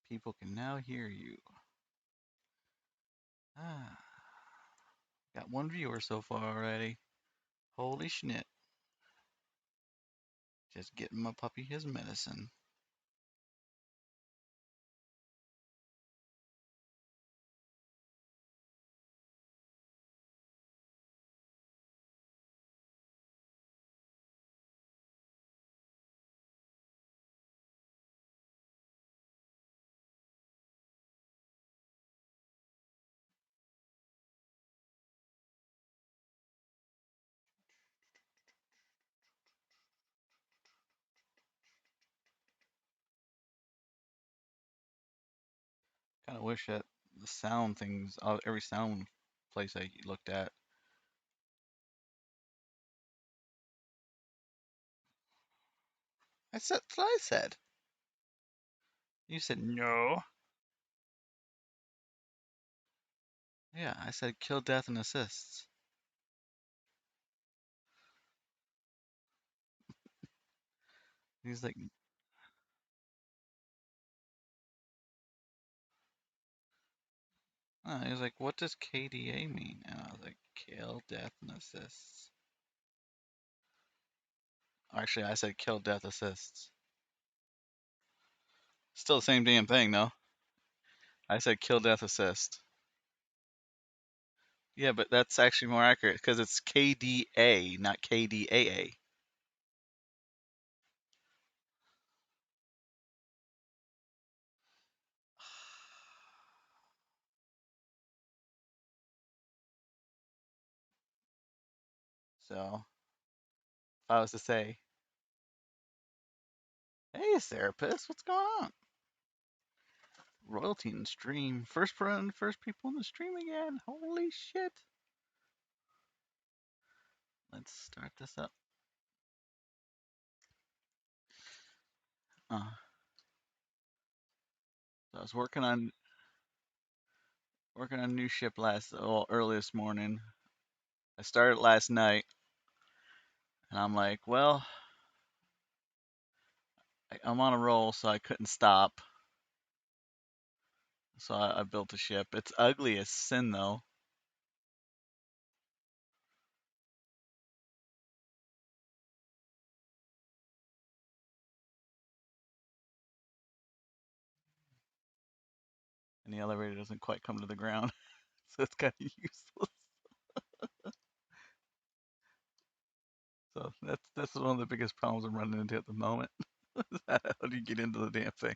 People can now hear you. Ah, got one viewer so far already. Holy schnitt. Just getting my puppy his medicine. Kind of wish that the sound things, every sound place I looked at. That's what I said. You said no. Yeah, I said kill, death, and assists. He's like, he was like, what does KDA mean? And I was like, kill, death, and assists. Actually, I said kill, death, assists. Still the same damn thing, no? I said kill, death, assist. Yeah, but that's actually more accurate because it's KDA, not KDAA. So, if I was to say, hey, therapist, what's going on? Royalty in the stream. First people in the stream again. Holy shit. Let's start this up. Uh, so I was working on a new ship early this morning. I started last night, and I'm like, well, I'm on a roll, so I couldn't stop. So I built a ship. It's ugly as sin, though. And the elevator doesn't quite come to the ground, so it's kind of useless. So that's one of the biggest problems I'm running into at the moment. How do you get into the damn thing?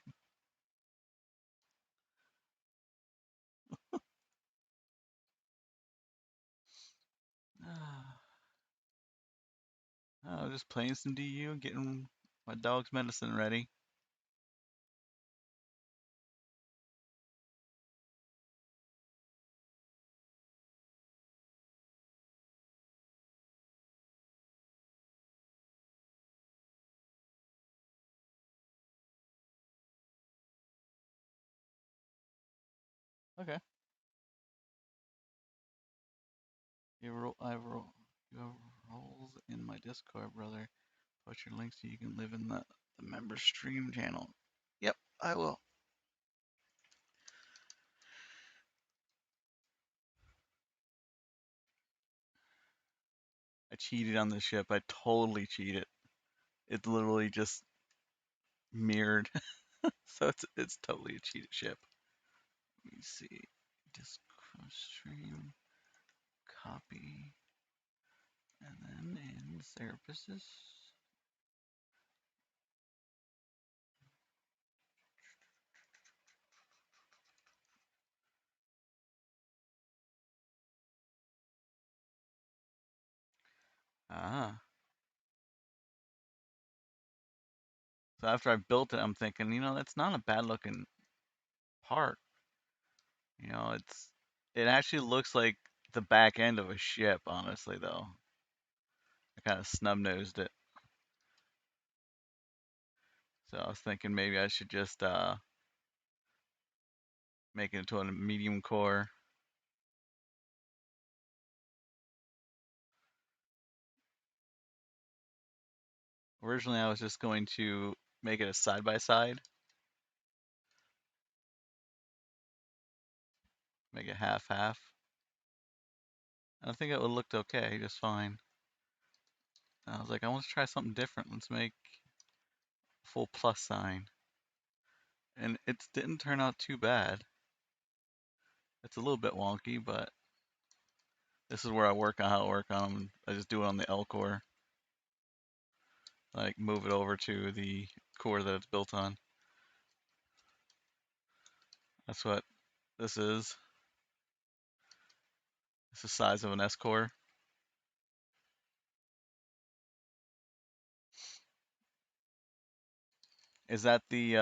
Oh, just playing some DU and getting my dog's medicine ready. Okay. You have roles in my Discord, brother. Post your links so you can live in the member stream channel. Yep, I will. I cheated on the ship. I totally cheated. It literally just mirrored. So it's totally a cheated ship. Let me see. Discord stream, copy, and then in therapists. Ah. So after I built it, I'm thinking, that's not a bad looking part. It actually looks like the back end of a ship, honestly, though. I kind of snub nosed it. So I was thinking maybe I should just make it into a medium core. Originally, I was just going to make it a side by side, Make it half half. And I think it would looked okay, just fine. And I was like, I want to try something different. Let's make a full plus sign. And it didn't turn out too bad. It's a little bit wonky, but this is where I work on how to work on them. I just do it on the L core. Like move it over to the core that it's built on. That's what this is. It's the size of an S core. Is that the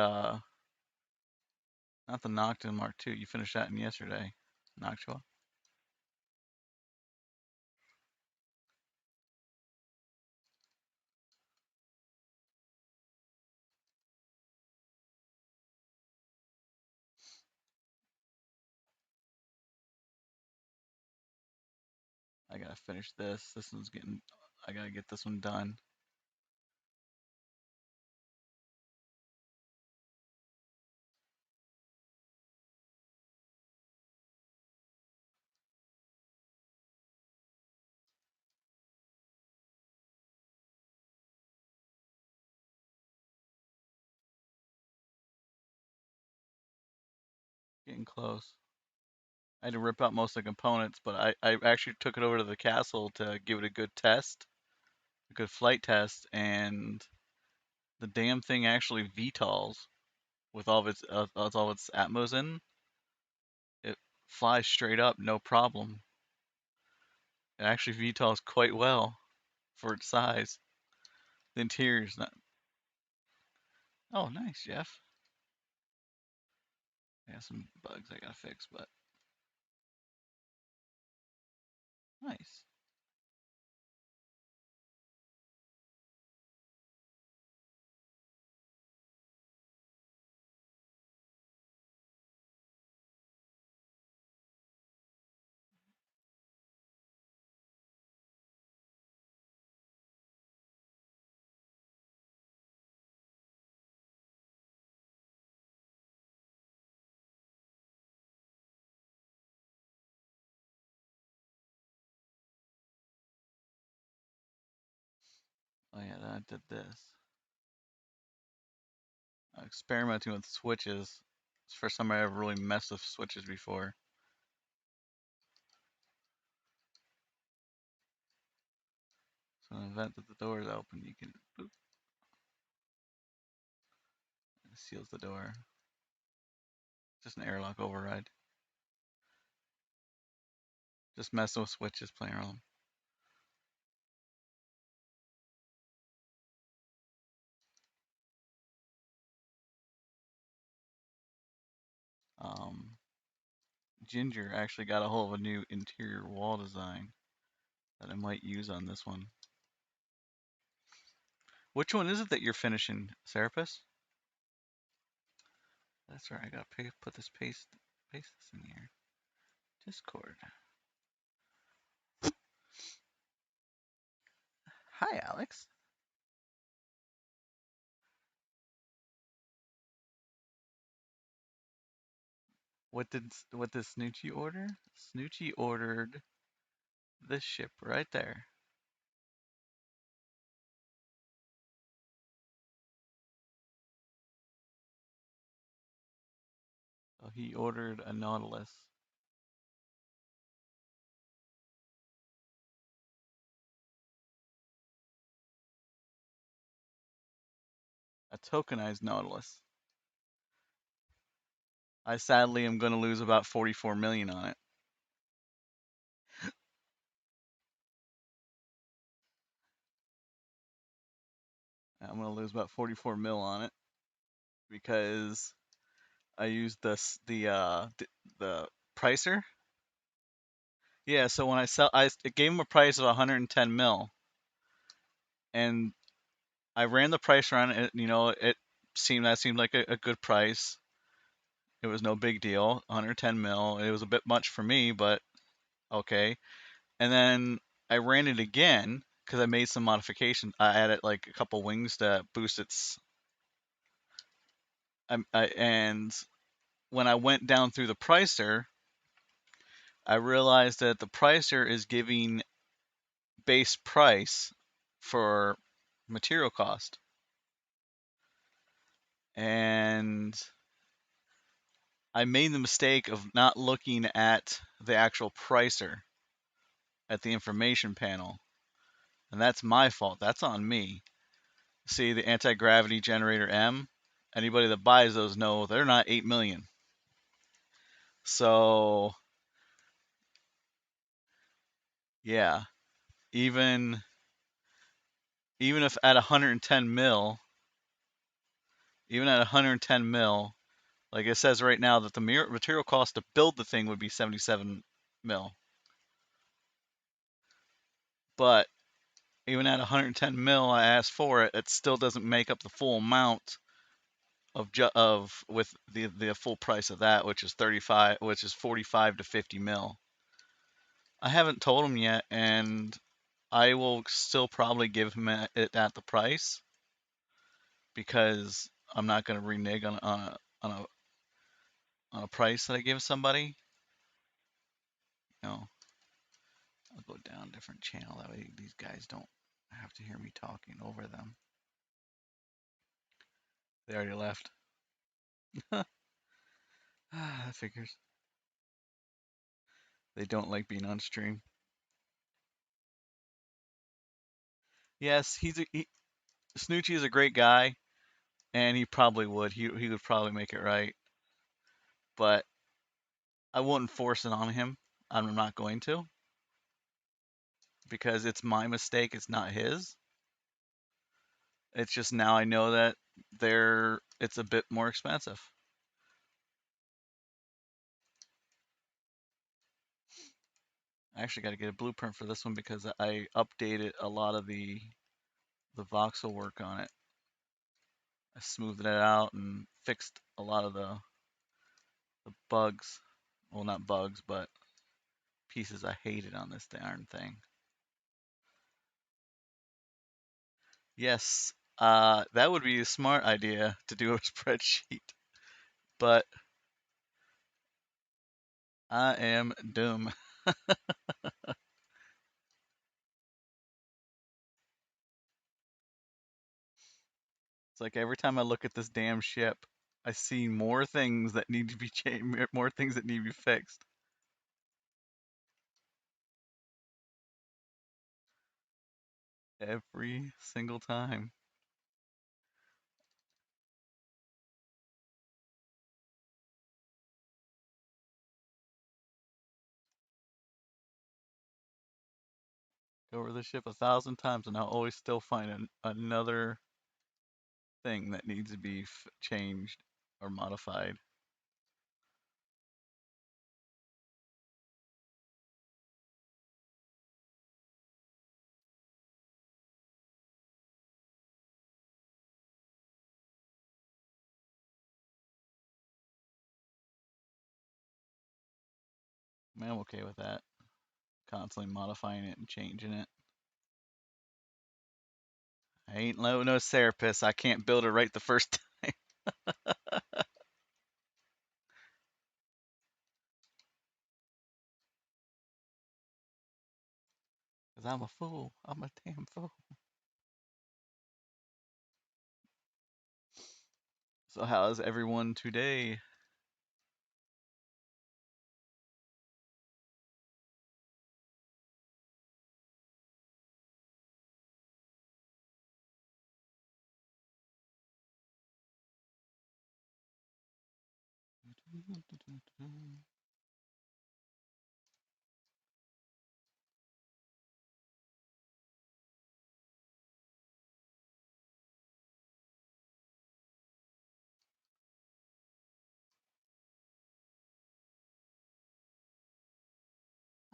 not the Nocton Mark II? You finished that in yesterday, Noctua. I gotta finish this. This one's getting. I gotta get this one done. Getting close. I had to rip out most of the components, but I actually took it over to the castle to give it a good test, a good flight test, and the damn thing actually VTOLs with all of its Atmos in. It flies straight up, no problem. It actually VTOLs quite well for its size. The interior's not. Oh, nice, Jeff. I got some bugs I gotta fix, but nice. Oh yeah, then I did this. Experimenting with switches. It's the first time I ever really messed with switches before. So in the event that the door is open, you can boop, it seals the door. Just an airlock override. Just messing with switches, playing around. Um, Ginger actually got a hold of a new interior wall design that I might use on this one. Which one is it that you're finishing, Serapis? That's right, I gotta put this paste this in here. Discord. Hi, Alex. What did Snoochie order? Snoochie ordered this ship right there. So he ordered a Nautilus. A tokenized Nautilus. I sadly am going to lose about 44 million on it. I'm going to lose about 44 mil on it because I used the pricer. Yeah, so when I gave him a price of 110 mil, and I ran the price around it. That seemed like a good price. It was no big deal, 110 mil. It was a bit much for me, but okay. And then I ran it again because I made some modifications. I added like a couple wings to boost its. And when I went down through the pricer, I realized that the pricer is giving base price for material cost. And I made the mistake of not looking at the actual pricer at the information panel. And that's my fault. That's on me. See the anti-gravity generator M? Anybody that buys those know they're not 8 million. So, yeah, even even if at 110 mil, even at 110 mil, like it says right now that the material cost to build the thing would be 77 mil. But even at 110 mil, I asked for it. It still doesn't make up the full amount of with the full price of that, which is 35, which is 45 to 50 mil. I haven't told him yet, and I will still probably give him it at the price because I'm not going to renege on a price that I give somebody. You know, I'll go down a different channel that way these guys don't have to hear me talking over them. They already left. That figures. They don't like being on stream. Yes, Snoochie is a great guy, and he probably would. He would probably make it right, but I wouldn't force it on him. I'm not going to because it's my mistake. It's not his. It's just now I know that it's a bit more expensive. I actually got to get a blueprint for this one because I updated a lot of the voxel work on it. I smoothed it out and fixed a lot of the bugs. Well, not bugs, but pieces I hated on this darn thing. Yes, that would be a smart idea to do a spreadsheet, but I am dumb. It's like every time I look at this damn ship, I see more things that need to be changed, more things that need to be fixed. Every single time. Go over the ship 1,000 times and I'll always still find another thing that needs to be changed or modified. Man, I'm okay with that. Constantly modifying it and changing it. I ain't no therapist. I can't build it right the first time. Because I'm a fool. I'm a damn fool. So how's everyone today?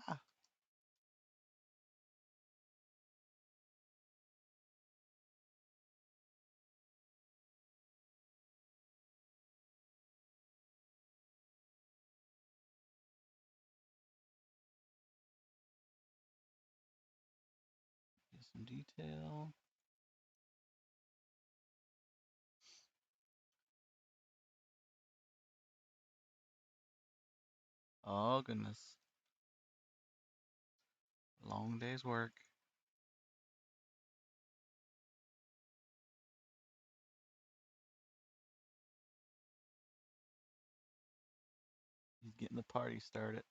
Ah, get some detail. Oh goodness. Long day's work. He's getting the party started.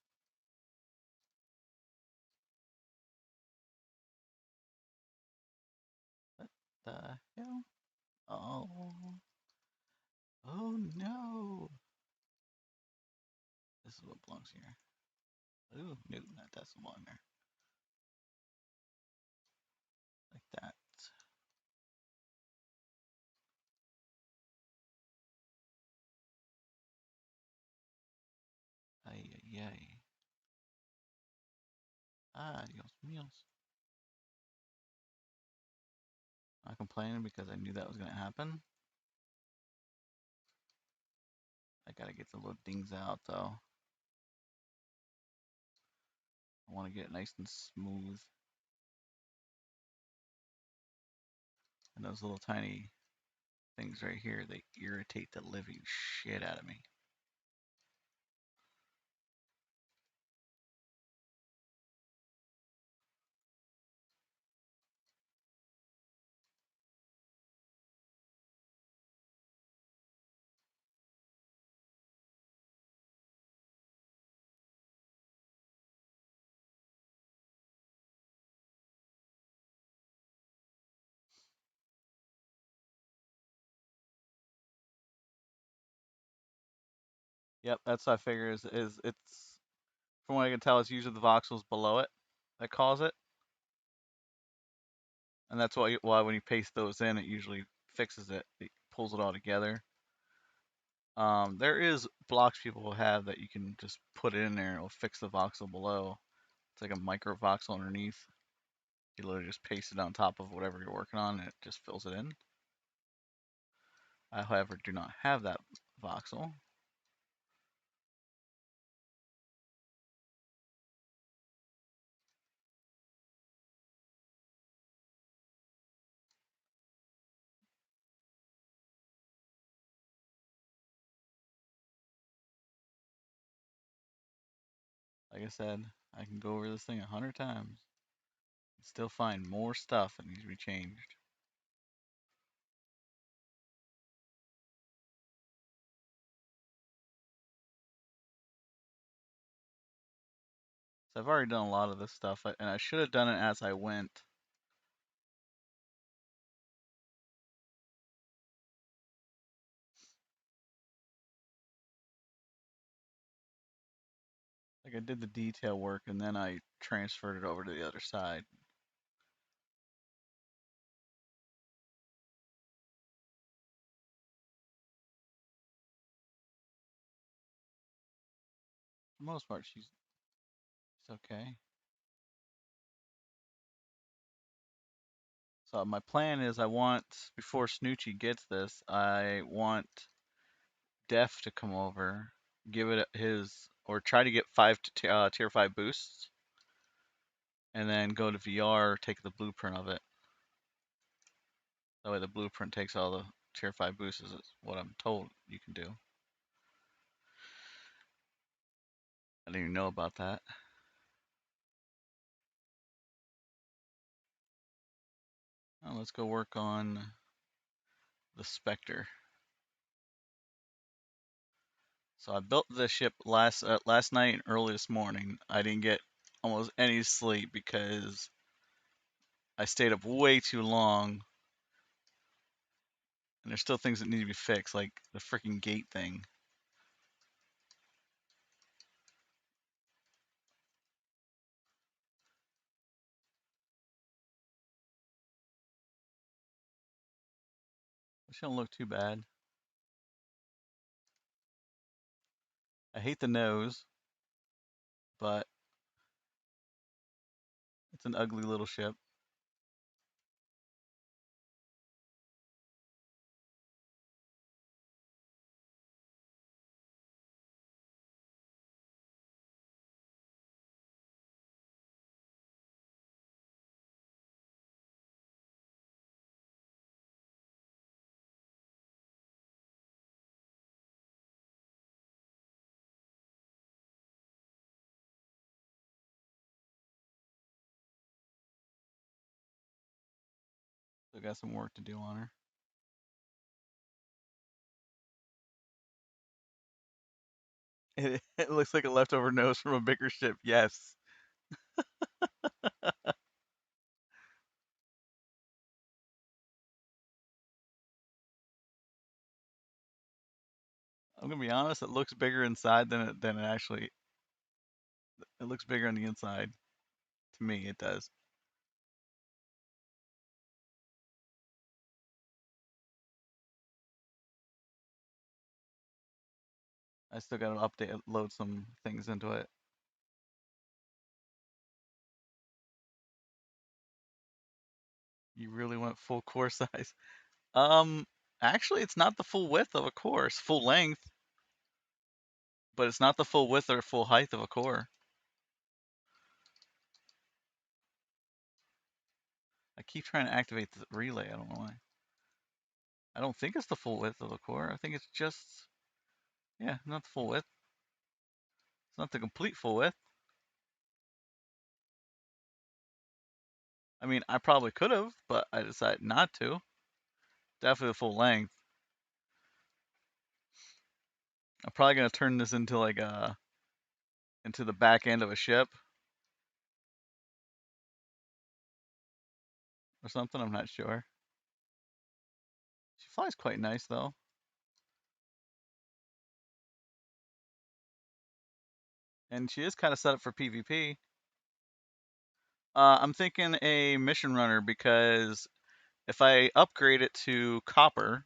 What the hell? Oh. Oh no. This is what belongs here. Ooh, no, that doesn't belong there. Like that. Ay, ay, ay. Ah, Dios míos. Not complaining because I knew that was going to happen. I gotta get the little dings out though. I want to get it nice and smooth. And those little tiny things right here, they irritate the living shit out of me. Yep, that's what I figure is it's from what I can tell, it's usually the voxels below it that cause it, and that's why when you paste those in, it usually fixes it. It pulls it all together. There is blocks people will have that you can just put it in there and it'll fix the voxel below. It's like a micro voxel underneath. You literally just paste it on top of whatever you're working on and it just fills it in. I, however, do not have that voxel. Like I said, I can go over this thing 100 times and still find more stuff that needs to be changed. So I've already done a lot of this stuff, and I should have done it as I went. Like I did the detail work, and then I transferred it over to the other side. For the most part, she's okay. So my plan is I want, before Snoochie gets this, I want Def to come over, give it his, or try to get tier 5 boosts, and then go to VR, take the blueprint of it. That way the blueprint takes all the tier 5 boosts is what I'm told you can do. I didn't even know about that. Now let's go work on the Spectre. So I built this ship last night and early this morning. I didn't get almost any sleep because I stayed up way too long. And there's still things that need to be fixed, like the freaking gate thing. Which don't look too bad. I hate the nose, but it's an ugly little ship. Still got some work to do on her. It looks like a leftover nose from a bigger ship. Yes. I'm gonna be honest. It looks bigger inside than it actually. It looks bigger on the inside. To me, it does. I still gotta update, load some things into it. You really went full core size. Um, Actually, it's not the full width of a core. It's full length, but it's not the full width or full height of a core. I keep trying to activate the relay. I don't know why. I don't think it's the full width of the core. I think it's just, yeah, not the full width. It's not the complete full width. I mean, I probably could have, but I decided not to. Definitely the full length. I'm probably gonna turn this into like into the back end of a ship or something. I'm not sure. She flies quite nice though, and she is kind of set up for PvP. I'm thinking a mission runner because if I upgrade it to copper,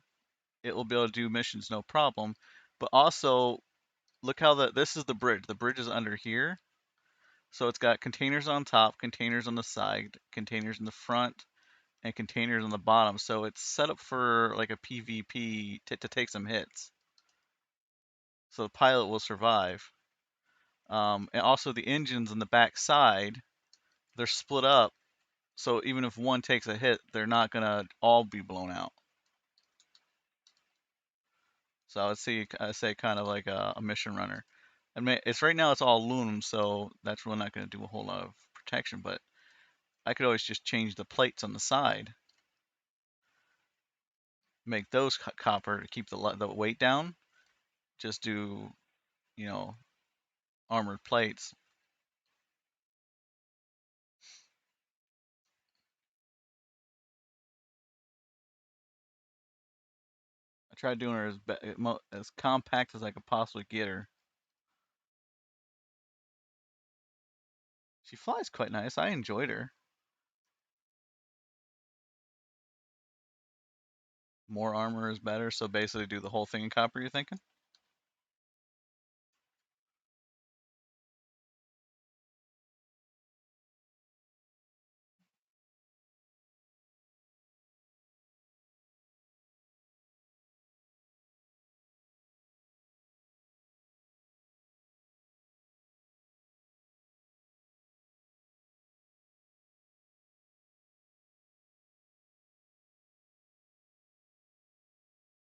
it will be able to do missions no problem. But also, look how this is the bridge. The bridge is under here. So it's got containers on top, containers on the side, containers in the front, and containers on the bottom. So it's set up for like a PvP to take some hits. So the pilot will survive. And also the engines on the back side, they're split up. So even if one takes a hit, they're not gonna all be blown out. So I say kind of like a mission runner. I mean, it's right now it's all aluminum, so that's really not going to do a whole lot of protection. But I could always just change the plates on the side, make those copper to keep the weight down. Just do you know armored plates. I tried doing her as compact as I could possibly get her. She flies quite nice. I enjoyed her. More armor is better, so basically do the whole thing in copper. You thinking?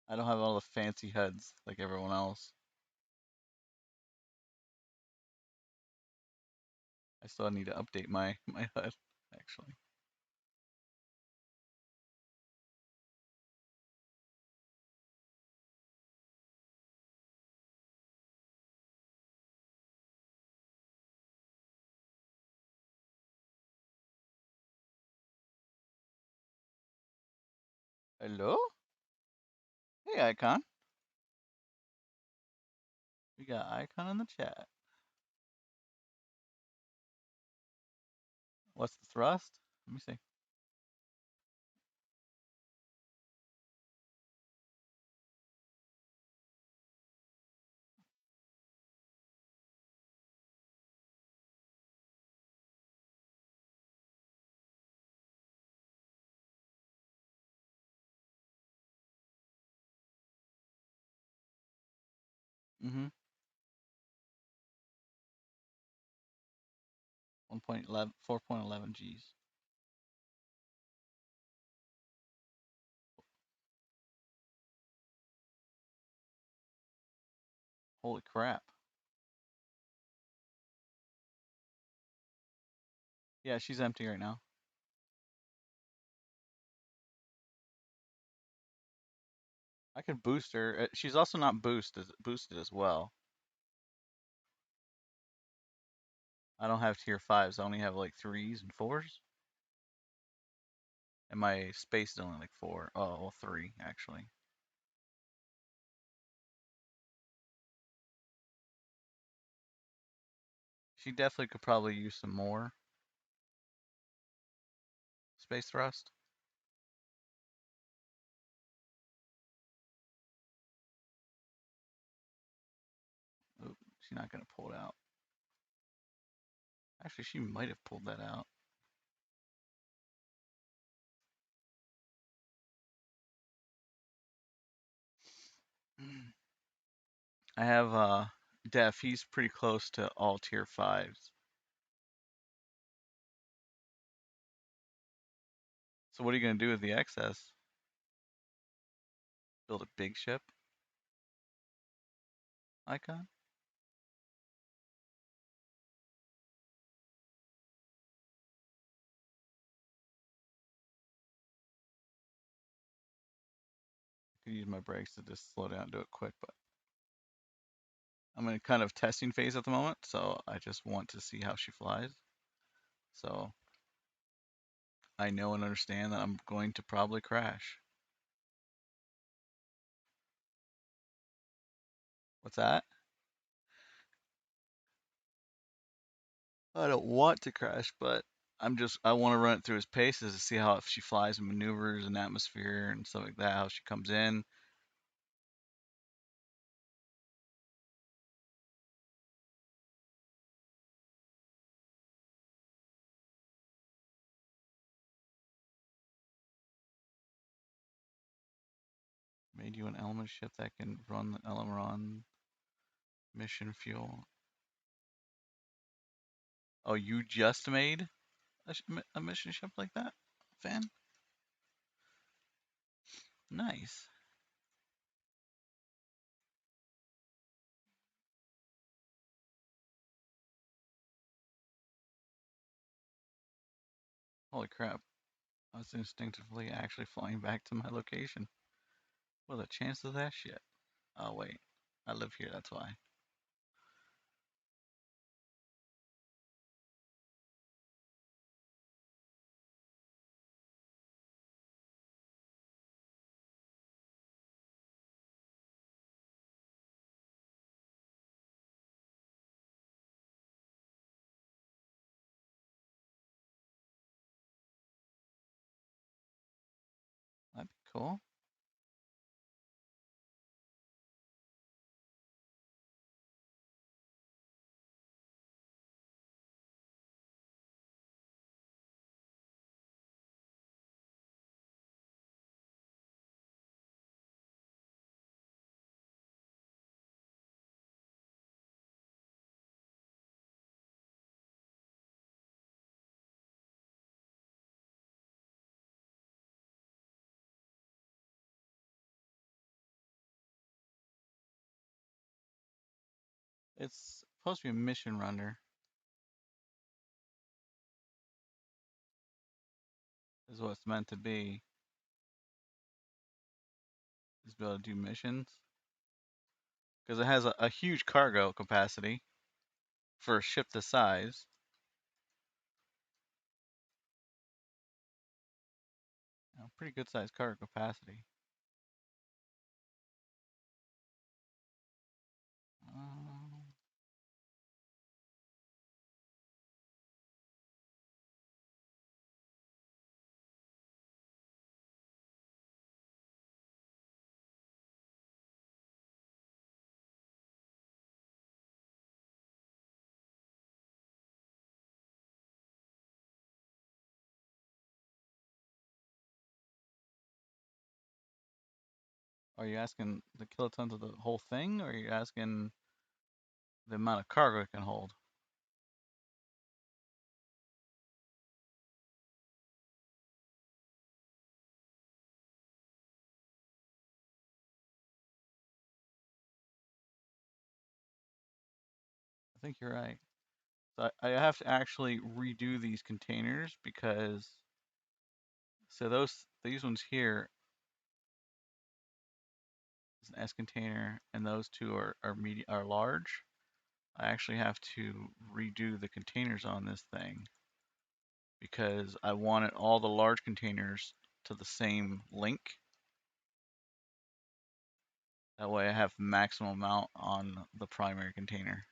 I don't have all the fancy HUDs like everyone else. I still need to update my HUD actually. Hello? Hey, Icon. We got Icon in the chat. What's the thrust? Let me see. Mm-hmm. 1.11, 4.11 Gs. Holy crap. Yeah, she's empty right now. I could boost her. She's also not boosted as well. I don't have tier fives. I only have like threes and fours. And my space is only like four. Oh, well, three actually. She definitely could probably use some more space thrust. Oop, she's not gonna pull it out. Actually, she might have pulled that out. I have Def. He's pretty close to all tier fives. So what are you gonna do with the excess? Build a big ship icon? I could use my brakes to just slow down and do it quick, but I'm in a kind of testing phase at the moment, so I just want to see how she flies. So I know and understand that I'm going to probably crash. What's that? I don't want to crash, but I want to run it through his paces to see how if she flies and maneuvers in atmosphere and stuff like that, how she comes in. Made you an element ship that can run the Elemeron mission fuel. Oh, you just made a mission ship like that, fan? Nice. Holy crap. I was instinctively actually flying back to my location. What are the chances of that shit? Oh, wait. I live here, that's why. That'd be cool. It's supposed to be a mission runner, is what it's meant to be. Is be able to do missions. Because it has a huge cargo capacity for a ship this size. Pretty good sized cargo capacity. Um, are you asking the kilotons of the whole thing, or are you asking the amount of cargo it can hold? I think you're right. So I have to actually redo these containers because so these ones here It's an S container, and those two are large. I actually have to redo the containers on this thing because I wanted all the large containers to the same link. That way I have maximum amount on the primary container.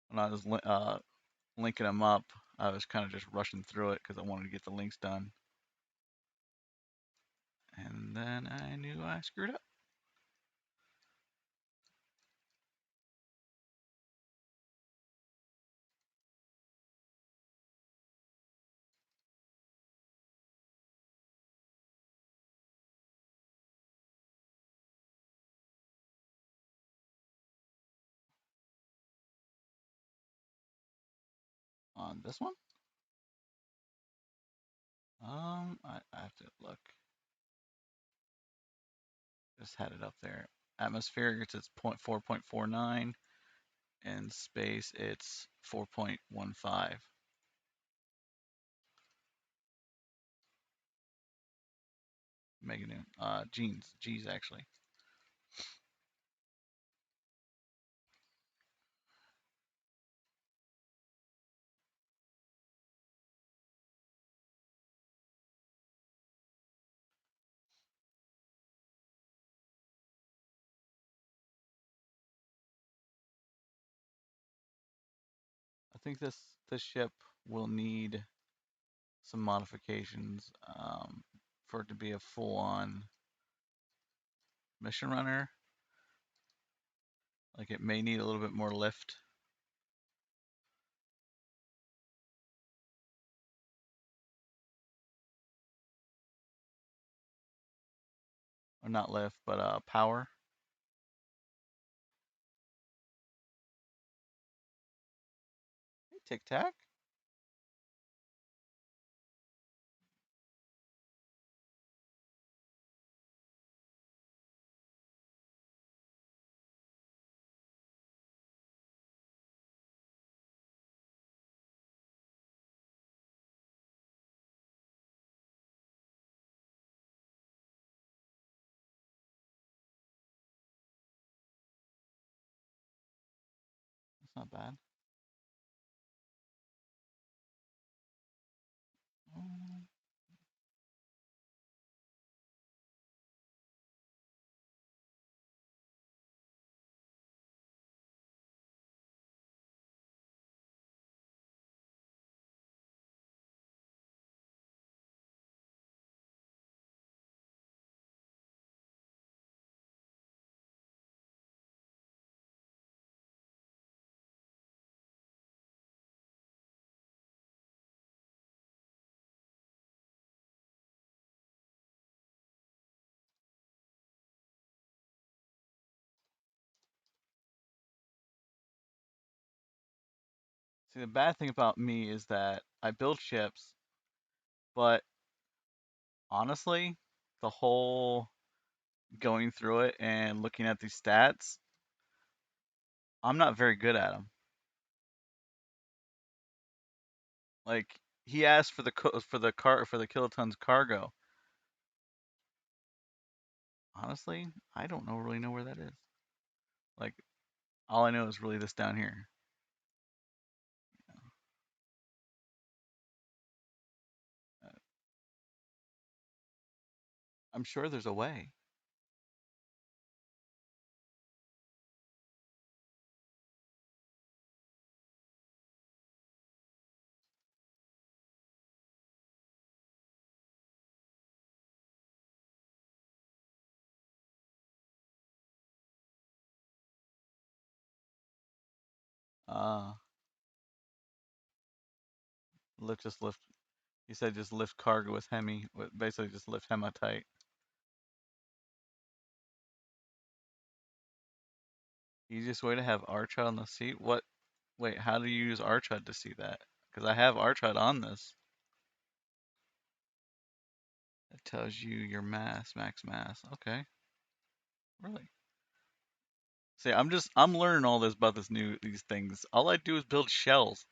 When I was linking them up, I was kind of just rushing through it because I wanted to get the links done. And then I knew I screwed up. On this one, I have to look. Just had it up there. Atmospheric, it's 4.49, and space, it's 4.15. Meganewton. G's actually. I think this ship will need some modifications for it to be a full-on mission runner. Like it may need a little bit more lift. Or not lift, but power. Hey, Tic Tac. That's not bad. Um, See, the bad thing about me is that I build ships, but honestly, the whole going through it and looking at these stats, I'm not very good at them. Like he asked for the kilotons cargo. Honestly, I don't really know where that is. Like all I know is really this down here. Uh, I'm sure there's a way. Uh, lift. He said just lift cargo with Hemi, basically just lift hematite. Easiest way to have Archud on the seat? What? Wait, how do you use Archud to see that? Because I have Archud on this. It tells you your max mass. Okay, really? See, I'm learning all this about these things. All I do is build shells.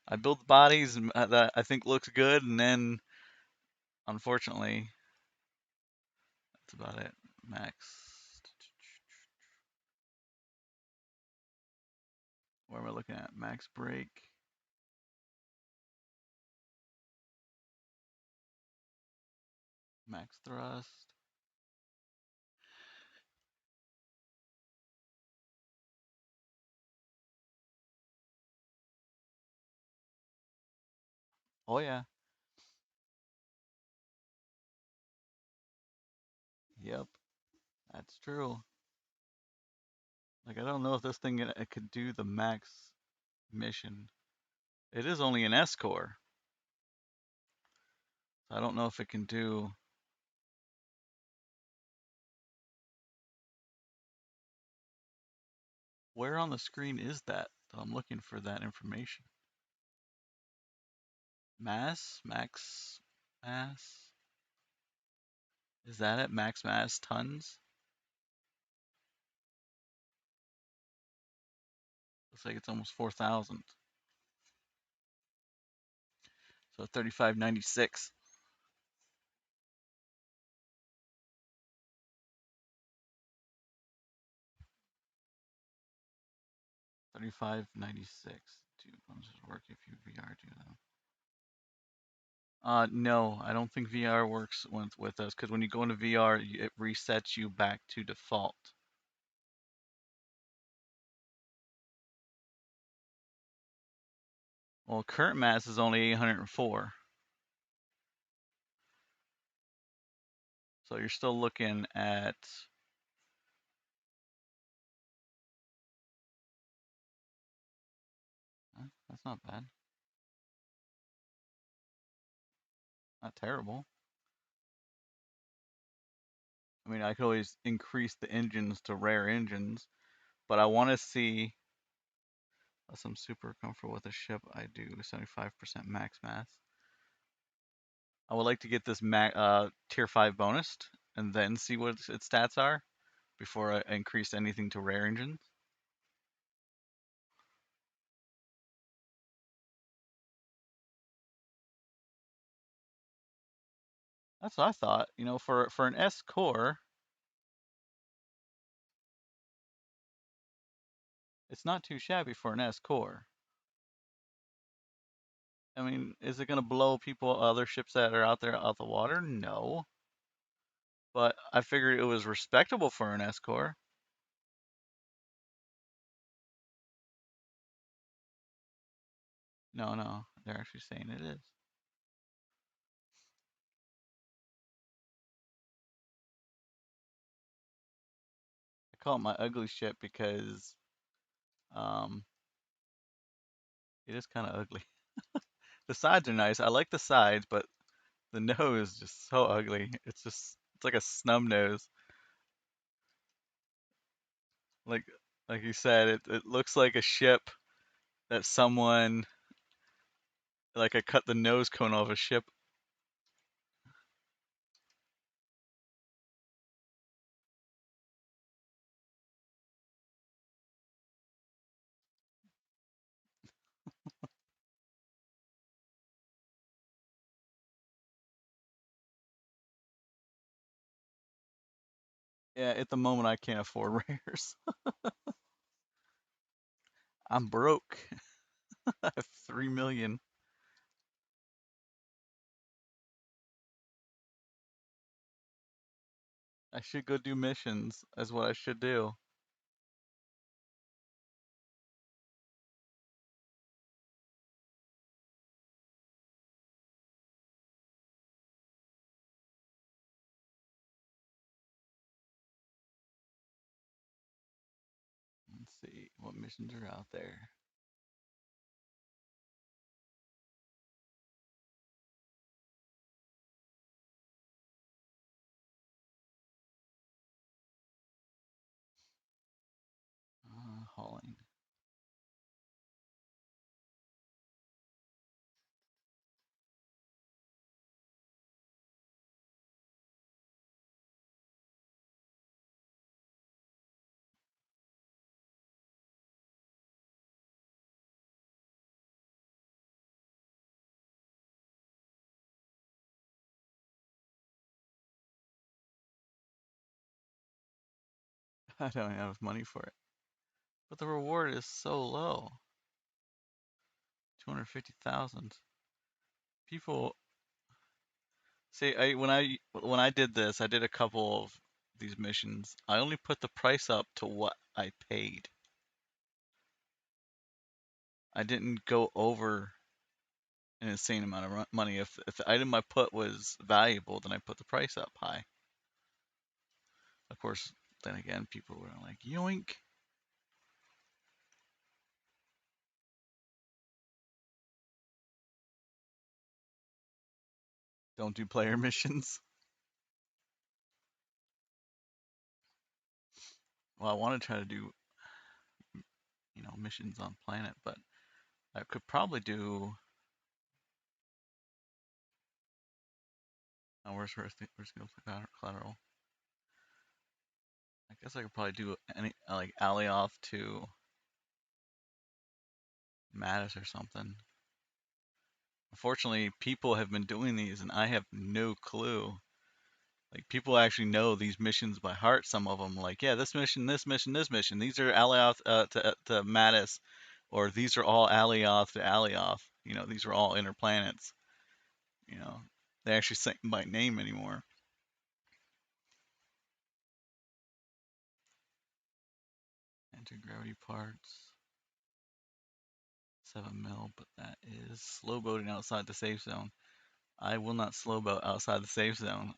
I build bodies that I think looks good, and then unfortunately, that's about it. Max. What am I looking at? Max break. Max thrust. Oh yeah. Yep. That's true. Like I don't know if this thing it could do the max mission. It is only an S core. So I don't know if it can do. Where on the screen is that? I'm looking for that information. Max mass. Is that it? Max mass tons? Looks like it's almost 4,000. So 3596. 3596. Do bonuses work if you VR do them? No, I don't think VR works with us because when you go into VR, it resets you back to default. Well, current mass is only 804. So you're still looking at that's not bad. Not terrible. I mean, I could always increase the engines to rare engines, but I want to see unless I'm super comfortable with the ship. I do 75% max mass. I would like to get this tier 5 bonus and then see what its stats are before I increase anything to rare engines. That's what I thought. You know, for an S core, it's not too shabby for an S core. I mean, is it going to blow other ships that are out there out the water? No. But I figured it was respectable for an S core. No, no, they're actually saying it is. I call it my ugly ship because um, it is kind of ugly. The sides are nice. I like the sides, but the nose is just so ugly. It's like a snub nose. Like like you said, it looks like a ship that someone like I cut the nose cone off a ship. Yeah, at the moment I can't afford rares. I'm broke. I have 3 million. I should go do missions. Is what I should do. Let's see what missions are out there. Hauling. I don't have money for it. But the reward is so low. 250,000. People see when I did this, I did a couple of these missions. I only put the price up to what I paid. I didn't go over an insane amount of money. If the item I put was valuable, then I put the price up high. Of course, then again, people were like, yoink. Don't do player missions. Well, I want to try to do, missions on planet, but I could probably do. Oh, where's the collateral? I guess I could probably do any like Alioth to Mattis or something. Unfortunately, people have been doing these, and I have no clue. Like people actually know these missions by heart. Some of them, like, yeah, this mission, this mission, this mission. These are Alioth to Mattis, or these are all Alioth to Alioth. These are all inner planets. You know, they actually say them by name anymore. Anti-gravity parts, 7 mil, but that is slow boating outside the safe zone. I will not slow boat outside the safe zone.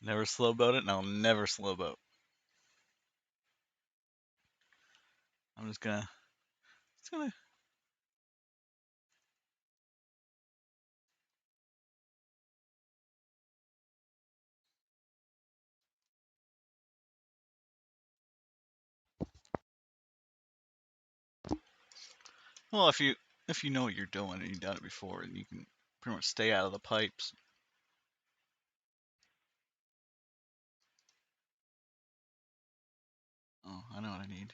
Never slow boat it, and I'll never slow boat. I'm just gonna. Well, if you know what you're doing and you've done it before, and you can pretty much stay out of the pipes. Oh, I know what I need.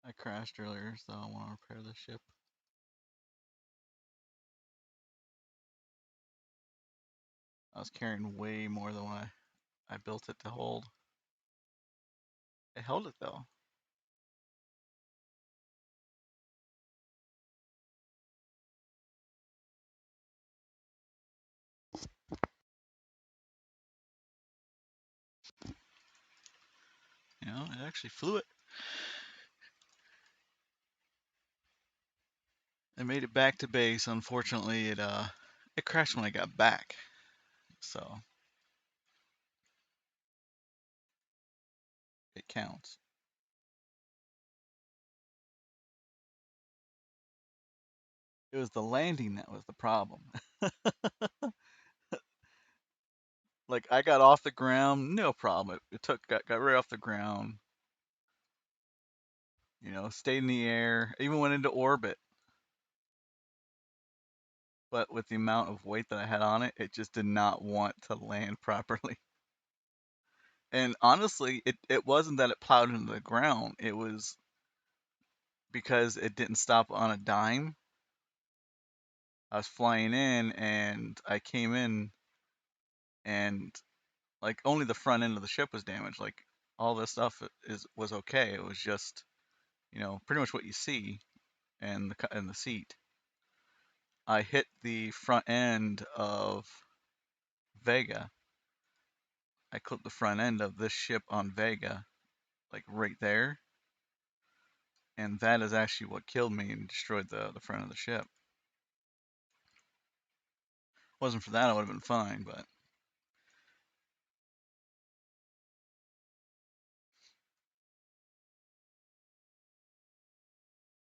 I crashed earlier, so I want to repair the ship. I was carrying way more than what I built it to hold. It held it though. It actually flew it. I made it back to base. Unfortunately, it crashed when I got back. So it counts. It was the landing that was the problem. Like I got off the ground, no problem. It got right off the ground. Stayed in the air, even went into orbit. But with the amount of weight that I had on it, it just did not want to land properly. And honestly, it wasn't that it plowed into the ground. It was because it didn't stop on a dime. I was flying in and I came in and like only the front end of the ship was damaged. Like all this stuff was okay. It was just, pretty much what you see and the seat. I hit the front end of Vega. I clipped the front end of this ship on Vega, like right there, and that is actually what killed me and destroyed the front of the ship. Wasn't for that, I would have been fine, but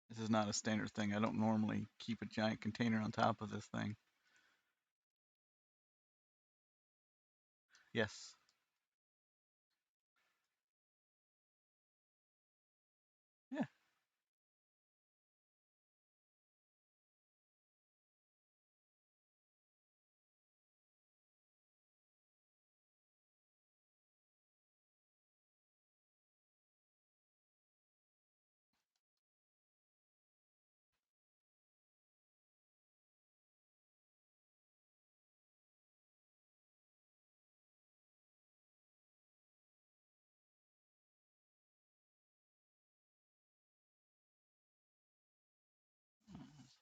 this is not a standard thing. I don't normally keep a giant container on top of this thing. Yes. Yeah.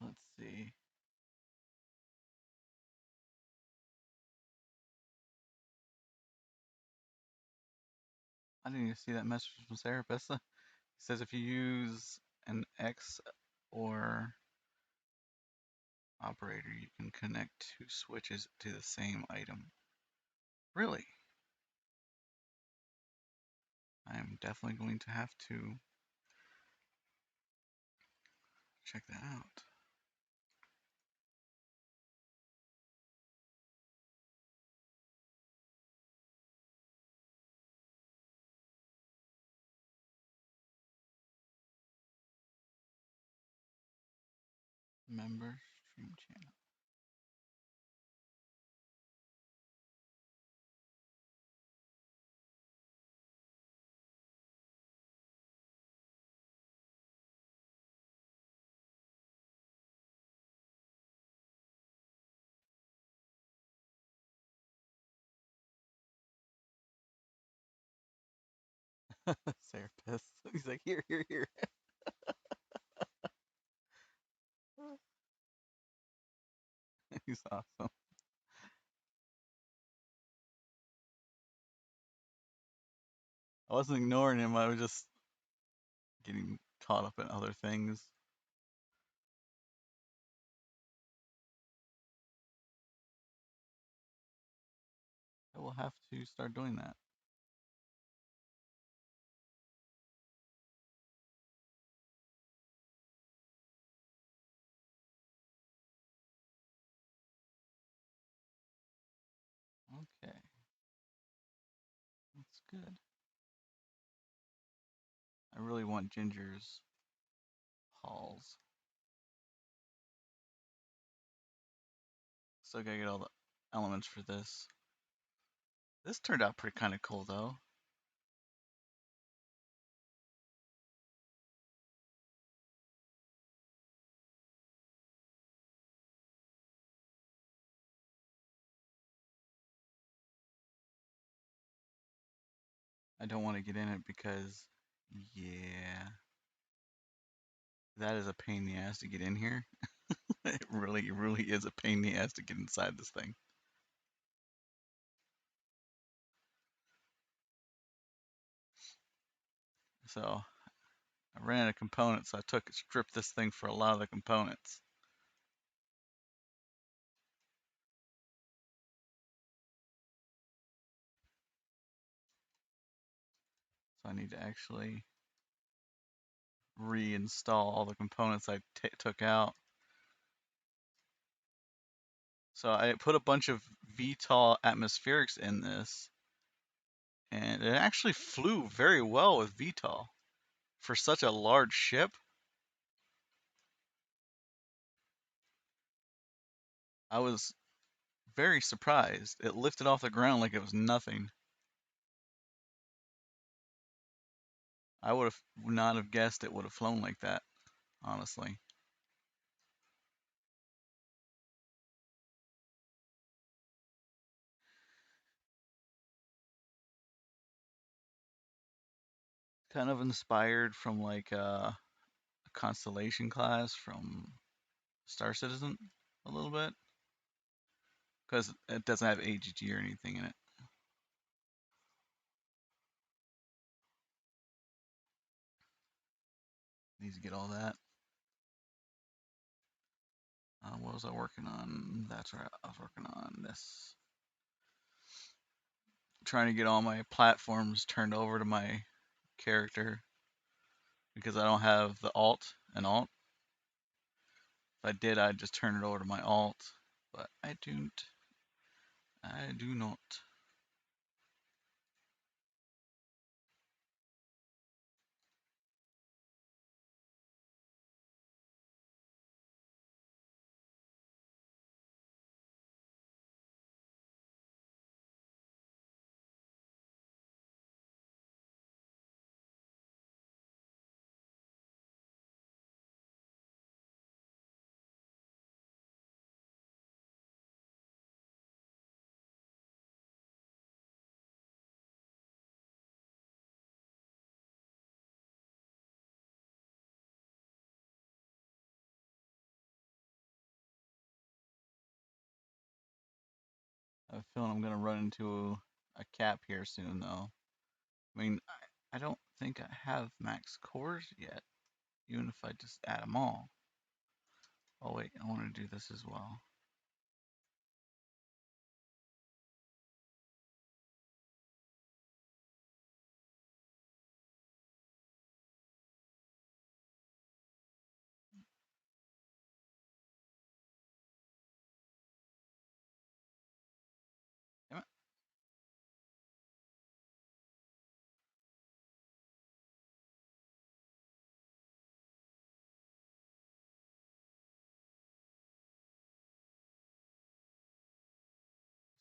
Let's see. I didn't even see that message from Sarah Bessa. It says if you use an X or operator, you can connect two switches to the same item. Really? I am definitely going to have to check that out. Member stream channel. Therapist. He's like, here, here, here. He's awesome. I wasn't ignoring him. I was just getting caught up in other things. I will have to start doing that. Okay, that's good. I really want Ginger's halls. Still gotta get all the elements for this. This turned out pretty kind of cool though. I don't want to get in it because, yeah, that is a pain in the ass to get in here. It really is a pain in the ass to get inside this thing. So I ran out of components, so I stripped this thing for a lot of the components. So I need to actually reinstall all the components I took out. So I put a bunch of VTOL atmospherics in this, and it actually flew very well with VTOL for such a large ship. I was very surprised. It lifted off the ground like it was nothing. I would have not have guessed it would have flown like that, honestly. Kind of inspired from like a constellation class from Star Citizen a little bit, because it doesn't have AGG or anything in it. Needs to get all that. What was I working on? That's right, I was working on this. Trying to get all my platforms turned over to my character because I don't have the and alt. If I did, I'd just turn it over to my alt, but I don't. I do not. feeling I'm gonna run into a cap here soon, though. I mean, I don't think I have max cores yet, even if I just add them all. Oh wait, I want to do this as well. Damn it.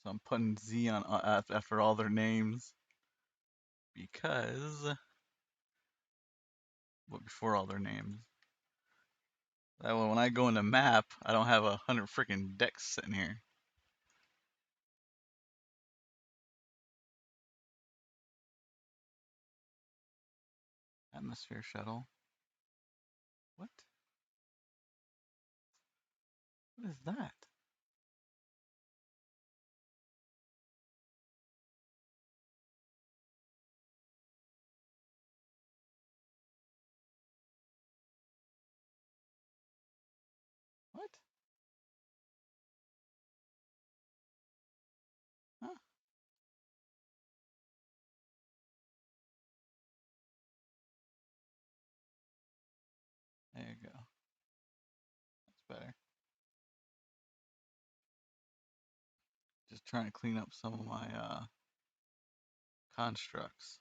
So I'm putting Z on after all their names because, well, before all their names. That way, when I go into map, I don't have 100 freaking decks sitting here. Atmosphere shuttle. What? What is that? What? Huh? There you go. That's better. Just trying to clean up some of my constructs.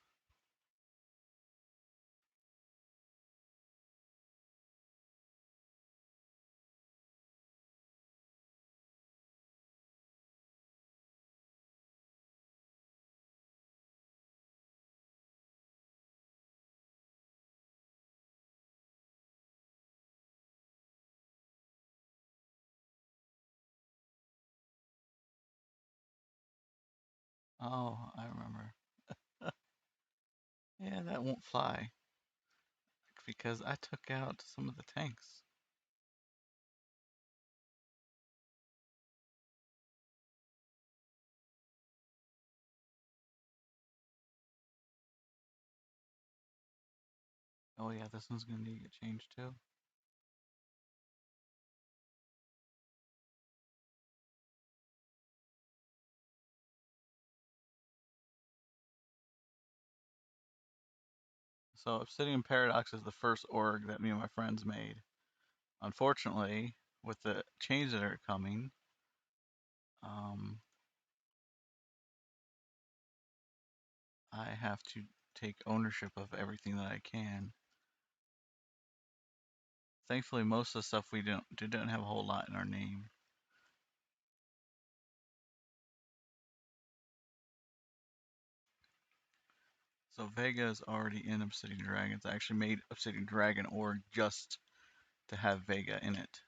Oh, I remember. Yeah, that won't fly because I took out some of the tanks. Oh yeah, this one's gonna need to get changed too. So Obsidian Paradox is the first org that me and my friends made. Unfortunately, with the changes that are coming, um, I have to take ownership of everything that I can. Thankfully, most of the stuff we don't have a whole lot in our name. So Vega is already in Obsidian Dragons. I actually made Obsidian Dragon org just to have Vega in it.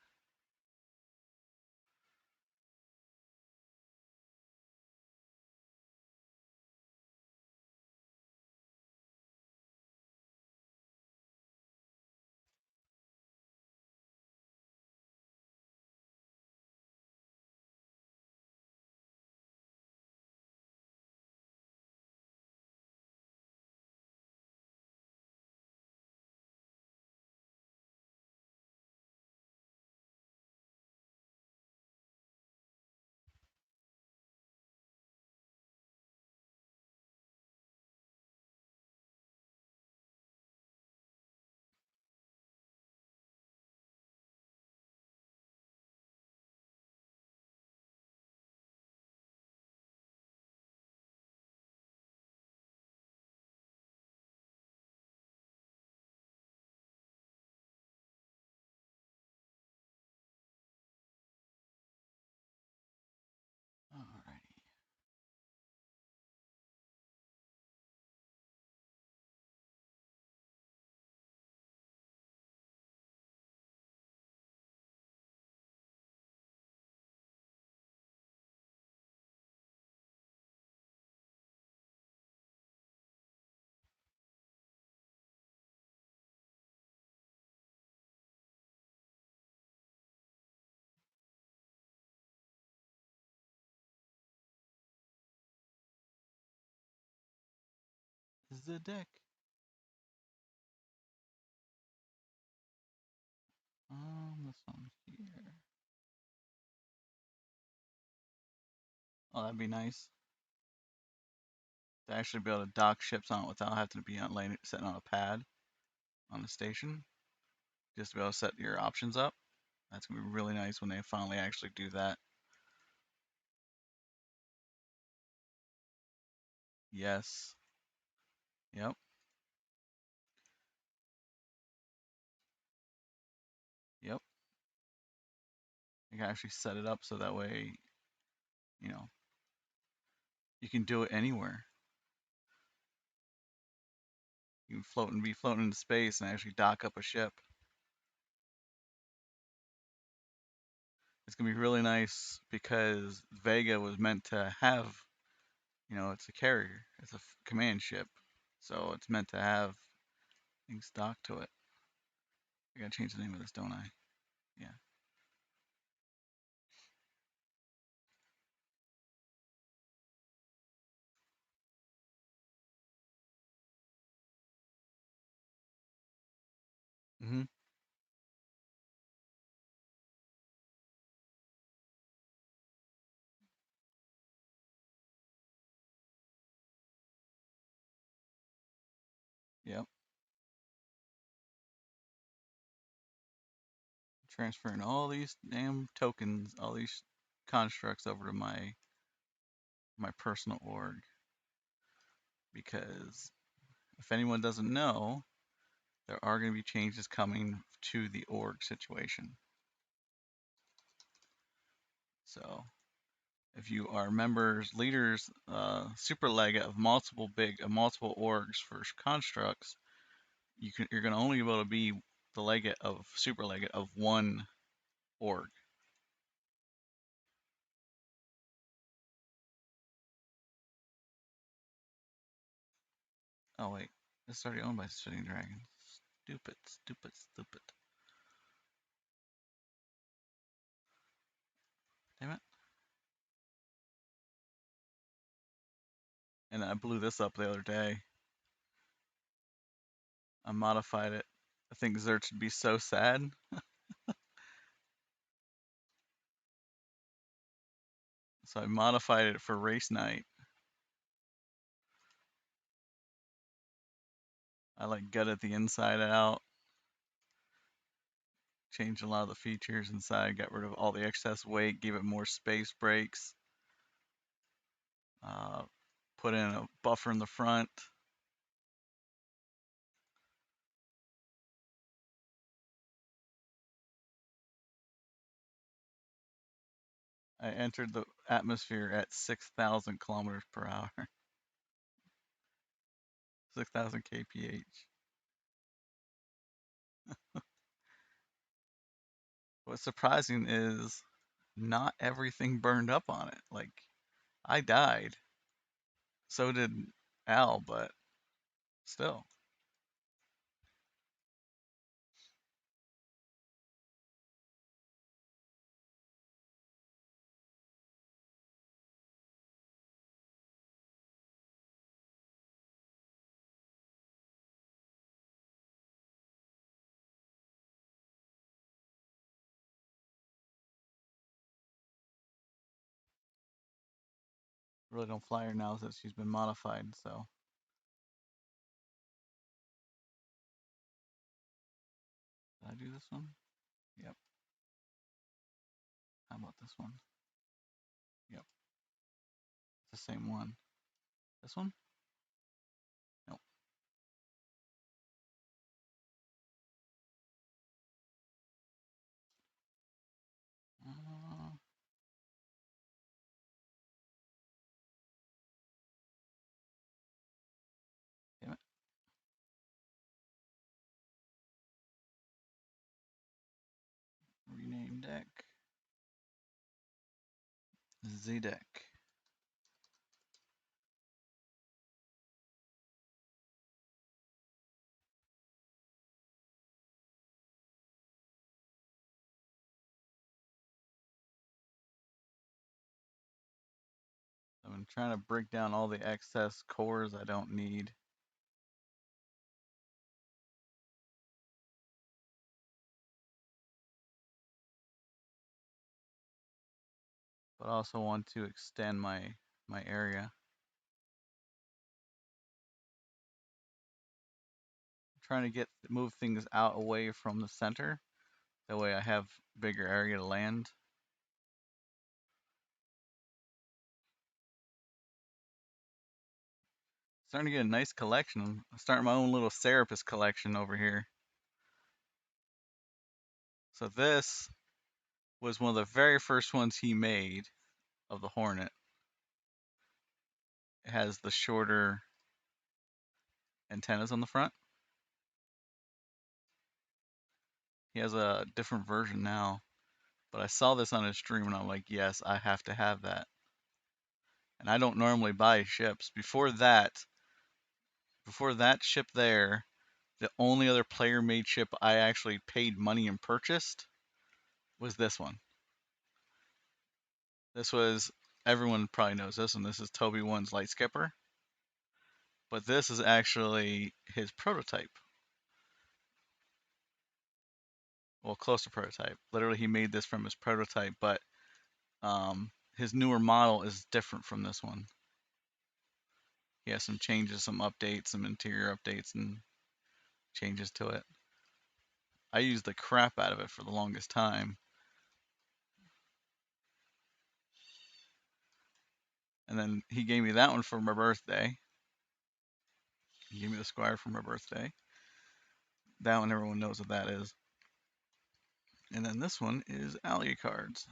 the deck. This one here. Oh, that'd be nice to actually be able to dock ships on it without having to be on laying sitting on a pad on the station. Just to be able to set your options up. That's gonna be really nice when they finally actually do that. Yes. Yep. Yep. You can actually set it up so that way, you know, you can do it anywhere. You can float and be floating into space and actually dock up a ship. It's gonna be really nice because Vega was meant to have, it's a carrier, it's a command ship, so it's meant to have things docked to it. I gotta change the name of this, don't I? Yeah. Mhm. Yep. Transferring all these damn tokens, all these constructs over to my personal org because if anyone doesn't know, there are going to be changes coming to the org situation. So if you are members, leaders, super legate of multiple orgs for constructs, you're going to only be able to be the legate of super legate of one org. Oh wait, this is already owned by Spinning Dragon. Stupid, stupid, stupid. Damn it. And I blew this up the other day. I modified it. I think Zert should be so sad. So I modified it for race night. I like gutted the inside out, changed a lot of the features inside, got rid of all the excess weight, gave it more space brakes, uh, put in a buffer in the front. I entered the atmosphere at 6,000 kilometers per hour, 6,000 kph. What's surprising is not everything burned up on it. Like, I died. So did Al, but still. Really don't fly her now since she's been modified, so. Did I do this one? Yep. How about this one? Yep. It's the same one. This one? Nope. Uh, Damn it. Rename deck. Z deck. I'm trying to break down all the excess cores I don't need. but I also want to extend my area. I'm trying to move things out away from the center. That way I have bigger area to land. Starting to get a nice collection. I'm starting my own little Serapis collection over here. So this was one of the very first ones he made of the Hornet. It has the shorter antennas on the front. He has a different version now, but I saw this on his stream and I'm like, yes, I have to have that. And I don't normally buy ships. Before that ship there, the only other player made ship I actually paid money and purchased was this one. This was, everyone probably knows this one. This is Toby One's Light Skipper. But this is actually his prototype. Well, close to prototype. Literally, he made this from his prototype, but his newer model is different from this one. He has some changes, some updates, some interior updates, and changes to it. I used the crap out of it for the longest time. And then he gave me that one for my birthday. He gave me the Squire for my birthday. That one, everyone knows what that is. And then this one is Alucards.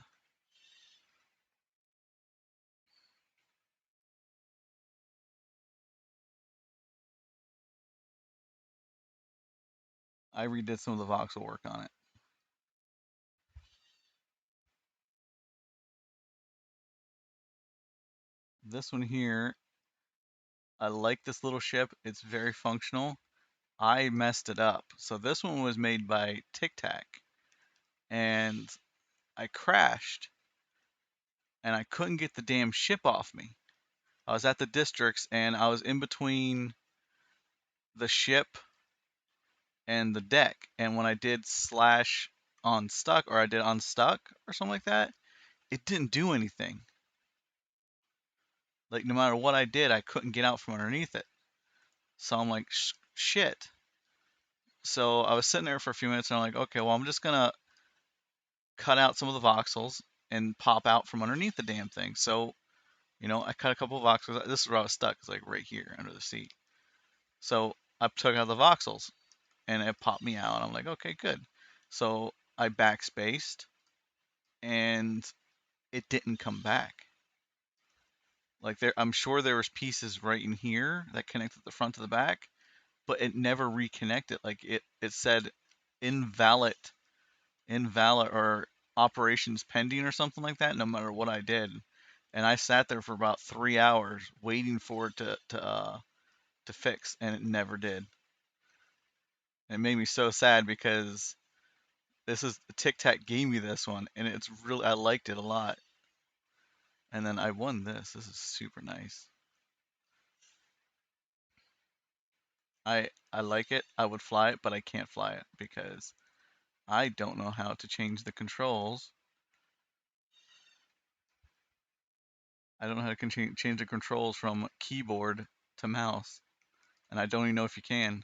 I redid some of the voxel work on it. This one here, I like this little ship. It's very functional. I messed it up. So this one was made by Tic Tac, and I crashed, and I couldn't get the damn ship off me. I was at the districts, and I was in between the ship and the deck. And when I did slash on stuck, or I did unstuck, or something like that, it didn't do anything. Like no matter what I did, I couldn't get out from underneath it. So I'm like, shit. So I was sitting there for a few minutes, and I'm like, okay, well, I'm just gonna cut out some of the voxels and pop out from underneath the damn thing. So, I cut a couple of voxels. This is where I was stuck. It's like right here under the seat. So I took out the voxels and it popped me out. I'm like, okay, good. So I backspaced and it didn't come back. Like I'm sure there was pieces right in here that connected the front to the back, but it never reconnected. Like it said invalid, or operations pending or something like that. No matter what I did, and I sat there for about 3 hours waiting for it to fix, and it never did. It made me so sad because this is Tic Tac gave me this one, and it's really I liked it a lot. And then I won this. This is super nice. I like it. I would fly it, but I can't fly it because I don't know how to change the controls. I don't know how to change the controls from keyboard to mouse, and I don't even know if you can.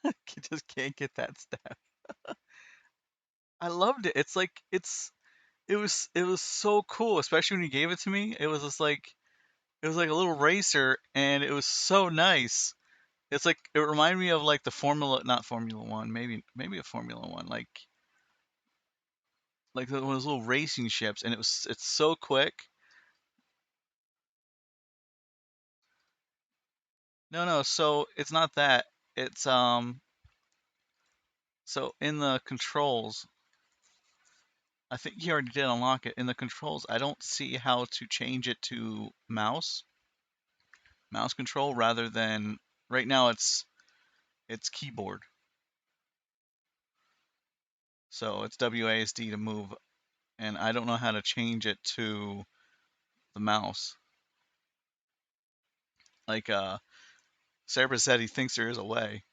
You just can't get that step. I loved it. It's like it was so cool, especially when you gave it to me. It was like a little racer, and it was so nice. It's like it reminded me of like the Formula, not Formula One, maybe a Formula One, like one of those little racing ships, and it's so quick. No, no, so it's not that. It's so in the controls, I think you already did unlock it. In the controls, I don't see how to change it to mouse control rather than right now it's keyboard. So it's WASD to move, and I don't know how to change it to the mouse. Like Sarah said, he thinks there is a way.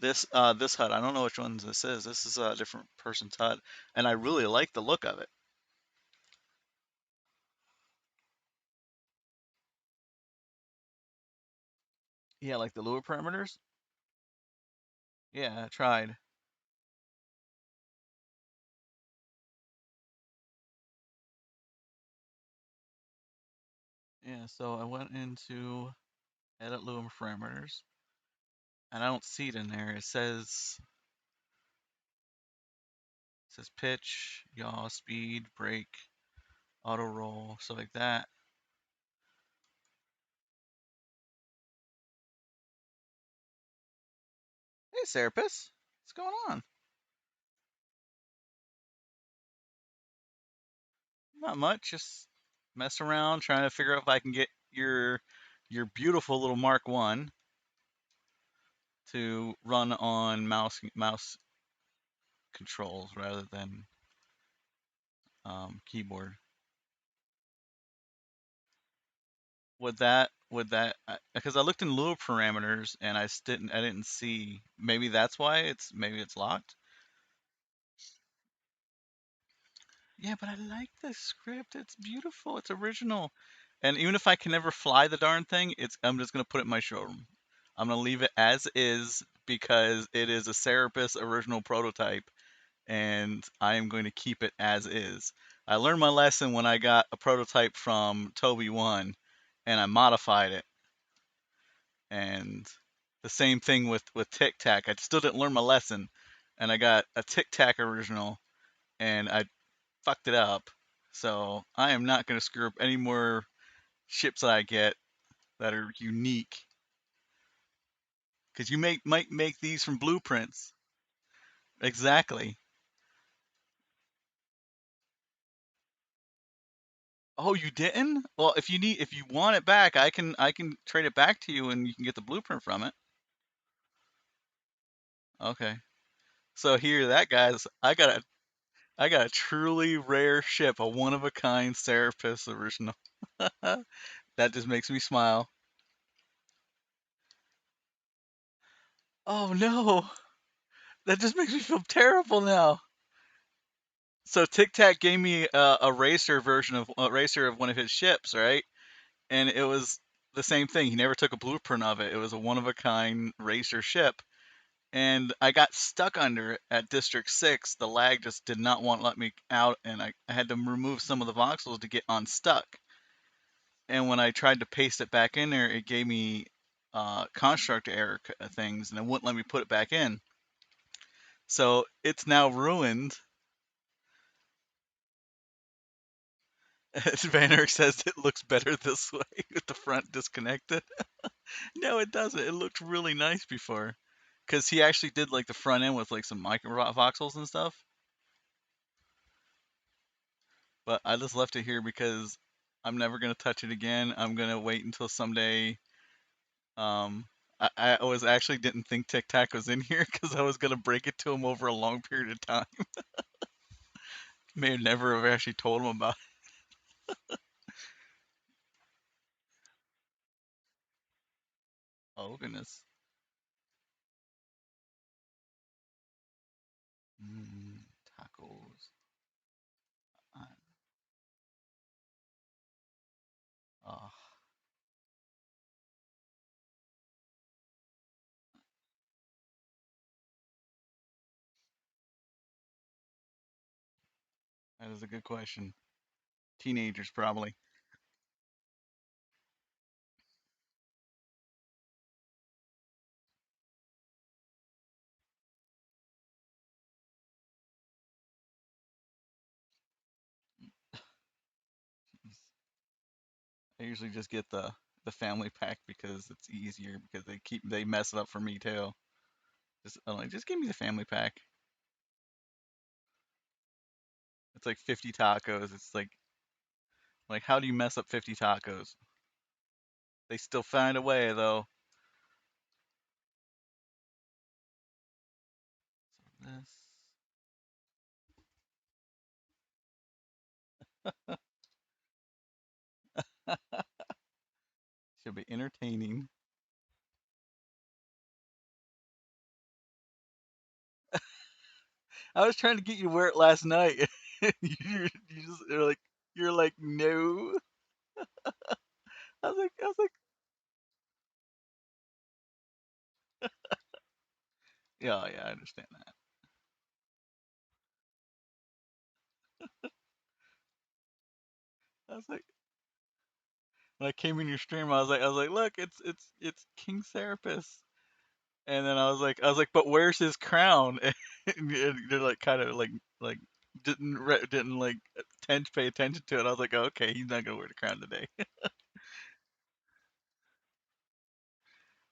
This hut, I don't know which one this is. This is a different person's hut, and I really like the look of it. Yeah, like the lure parameters. Yeah, I tried. Yeah, so I went into edit lure parameters, and I don't see it in there. It says pitch, yaw, speed, brake, auto roll, stuff like that. Hey, Serapis, what's going on? Not much, just mess around, trying to figure out if I can get your beautiful little Mark One to run on mouse controls rather than keyboard. Would that because I looked in lure parameters and I didn't see, maybe that's why maybe it's locked. Yeah, but I like the script. It's beautiful. It's original. And even if I can never fly the darn thing, I'm just gonna put it in my showroom. I'm gonna leave it as is because it is a Serapis original prototype, and I am going to keep it as is. I learned my lesson when I got a prototype from Toby One, and I modified it. And the same thing with Tic Tac. I still didn't learn my lesson, and I got a Tic Tac original, and I fucked it up. So I am not going to screw up any more ships that I get that are unique. Because you might make these from blueprints. Exactly. Oh, you didn't? Well, if you want it back, I can trade it back to you and you can get the blueprint from it. Okay. So here, that guys, I got a truly rare ship, a one of a kind Serapis original. That just makes me smile. Oh no, that just makes me feel terrible now. So Tic Tac gave me a racer version of a racer of one of his ships, right? And it was the same thing. He never took a blueprint of it. It was a one of a kind racer ship, and I got stuck under it at District 6. The lag just did not want to let me out, and I had to remove some of the voxels to get unstuck. And when I tried to paste it back in there, it gave me constructor error things, and it wouldn't let me put it back in. So it's now ruined. As Van Erck says, it looks better this way with the front disconnected. No, it doesn't. It looked really nice before, because he actually did like the front end with like some micro voxels and stuff. But I just left it here because I'm never gonna touch it again. I'm gonna wait until someday. Um, I was actually didn't think Tic Tac was in here because I was gonna break it to him over a long period of time. May have never have actually told him about it. Oh goodness. Tacos. Uh, Oh, that is a good question. Teenagers probably. I usually just get the family pack because it's easier because they mess it up for me too. I'm like, just give me the family pack. It's like 50 tacos. It's like how do you mess up 50 tacos? They still find a way though. This should be entertaining. I was trying to get you to wear it last night. You just you're like no. I was like, yeah, yeah, I understand that. I was like, when I came in your stream, I was like, look, it's King Serapis. And then I was like, but where's his crown? And they're like, kind of like didn't like pay attention to it. I was like, oh, okay, he's not gonna wear the crown today.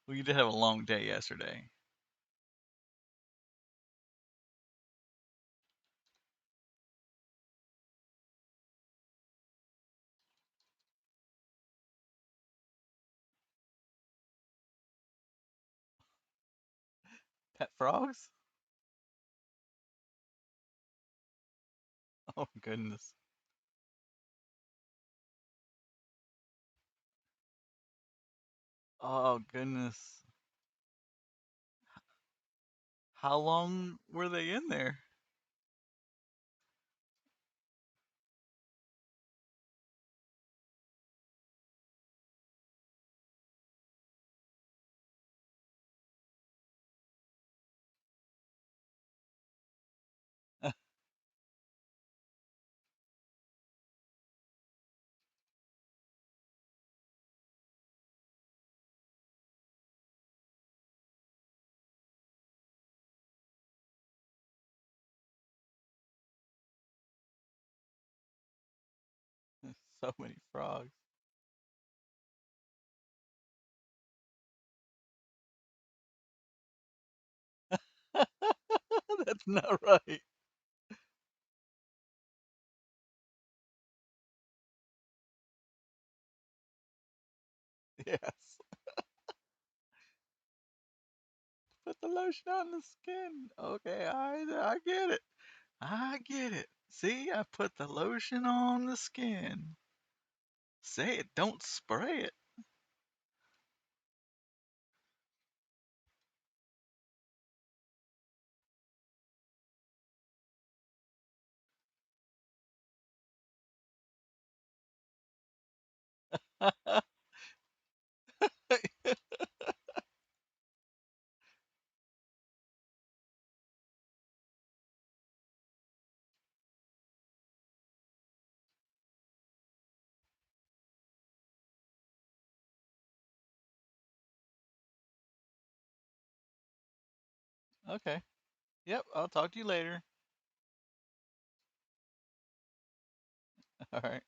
We did have a long day yesterday. Pet frogs? Oh goodness. Oh goodness. How long were they in there? So many frogs. That's not right. Yes. Put the lotion on the skin. Okay, I get it. I get it. See, I put the lotion on the skin. Say it, don't spray it. Okay. Yep, I'll talk to you later. All right.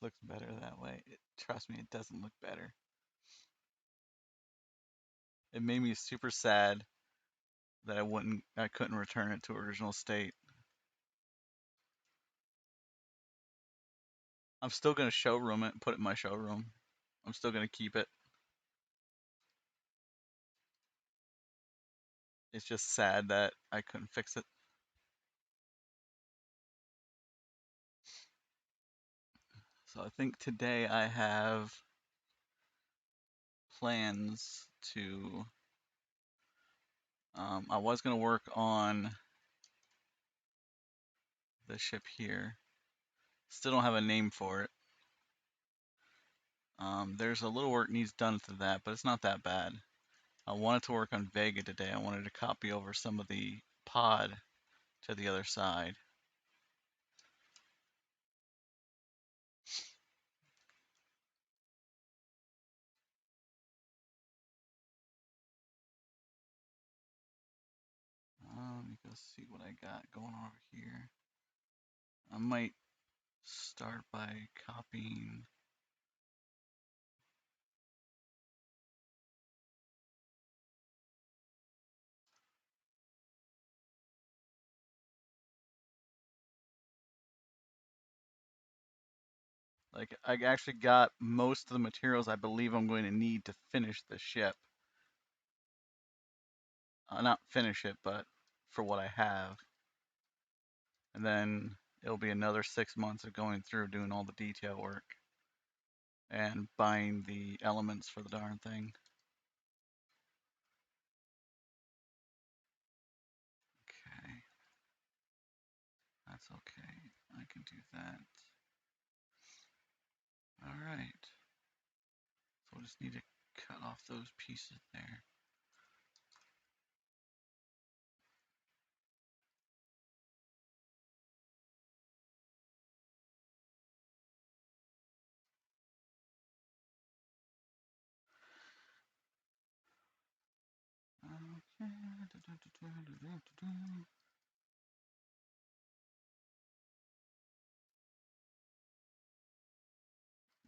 Looks better that way. Trust me, it doesn't look better. It made me super sad that I couldn't return it to original state. I'm still gonna showroom it and put it in my showroom. I'm still gonna keep it. It's just sad that I couldn't fix it. So I think today I have plans to. I was gonna work on the ship here. Still don't have a name for it. There's a little work needs done to that, but it's not that bad. I wanted to work on Vega today. I wanted to copy over some of the pod to the other side. Let me go see what I got going on over here. I might start by copying. Like, I actually got most of the materials I believe I'm going to need to finish the ship. Not finish it, but for what I have. And then it'll be another 6 months of going through doing all the detail work and buying the elements for the darn thing. That's okay. I can do that. All right. So we'll just need to cut off those pieces there. Okay.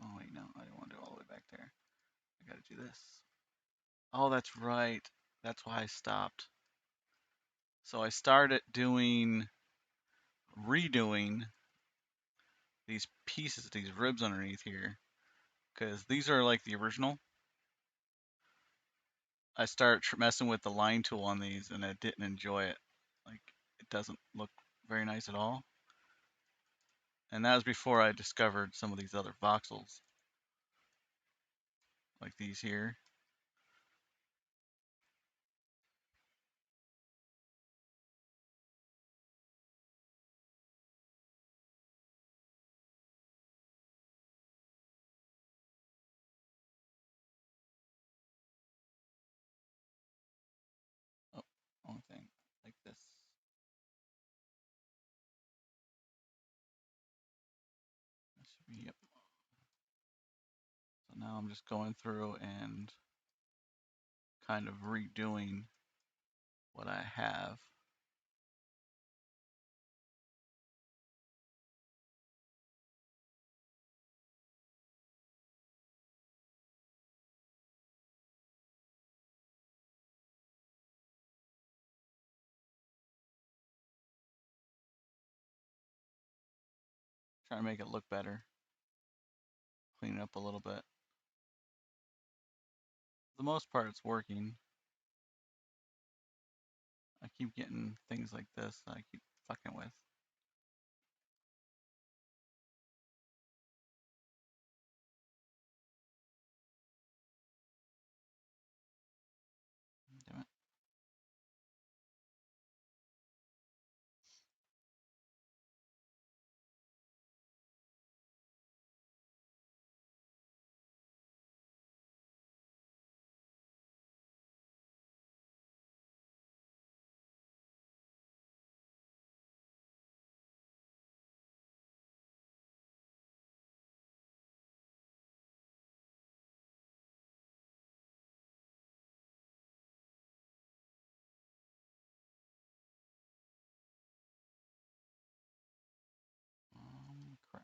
Oh wait, no, I don't want to do all the way back there. I gotta do this. Oh, that's right. That's why I stopped. So I started redoing these pieces, these ribs underneath here, because these are like the original. I started messing with the line tool on these, and I didn't enjoy it. Like, it doesn't look very nice at all. And that was before I discovered some of these other voxels, like these here. Oh, wrong thing. Like this. That should be, yep. So now I'm just going through and kind of redoing what I have. Trying to make it look better. Clean it up a little bit. For the most part, it's working. I keep getting things like this that I keep fucking with. Damn it. Crap.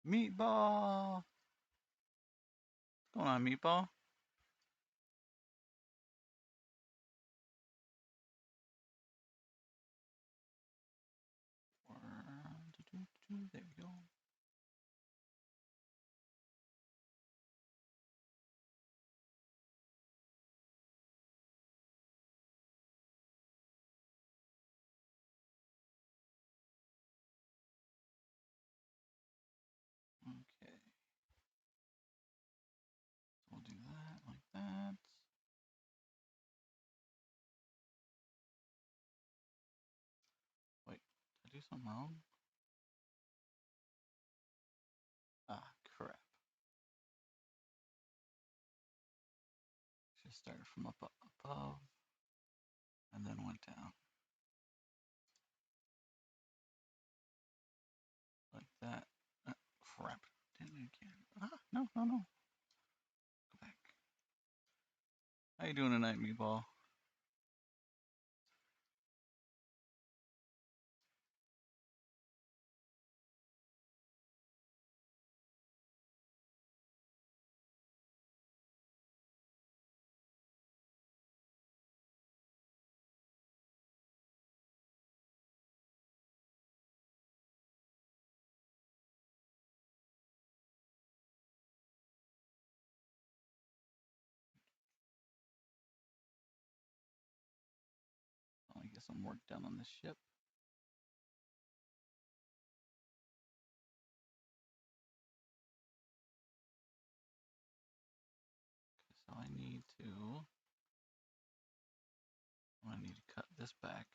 Meatball! What's going on, Meatball? There we go. Okay. So we'll do that like that. Wait, did I do something wrong? Ah, crap. Should start from up above and then went down. Like that. Crap. Damn again. Ah, no, no, no. Go back. How you doing tonight, meatball? Oh, I get some work done on this ship. So I need to cut this back.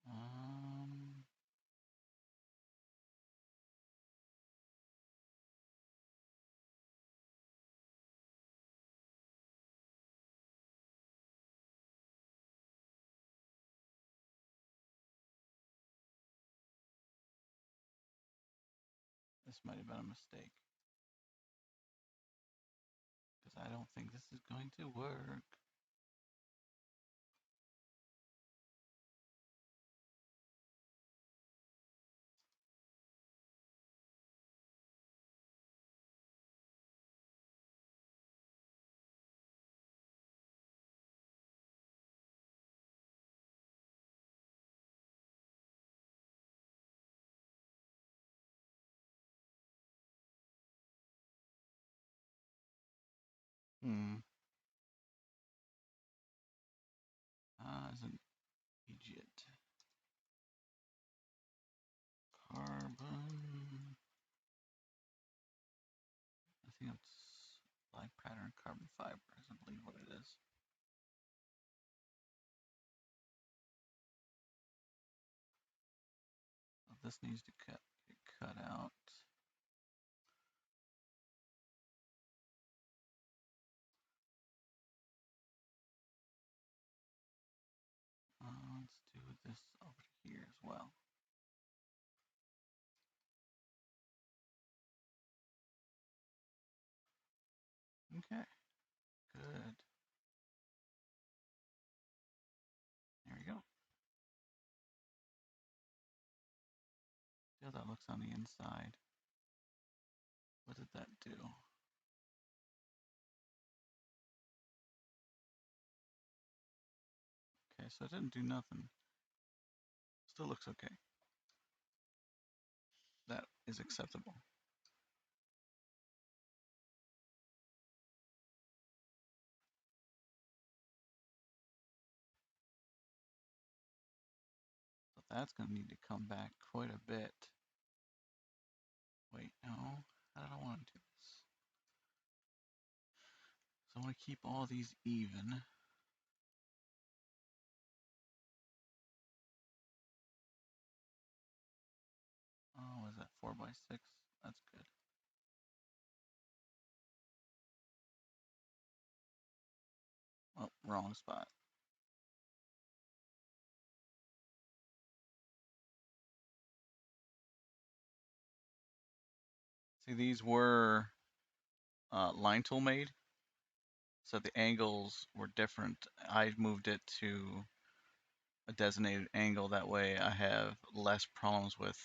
Um, this might have been a mistake because I don't think this is going to work. Hmm. As an idiot. Carbon. I think it's line pattern carbon fiber. I believe what it is. So this needs to get cut out. Let's do this over here as well. Okay, good. There we go. See how that looks on the inside. What did that do? Okay, so it didn't do nothing. Still looks okay. That is acceptable. So that's going to need to come back quite a bit. Wait, no. How did I want to do this? So I want to keep all these even. Oh, is that 4 by 6? That's good. Oh, wrong spot. See, these were line tool made, so the angles were different. I moved it to a designated angle. That way I have less problems with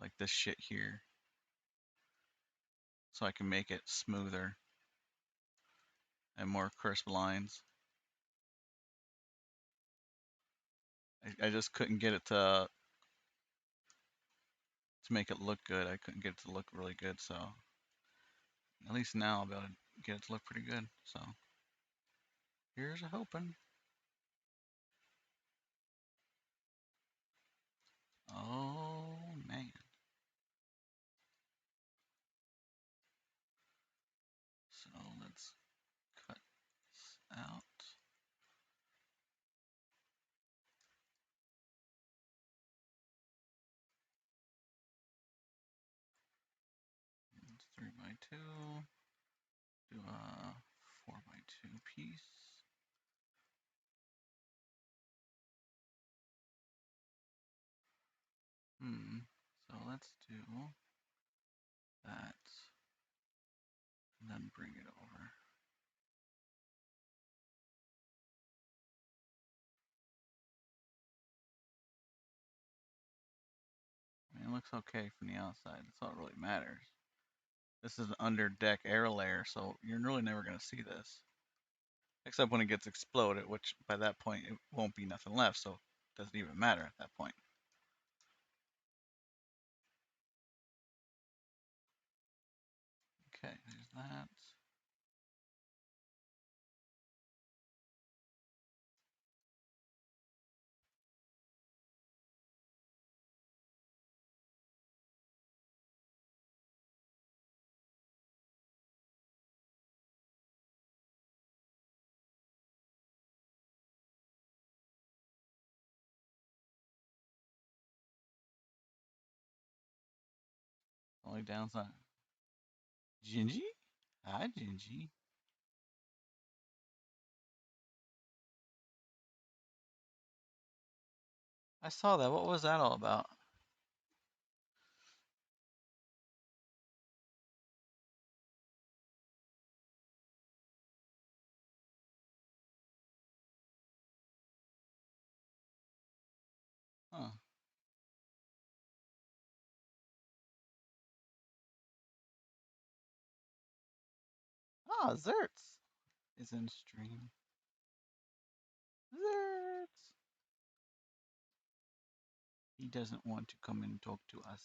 like this shit here. So I can make it smoother and more crisp lines. I just couldn't get it to make it look good. I couldn't get it to look really good, so at least now I'll be able to get it to look pretty good. So here's a hoping. Oh man. So let's cut this out. It's 3x2. Do a 4x2 piece. So let's do that and then bring it over. I mean, it looks okay from the outside. That's all that really matters. This is an under deck air layer, so you're really never going to see this. Except when it gets exploded, which by that point it won't be nothing left, so it doesn't even matter at that point. Okay, there's that. Only downside. Gingy? Hi, Gingy. I saw that. What was that all about? Huh. Ah, Zerts is in stream. Zerts. He doesn't want to come and talk to us.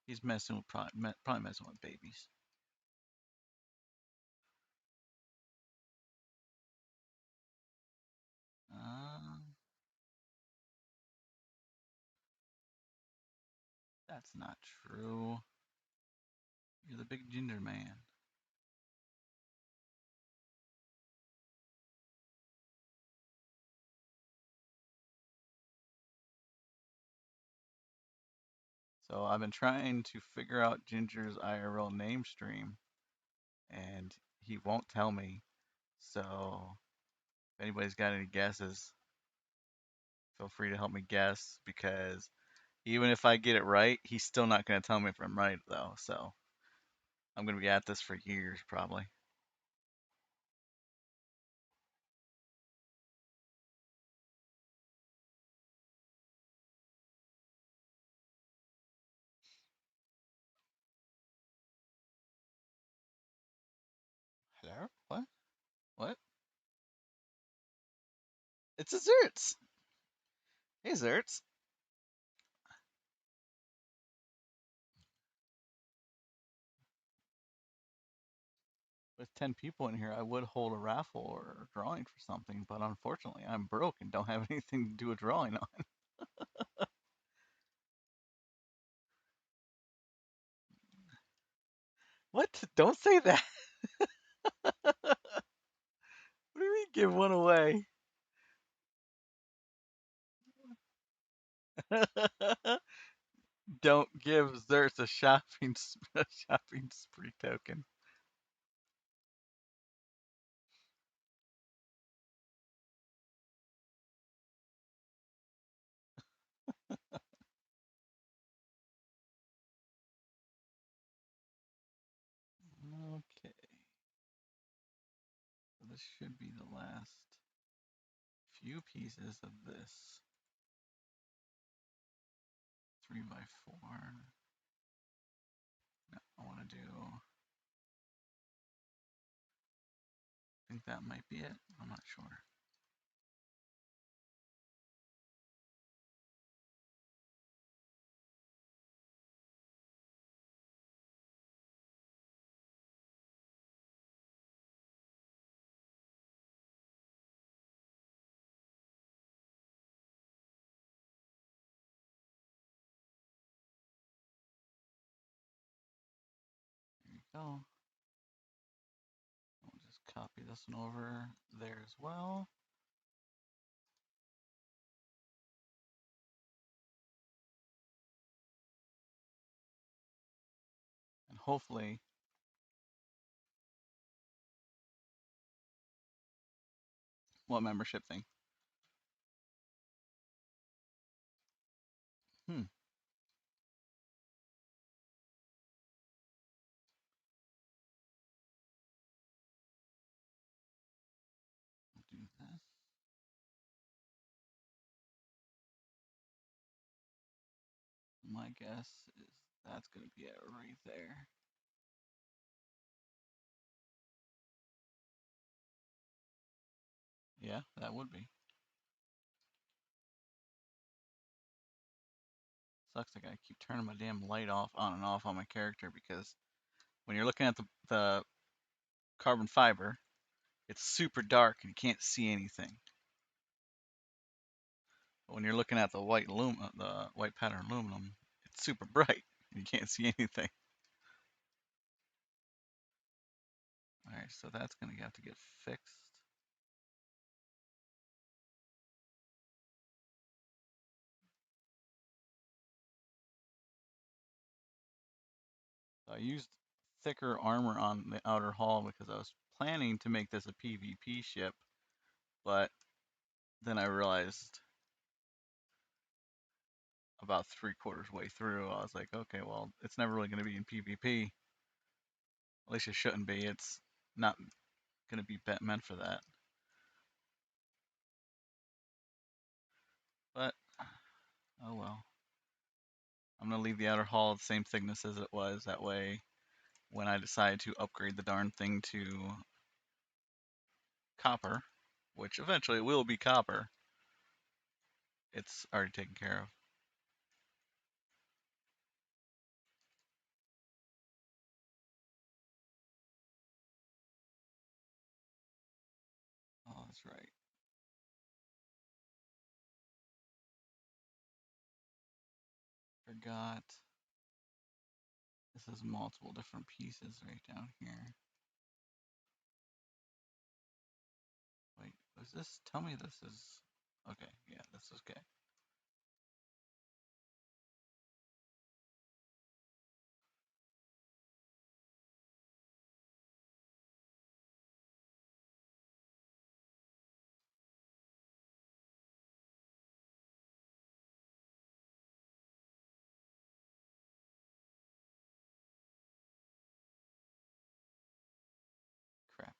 He's messing with probably messing with babies. Uh, that's not true. You're the big ginger man. So I've been trying to figure out Ginger's IRL name stream, and he won't tell me. So if anybody's got any guesses, feel free to help me guess because even if I get it right, he's still not going to tell me if I'm right though. So I'm going to be at this for years probably. Hello? What? What? It's a Zerts. Hey Zerts. With 10 people in here, I would hold a raffle or a drawing for something, but unfortunately, I'm broke and don't have anything to do a drawing on. What? Don't say that. What do you mean give one away? Don't give Zerts a a shopping spree token. Okay. So this should be the last few pieces of this 3x4. No, I want to do. I think that might be it. I'm not sure. There you go. copy this one over there as well. And hopefully, what membership thing? Hmm. Do this. My guess is that's going to be it right there. Yeah, that would be. Sucks like I keep turning my damn light off, on and off on my character because when you're looking at the carbon fiber, it's super dark and you can't see anything. But when you're looking at the the white pattern aluminum, it's super bright and you can't see anything. All right, so that's gonna have to get fixed. So I used thicker armor on the outer hull because I was planning to make this a PvP ship, but then I realized about 3/4 way through, I was like, okay, well, it's never really going to be in PvP. At least it shouldn't be. It's not going to be meant for that. But, oh well. I'm going to leave the outer hull the same thickness as it was. That way, when I decide to upgrade the darn thing to copper, which eventually it will be copper, it's already taken care of. Oh, that's right. Forgot. This is multiple different pieces right down here. Wait, was this? Tell me this is. Okay, yeah, this is okay. Crap.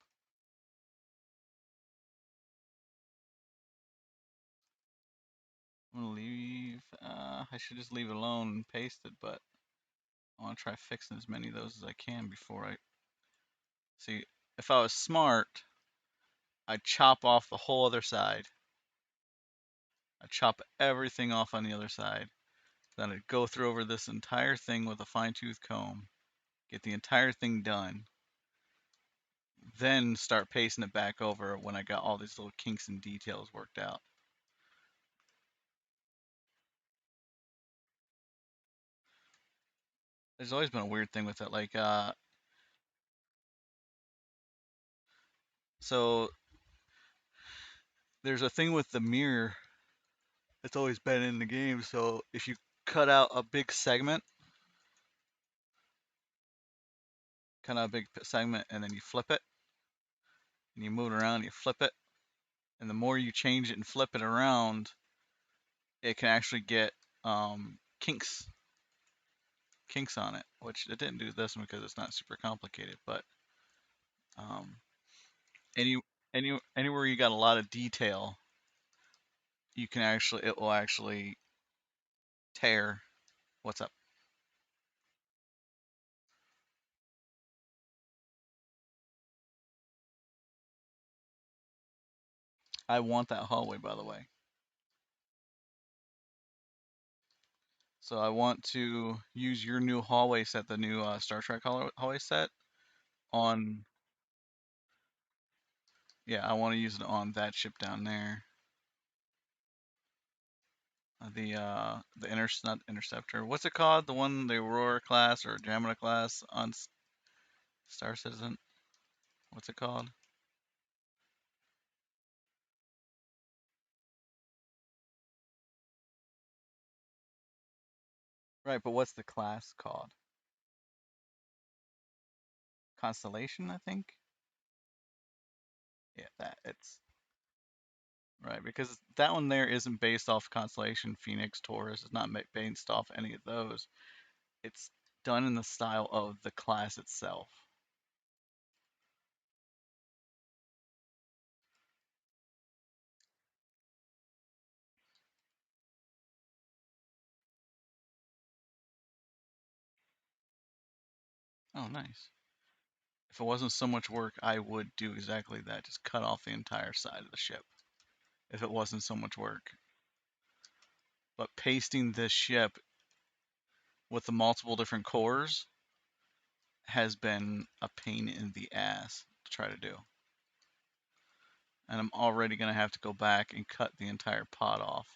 I'm gonna leave. I should just leave it alone and paste it, but I want to try fixing as many of those as I can before I see. If I was smart, I'd chop off the whole other side. I'd chop everything off on the other side. Then I'd go through over this entire thing with a fine-tooth comb, get the entire thing done, then start pasting it back over when I got all these little kinks and details worked out. There's always been a weird thing with it, like so there's a thing with the mirror that's always been in the game. So if you cut out a big segment, and then you flip it and you move it around, you flip it, and the more you change it and flip it around, it can actually get kinks on it, which it didn't do this one because it's not super complicated, but um, any anywhere you got a lot of detail, it will actually tear. What's up? I want that hallway, by the way. So I want to use your new hallway set, the new Star Trek hallway set on. Yeah, I want to use it on that ship down there. The not interceptor. What's it called? The one, the Aurora class or Gemini class on Star Citizen. What's it called? Right, but what's the class called? Constellation, I think. Yeah, that it's right because that one there isn't based off Constellation, Phoenix, Taurus. It's not based off any of those. It's done in the style of the class itself. Oh, nice. If it wasn't so much work, I would do exactly that. Just cut off the entire side of the ship. If it wasn't so much work. But pasting this ship with the multiple different cores has been a pain in the ass to try to do. And I'm already going to have to go back and cut the entire pod off.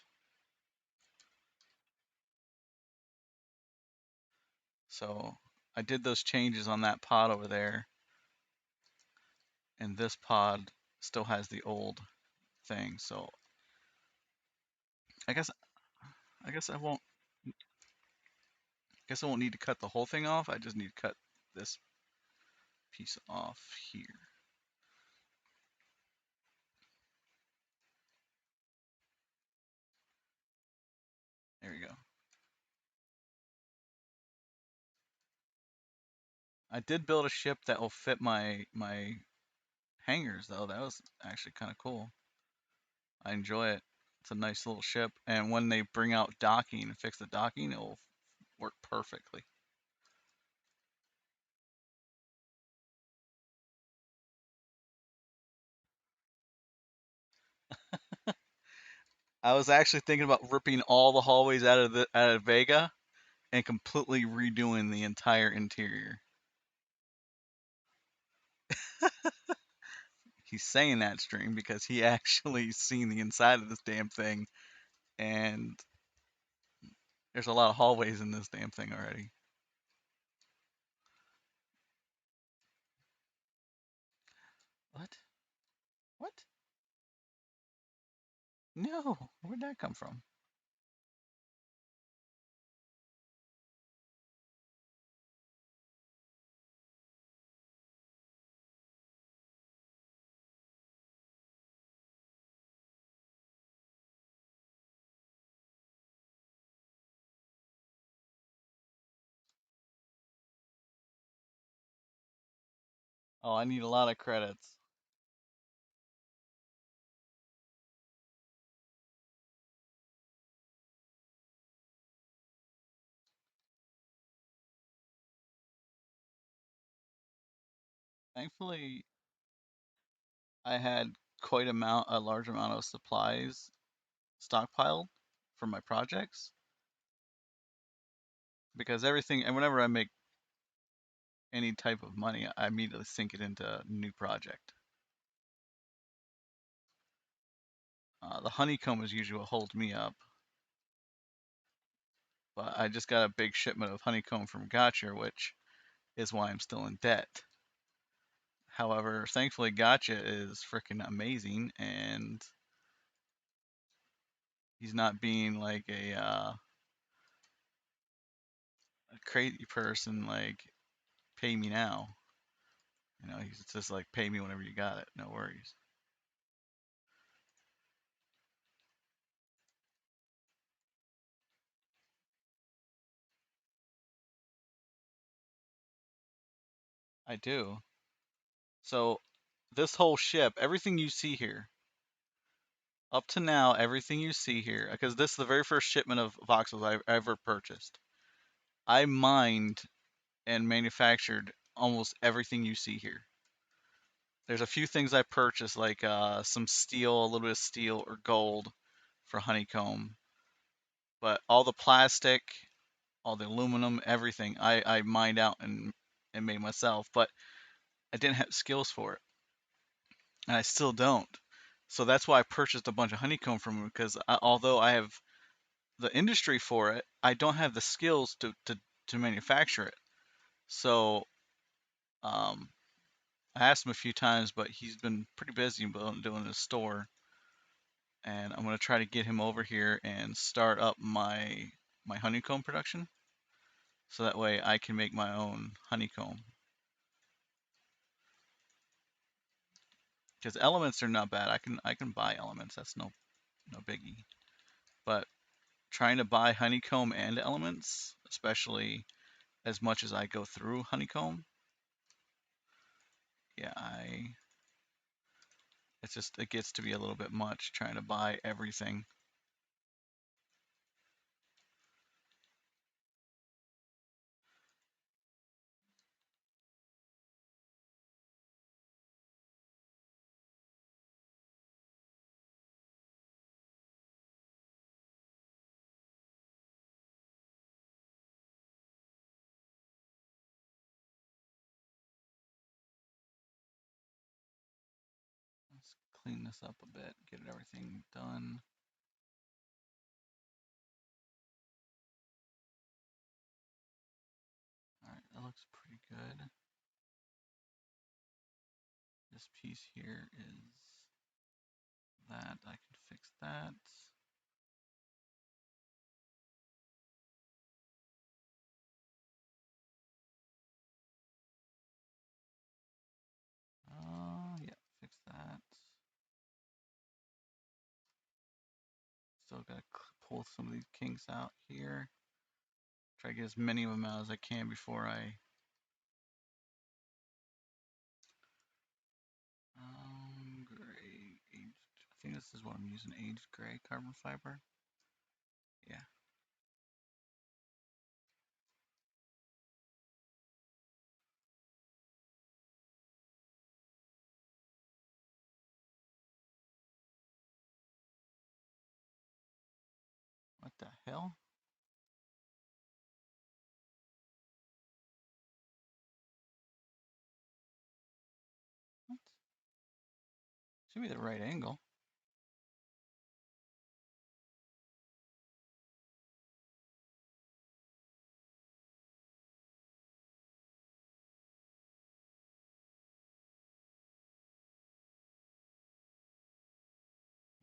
So I did those changes on that pod over there, and this pod still has the old thing. So I guess I guess I won't guess I won't need to cut the whole thing off. I just need to cut this piece off here. There we go. I did build a ship that will fit my hangars though. That was actually kind of cool. I enjoy it. It's a nice little ship, and when they bring out docking and fix the docking, it will work perfectly. I was actually thinking about ripping all the hallways out of Vega and completely redoing the entire interior. He's saying that stream because he actually seen the inside of this damn thing, and there's a lot of hallways in this damn thing already. What? What? No, where'd that come from? Oh, I need a lot of credits. Thankfully, I had a large amount of supplies stockpiled for my projects because everything, and whenever I make any type of money, I immediately sink it into a new project. The honeycomb is usually what holds me up, but I just got a big shipment of honeycomb from Gotcha, which is why I'm still in debt. However, thankfully, Gotcha is freaking amazing, and he's not being like a crazy person like pay me now. He's just like pay me whenever you got it, no worries. I do. So this whole ship, everything you see here, up to now, everything you see here, because this is the very first shipment of voxels I've ever purchased. I mined and manufactured almost everything you see here. There's a few things I purchased, like some steel, a little bit of steel or gold for honeycomb, but all the plastic, all the aluminum, everything, I mined out and made myself, but I didn't have skills for it, and I still don't. So that's why I purchased a bunch of honeycomb from him because although I have the industry for it, I don't have the skills to manufacture it. So um, I asked him a few times, but he's been pretty busy doing his store, and I'm gonna try to get him over here and start up my honeycomb production. so that way I can make my own honeycomb. Because elements are not bad. I can buy elements. That's no biggie. But trying to buy honeycomb and elements, especially as much as I go through honeycomb, yeah, it gets to be a little bit much trying to buy everything. Let's clean this up a bit, get everything done. All right, that looks pretty good. This piece here is that. I can fix that. Yeah, fix that. Still gotta pull some of these kinks out here. Try to get as many of them out as I can before I. Gray, aged. I think this is what I'm using, aged gray carbon fiber. Yeah. What the hell? What? Should be the right angle.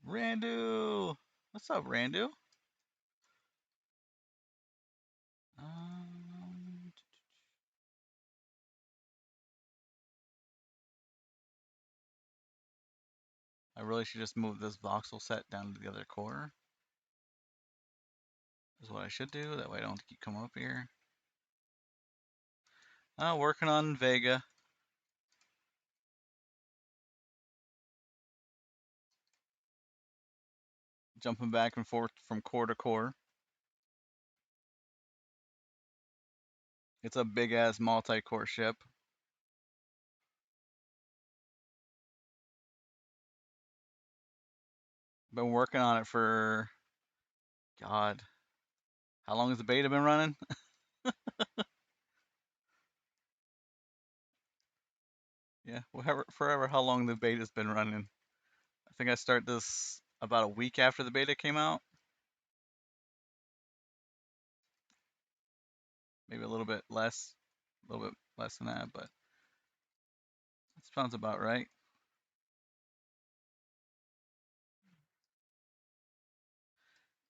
Randu! What's up, Randu? Um, I really should just move this voxel set down to the other corner. Is what I should do. That way I don't have to keep coming up here. Working on Vega. Jumping back and forth from core to core. It's a big ass multi-core ship. Been working on it for, God, how long has the beta been running? Yeah, forever how long the beta's been running. I think I started this about a week after the beta came out. Maybe a little bit less than that, but that sounds about right.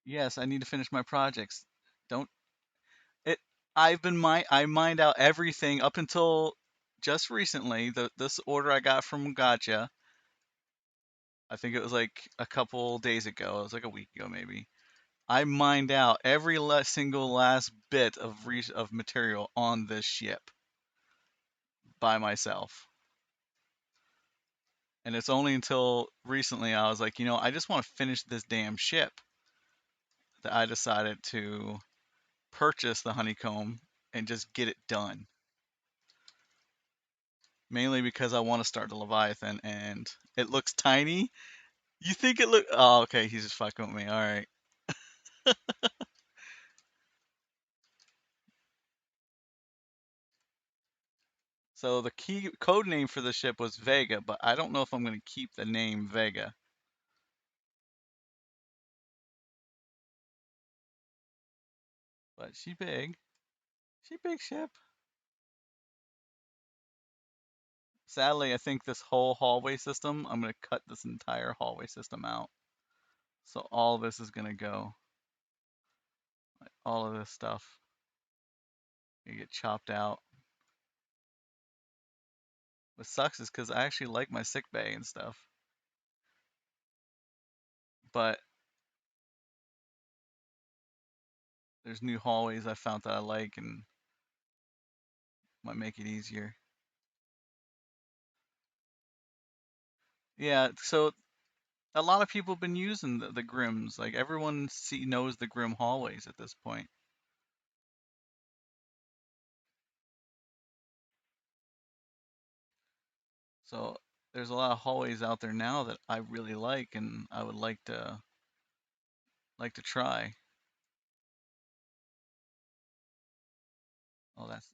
Yes, I need to finish my projects. Don't it? I mined out everything up until just recently. This order I got from Gotcha, I think it was like a couple days ago. It was like a week ago maybe. I mined out every single last bit of material on this ship by myself. And it's only until recently I was like, I just want to finish this damn ship, that I decided to purchase the honeycomb and just get it done. Mainly because I want to start the Leviathan and it looks tiny. You think it look? Oh, okay. He's just fucking with me. All right. So the key code name for the ship was Vega, but I don't know if I'm going to keep the name Vega. But she big. She big ship. Sadly, I think this whole hallway system, I'm going to cut this entire hallway system out. So all of this is going to go. Like, all of this stuff. You get chopped out. What sucks is because I actually like my sick bay and stuff, but there's new hallways I found that I like and might make it easier. Yeah, so a lot of people have been using the Grims. Like everyone knows the Grim hallways at this point. So there's a lot of hallways out there now that I really like and I would like to try. Oh, that's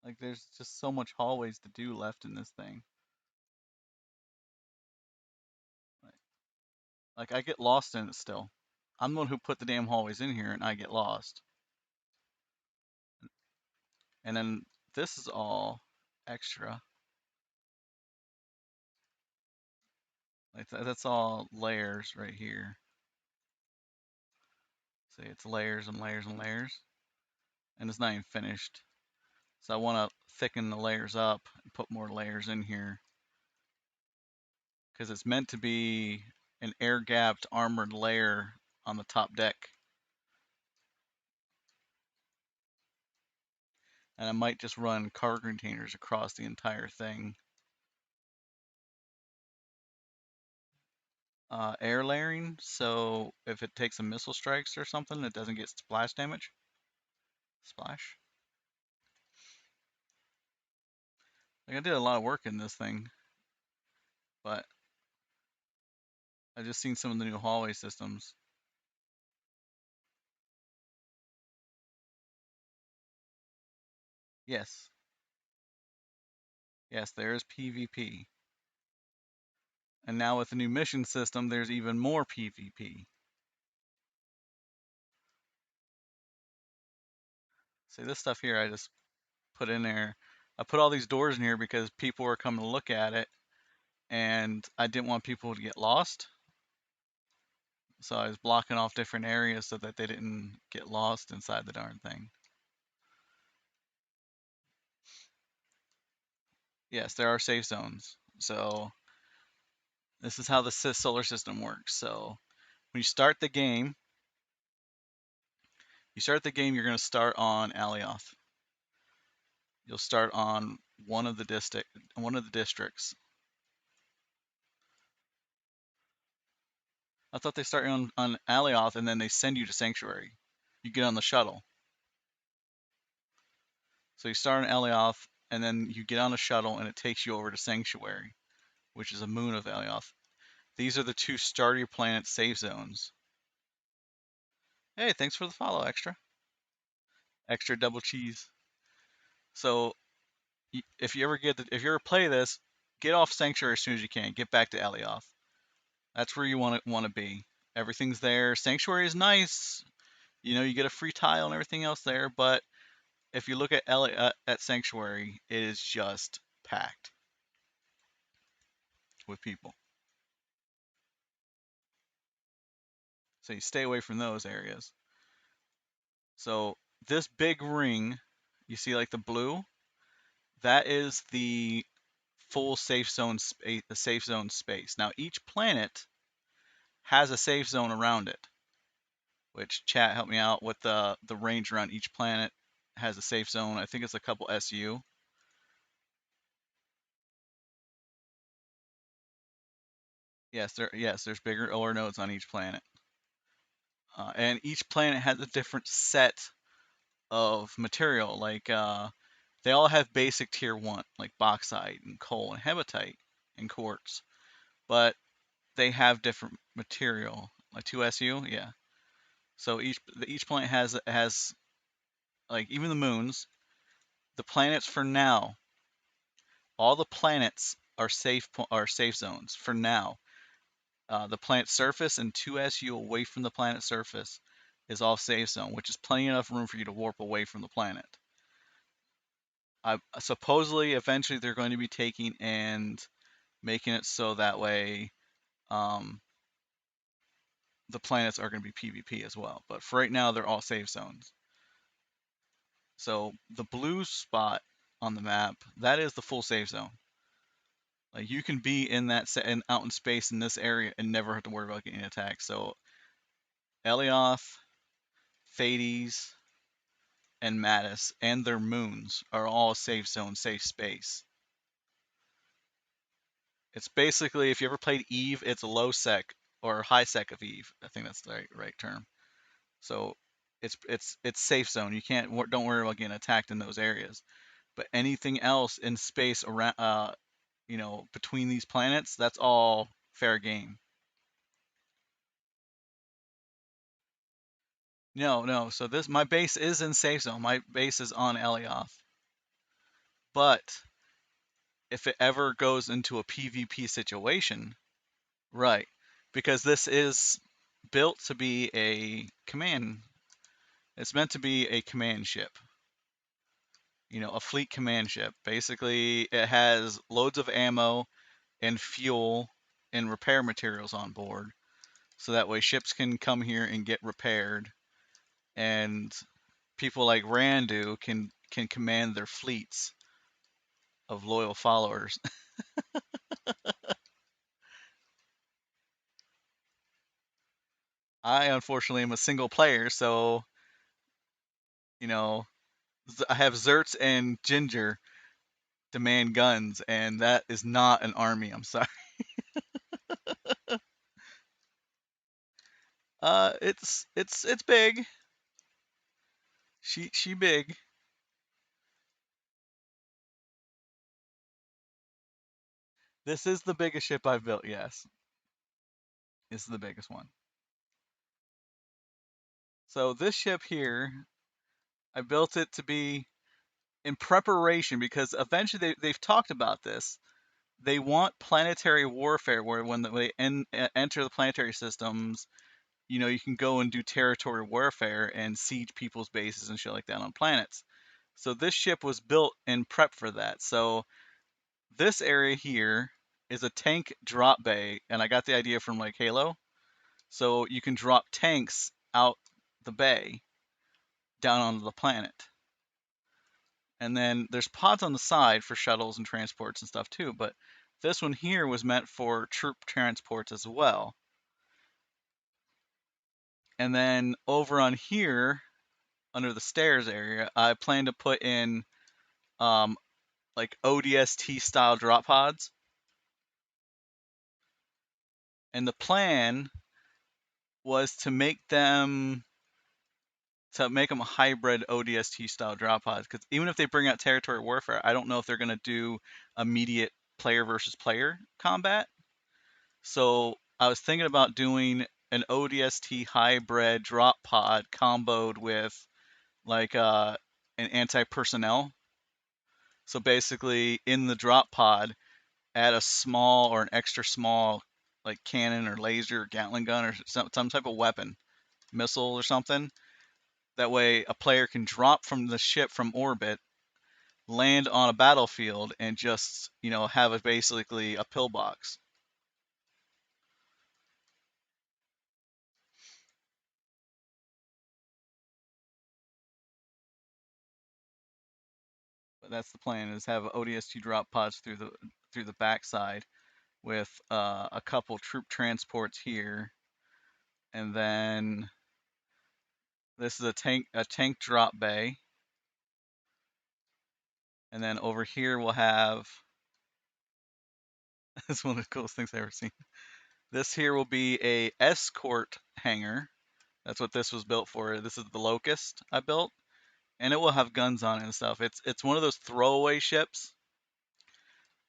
like there's just so much hallways to do left in this thing. Like, like I get lost in it still. I'm the one who put the damn hallways in here and I get lost. And then this is all extra. Like that's all layers right here. See, it's layers and layers and layers, and it's not even finished. So I want to thicken the layers up and put more layers in here because it's meant to be an air-gapped armored layer on the top deck. And I might just run cargo containers across the entire thing. Air layering, so if it takes a missile strikes or something, it doesn't get splash damage. Splash. Like I did a lot of work in this thing, but I just seen some of the new hallway systems. Yes, yes, there is PvP. And now with the new mission system, there's even more PvP. See, this stuff here I just put in there. I put all these doors in here because people were coming to look at it, and I didn't want people to get lost. So I was blocking off different areas so that they didn't get lost inside the darn thing. Yes, there are safe zones. So this is how the solar system works. So when you start the game, you're going to start on Alioth. You'll start on one of the districts. I thought they start on Alioth and then they send you to Sanctuary. You get on the shuttle. So you start on Alioth and then you get on a shuttle and it takes you over to Sanctuary, which is a moon of Alioth. These are the two Starter Your Planet safe zones. Hey, thanks for the follow, extra. Extra double cheese. So if you ever play this, get off Sanctuary as soon as you can. Get back to Alioth. That's where you want to be. Everything's there. Sanctuary is nice. You know, you get a free tile and everything else there, but if you look at Sanctuary, it is just packed with people. So you stay away from those areas. So this big ring, you see like the blue, that is the full safe zone space, the safe zone space. Now each planet has a safe zone around it, which chat help me out with the range around each planet has a safe zone. I think it's a couple SU. There's bigger ore nodes on each planet. And each planet has a different set of material. Like they all have basic tier one, like bauxite and coal and hematite and quartz, but they have different material. Like 2SU, yeah. So each planet has like even the moons, the planets for now. All the planets are safe zones for now. The planet surface and 2SU away from the planet surface. is all safe zone, which is plenty enough room for you to warp away from the planet. Supposedly, eventually, they're going to be taking and making it so that way um, the planets are going to be PvP as well. But for right now, they're all safe zones. So the blue spot on the map, that is the full safe zone. Like you can be in that and out in space in this area and never have to worry about getting attacked. So Elioth, Thades, and Mattis and their moons are all safe zone, safe space. It's basically if you ever played Eve, it's a low sec or high sec of Eve. I think that's the right term. So it's safe zone. You don't worry about getting attacked in those areas. But anything else in space around, between these planets, that's all fair game. No, no. So my base is in safe zone. My base is on Elioth. But if it ever goes into a PvP situation, right? Because this is built to be a command. It's meant to be a command ship. A fleet command ship. Basically, it has loads of ammo and fuel and repair materials on board. So that way ships can come here and get repaired and people like Randu can command their fleets of loyal followers. I unfortunately am a single player, so you know I have Zerts and Ginger demand guns, and that is not an army. I'm sorry. It's big. She big. This is the biggest ship I've built. Yes, this is the biggest one. So this ship here, I built it to be in preparation because eventually they've talked about this. They want planetary warfare where when they enter the planetary systems, you can go and do territory warfare and siege people's bases and shit like that on planets. So this ship was built and prepped for that. So this area here is a tank drop bay, and I got the idea from like Halo. So you can drop tanks out the bay down onto the planet. And then there's pods on the side for shuttles and transports and stuff too, but this one here was meant for troop transports as well. And then over on here, under the stairs area, I plan to put in um, like ODST style drop pods. And the plan was to make them a hybrid ODST style drop pods. Because even if they bring out territory warfare, I don't know if they're going to do immediate player versus player combat. So I was thinking about doing an ODST hybrid drop pod comboed with like an anti-personnel. So basically, in the drop pod, add a small or an extra small like cannon or laser or Gatling gun or some type of weapon, missile or something. That way, a player can drop from the ship from orbit, land on a battlefield, and just have basically a pillbox. But that's the plan: is have ODST drop pods through the backside with a couple troop transports here, and then this is a tank drop bay, and then over here we'll have this is one of the coolest things I've ever seen. This here will be a escort hangar. That's what this was built for. This is the Locust I built, and it will have guns on it and stuff. It's one of those throwaway ships.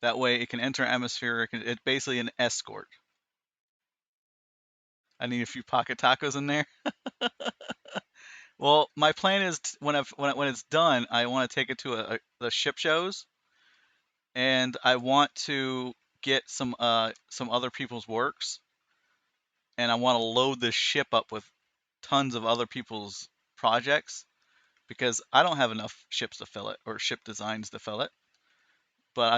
That way it can enter atmosphere. It's basically an escort. I need a few pocket tacos in there. Well, my plan is when it's done, I want to take it to the ship shows, and I want to get some other people's works, and I want to load this ship up with tons of other people's projects because I don't have enough ships to fill it or ship designs to fill it. But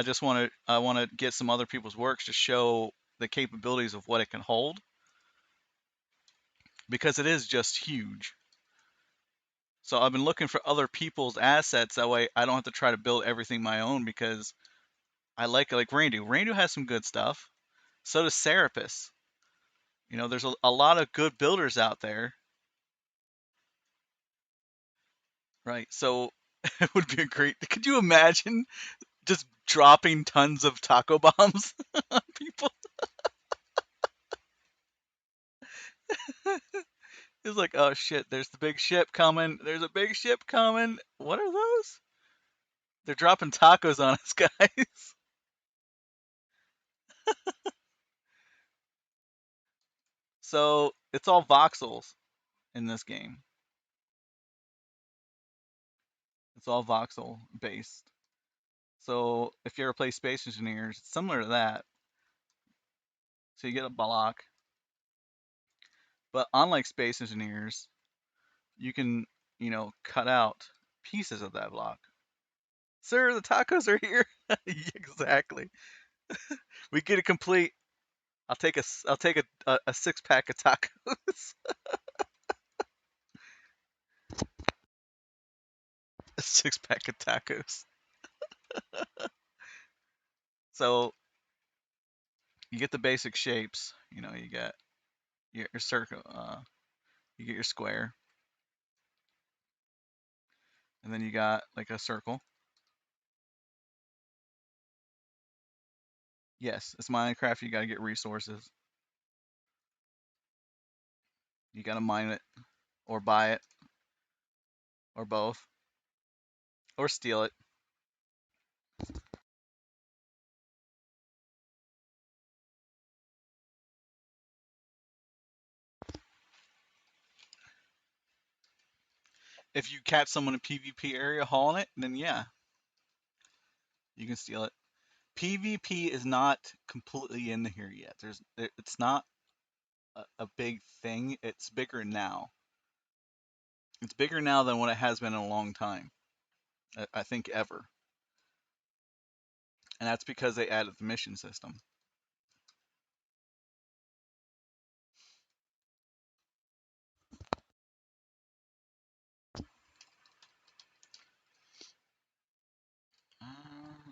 I want to get some other people's works to show the capabilities of what it can hold because it is just huge. So I've been looking for other people's assets that way I don't have to try to build everything my own because I like Randu. Randu has some good stuff. So does Serapis. You know, there's a lot of good builders out there, right? So it would be a great. Could you imagine just dropping tons of taco bombs on people? It's like, oh shit, there's the big ship coming. There's a big ship coming. What are those? They're dropping tacos on us, guys. So it's all voxels in this game. It's all voxel based. So if you ever play Space Engineers, it's similar to that. So you get a block, but unlike Space Engineers, you can, cut out pieces of that block. Sir, the tacos are here. Exactly. We get it complete. I'll take a 6 pack of tacos. A 6 pack of tacos. So you get the basic shapes. You get your circle. You get your square, and then you got like a circle. Yes, it's Minecraft. You got to get resources. You got to mine it, or buy it, or both, or steal it. If you catch someone in PvP area hauling it, then yeah, you can steal it. PvP is not completely in here yet. It's not a big thing. It's bigger now. It's bigger now than what it has been in a long time. I think ever, and that's because they added the mission system.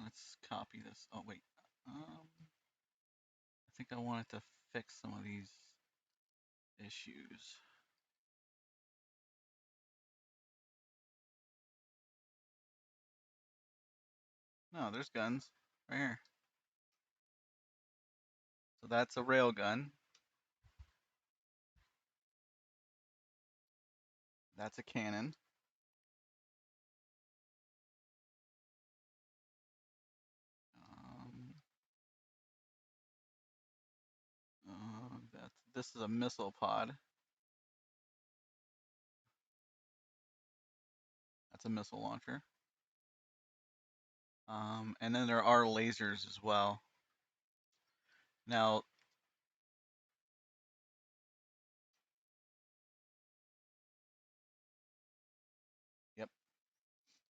Let's copy this. Oh wait, I think I wanted to fix some of these issues. No, there's guns right here. So that's a rail gun. That's a cannon. Um, this is a missile pod. That's a missile launcher. And then there are lasers as well. Now, yep,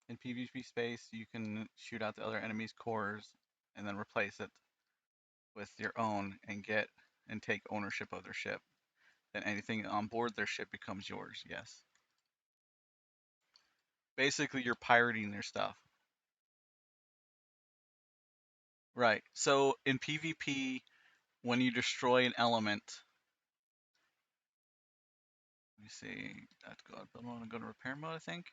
in PvP space, you can shoot out the other enemy's cores and then replace it with your own and take ownership of their ship. Then anything on board their ship becomes yours. Yes. Basically, you're pirating their stuff. Right. So in PvP, when you destroy an element, let me see. I want to go to repair mode, I think.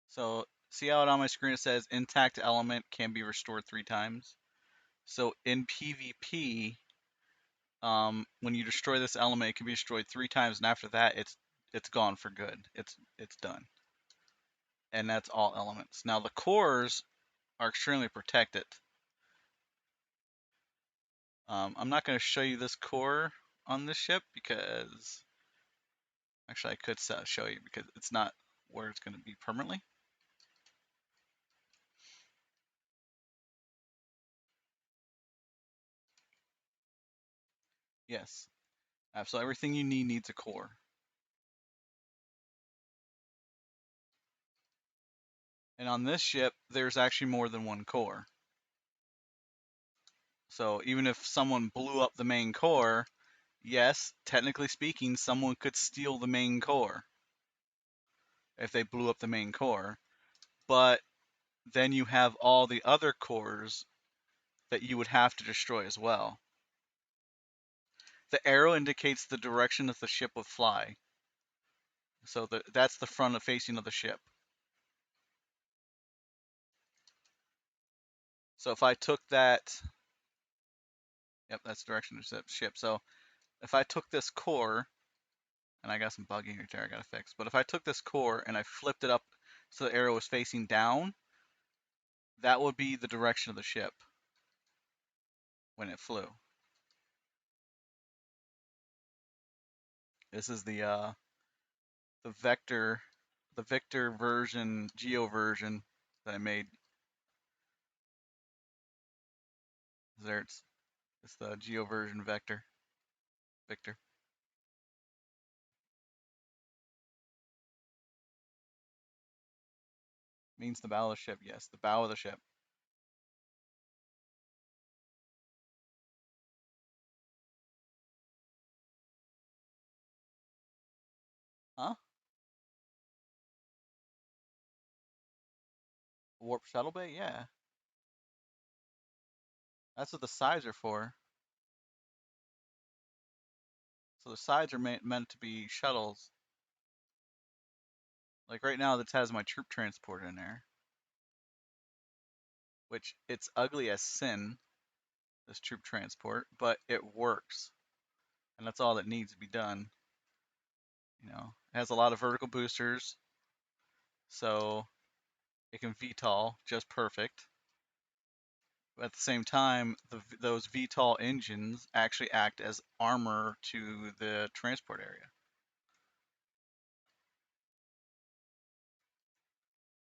So see how it on my screen it says intact element can be restored 3 times. So in PvP, when you destroy this element, it can be destroyed 3 times, and after that, it's gone for good. It's done, and that's all elements. Now the cores are extremely protected. I'm not going to show you this core on this ship because actually I could show you because it's not where it's going to be permanently. Yes. Absolutely everything you need needs a core. And on this ship, there's actually more than one core. So even if someone blew up the main core, yes, technically speaking, someone could steal the main core if they blew up the main core. But then you have all the other cores that you would have to destroy as well. The arrow indicates the direction that the ship would fly. So that's the front facing of the ship. So if I took that, yep, that's the direction of the ship. So if I took this core, and I got some bugging right there I gotta fix, but if I took this core and I flipped it up so the arrow was facing down, that would be the direction of the ship when it flew. This is the vector, the Victor version, Geo version that I made. There it's the Geo version vector, Victor. Means the bow of the ship. Yes, the bow of the ship. Huh? Warp shuttle bay? Yeah. That's what the sides are for. So the sides are meant to be shuttles. Like right now, this has my troop transport in there, which it's ugly as sin, this troop transport, but it works, and that's all that needs to be done. It has a lot of vertical boosters, so it can VTOL just perfect. But at the same time, those VTOL engines actually act as armor to the transport area.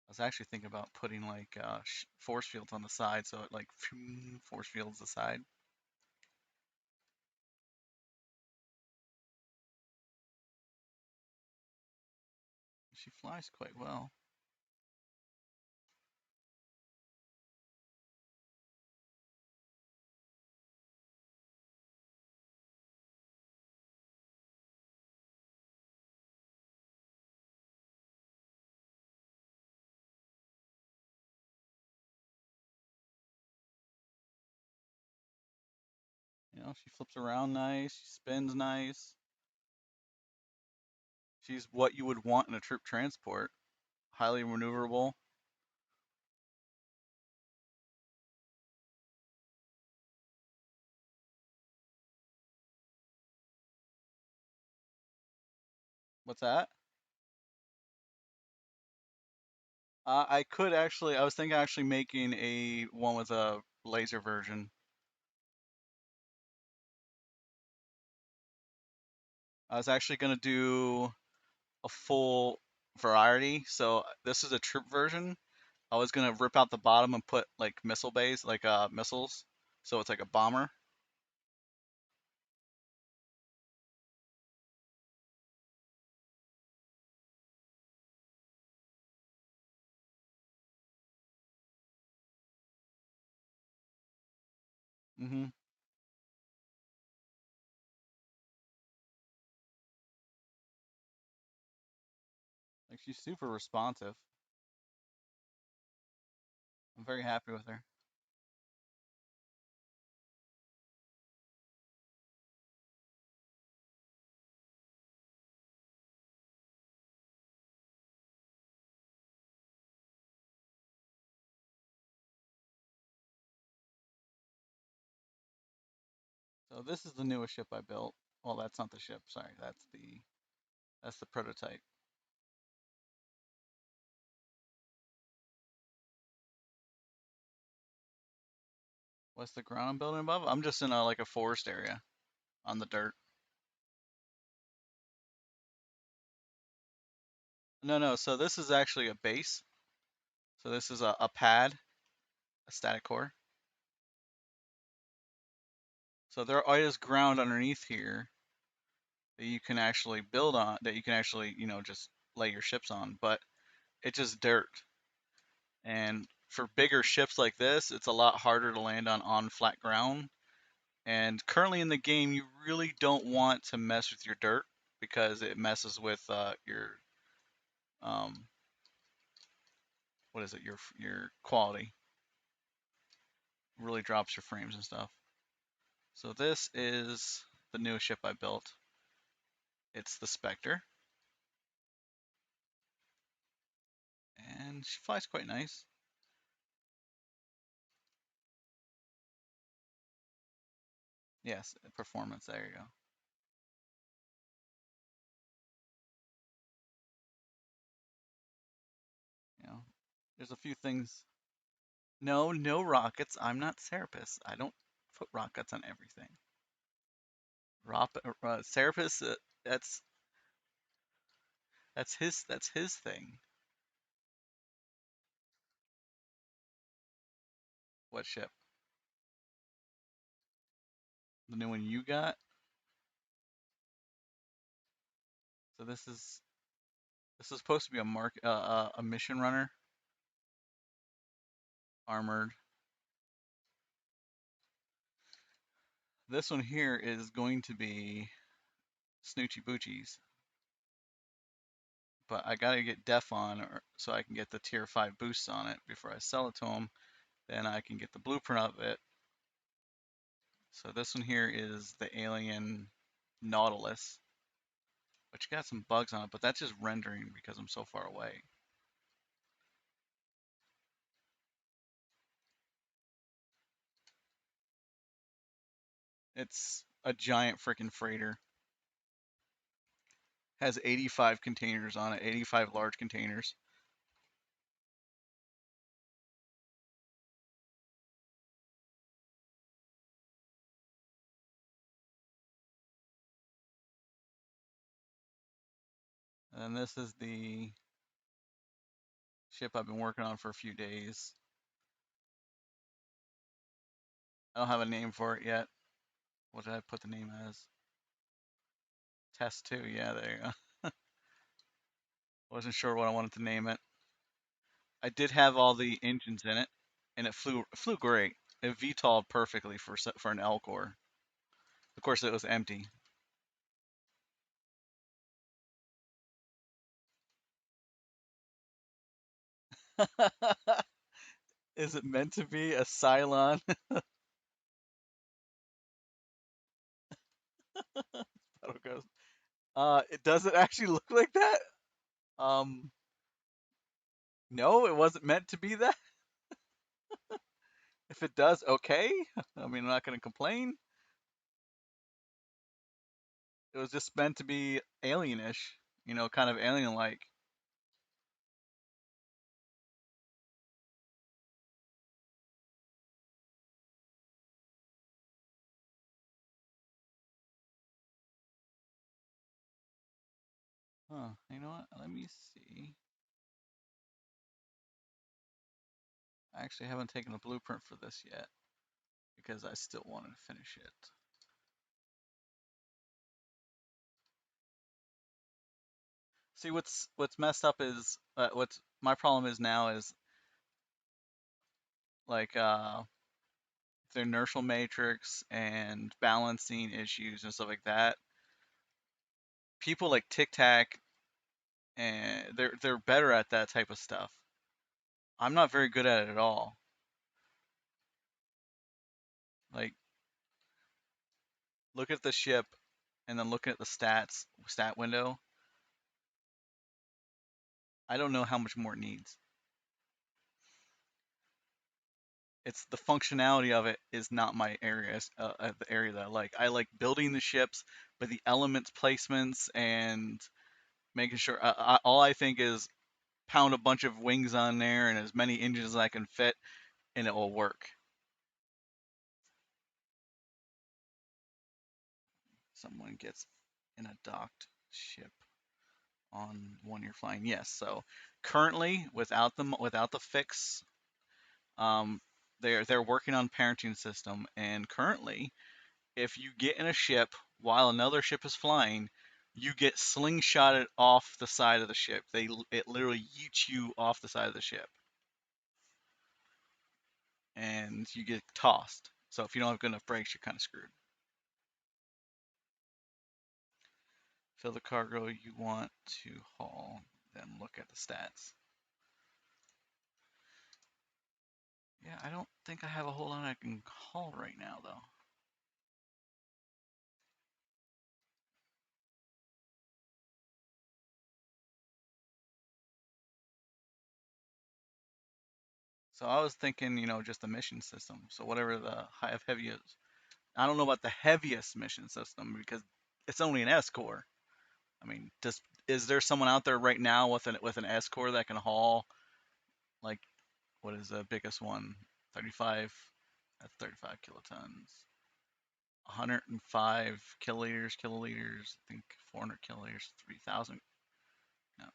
I was actually thinking about putting like force fields on the side, so it like force fields the side. She flies quite well. She flips around nice. She spins nice. She's what you would want in a troop transport. Highly maneuverable. What's that? I could actually. I was thinking actually making a one with a laser version. I was actually gonna do a full variety. So this is a troop version. I was gonna rip out the bottom and put like missile bays, like missiles. So it's like a bomber. Hmm. Like she's super responsive. I'm very happy with her. So this is the newest ship I built. Well, that's not the ship. Sorry, that's the prototype. What's the ground I'm building above? I'm just in a like a forest area on the dirt. No, no. So this is actually a base. So this is a pad, a static core. So there is ground underneath here that you can actually build on, that you can actually, just lay your ships on, but it's just dirt. And for bigger ships like this, it's a lot harder to land on flat ground. And currently in the game, you really don't want to mess with your dirt because it messes with your um, what is it? Your quality really drops your frames and stuff. So this is the newest ship I built. It's the Spectre, and she flies quite nice. Yes, performance. There you go. You know, there's a few things. No, no rockets. I'm not Serapis. I don't put rockets on everything. Serapis, that's that's his thing. What ship? The new one you got? So this is supposed to be a mission runner, armored. This one here is going to be Snoochie Boochies, but I gotta get Def on so I can get the tier 5 boosts on it before I sell it to him. Then I can get the blueprint of it. So this one here is the Alien Nautilus, which got some bugs on it, but that's just rendering because I'm so far away. It's a giant freaking freighter. Has 85 containers on it, 85 large containers. And this is the ship I've been working on for a few days. I don't have a name for it yet. What did I put the name as? Test 2. Yeah, there you go. Wasn't sure what I wanted to name it. I did have all the engines in it, and it flew great. It VTOL'd perfectly for an L core. Of course, it was empty. Is it meant to be a Cylon? Battle Ghost. It doesn't actually look like that. Um, no, it wasn't meant to be that. If it does, okay. I mean, I'm not gonna complain. It was just meant to be alienish, kind of alien-like. Huh, you know what? Let me see. I actually haven't taken a blueprint for this yet because I still wanted to finish it. See, what's messed up is what's my problem is now is like the inertial matrix and balancing issues and stuff like that. People like Tic Tac and they're better at that type of stuff. I'm not very good at it at all. Like look at the ship and then looking at the stat window. I don't know how much more it needs. It's the functionality of it is not my area, the area that I like. I like building the ships, but the elements placements and making sure. All I think is pound a bunch of wings on there and as many engines as I can fit, and it will work. Someone gets in a docked ship on one you're flying. Yes. So currently, without the fix, um, they're working on parenting system, and currently if you get in a ship while another ship is flying, you get slingshotted off the side of the ship. It literally yeets you off the side of the ship, and you get tossed. So if you don't have good enough brakes, you're kind of screwed. Fill the cargo you want to haul, then look at the stats. Yeah, I don't think I have a whole lot I can haul right now, though. So I was thinking, just the mission system. So whatever the heaviest, I don't know about the heaviest mission system because it's only an S core. I mean, is there someone out there right now with an S core that can haul like what is the biggest one? 35. That's 35 kilotons. 105 kiloliters. I think 400 kiloliters. 3,000. No,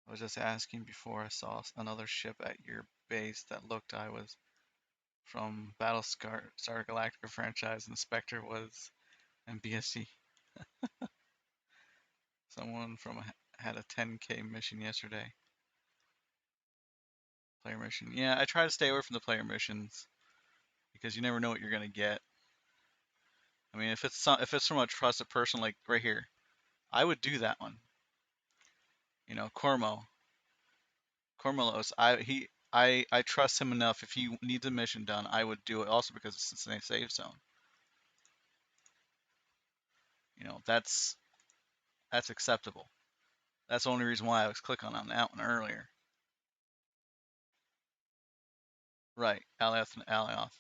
I was just asking before I saw another ship at your base that looked I was from Battlestar Galactica franchise, and the Spectre was and BSC. Someone had a 10K mission yesterday. Player mission. Yeah, I try to stay away from the player missions because you never know what you're gonna get. I mean, if it's from a trusted person like right here, I would do that one. Cormolos. I trust him enough. If he needs a mission done, I would do it. Also because it's a safe zone. That's acceptable. That's the only reason why I was clicking on that one earlier. Right, Alioth and Alioth.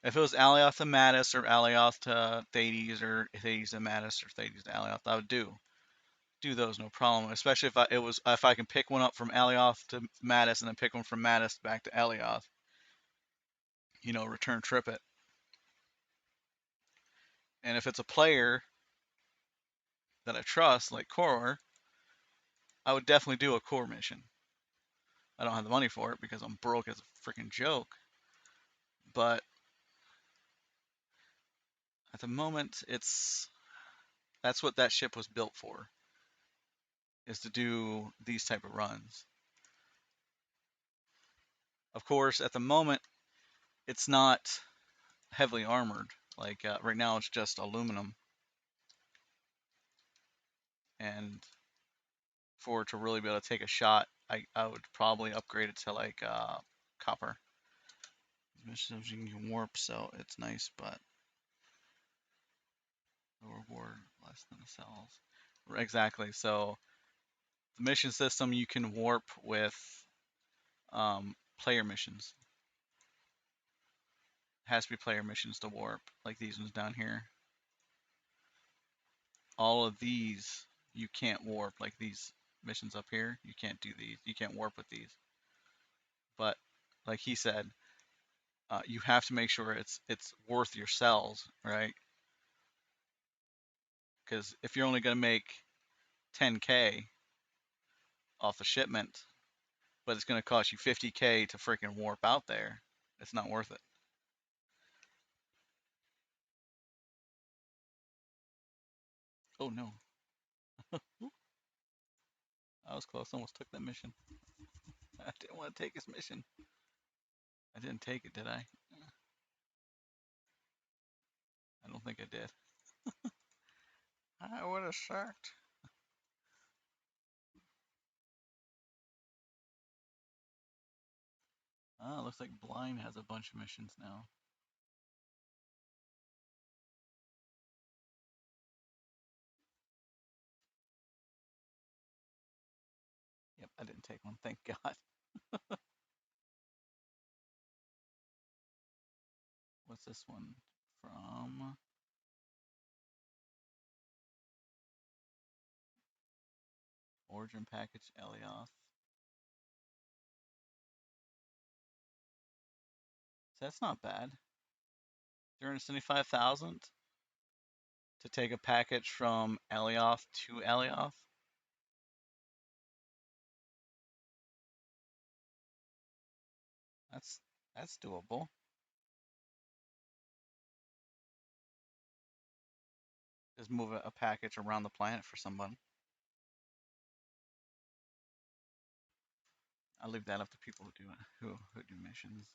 If it was Alioth to Mattis or Alioth to Thades or Thades to Mattis or Thades to Alioth, I would do those no problem. Especially if I can pick one up from Alioth to Mattis and then pick one from Mattis back to Alioth. Return trip it. And if it's a player that I trust, like Core, I would definitely do a Core mission. I don't have the money for it because I'm broke as a freaking joke. But at the moment, that's what that ship was built for, is to do these type of runs. Of course, at the moment, it's not heavily armored. Like right now, it's just aluminum, and for it to really be able to take a shot, I would probably upgrade it to like copper. Missions you can warp, so it's nice, but the reward less than the cells. Exactly. So the mission system you can warp with player missions. It has to be player missions to warp, like these ones down here. All of these you can't warp, like these missions up here. You can't do these. You can't warp with these. But like he said, you have to make sure it's worth your cells, right? Because if you're only going to make 10K off the shipment, but it's going to cost you 50K to freaking warp out there, it's not worth it. Oh no, I was close. Almost took that mission. I didn't want to take his mission. I didn't take it, did I? I don't think I did. I would have sucked. Ah, looks like Blind has a bunch of missions now. Yep, I didn't take one. Thank God. What's this one from? Origin package Elioth. So that's not bad. 375,000 to take a package from Elioth to Elioth. That's that's doable. Just move a package around the planet for someone. I'll leave that up to people who do it, who do missions.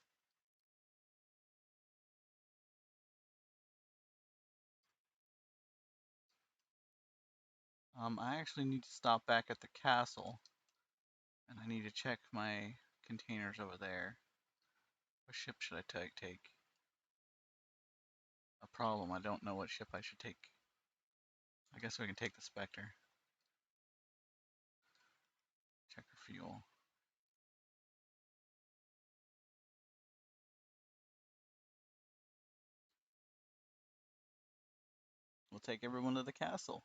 I actually need to stop back at the castle, and I need to check my containers over there. What ship should I take? A problem, I don't know what ship I should take. I guess we can take the Spectre. Check for fuel. We'll take everyone to the castle.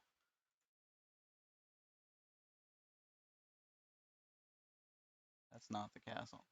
That's not the castle.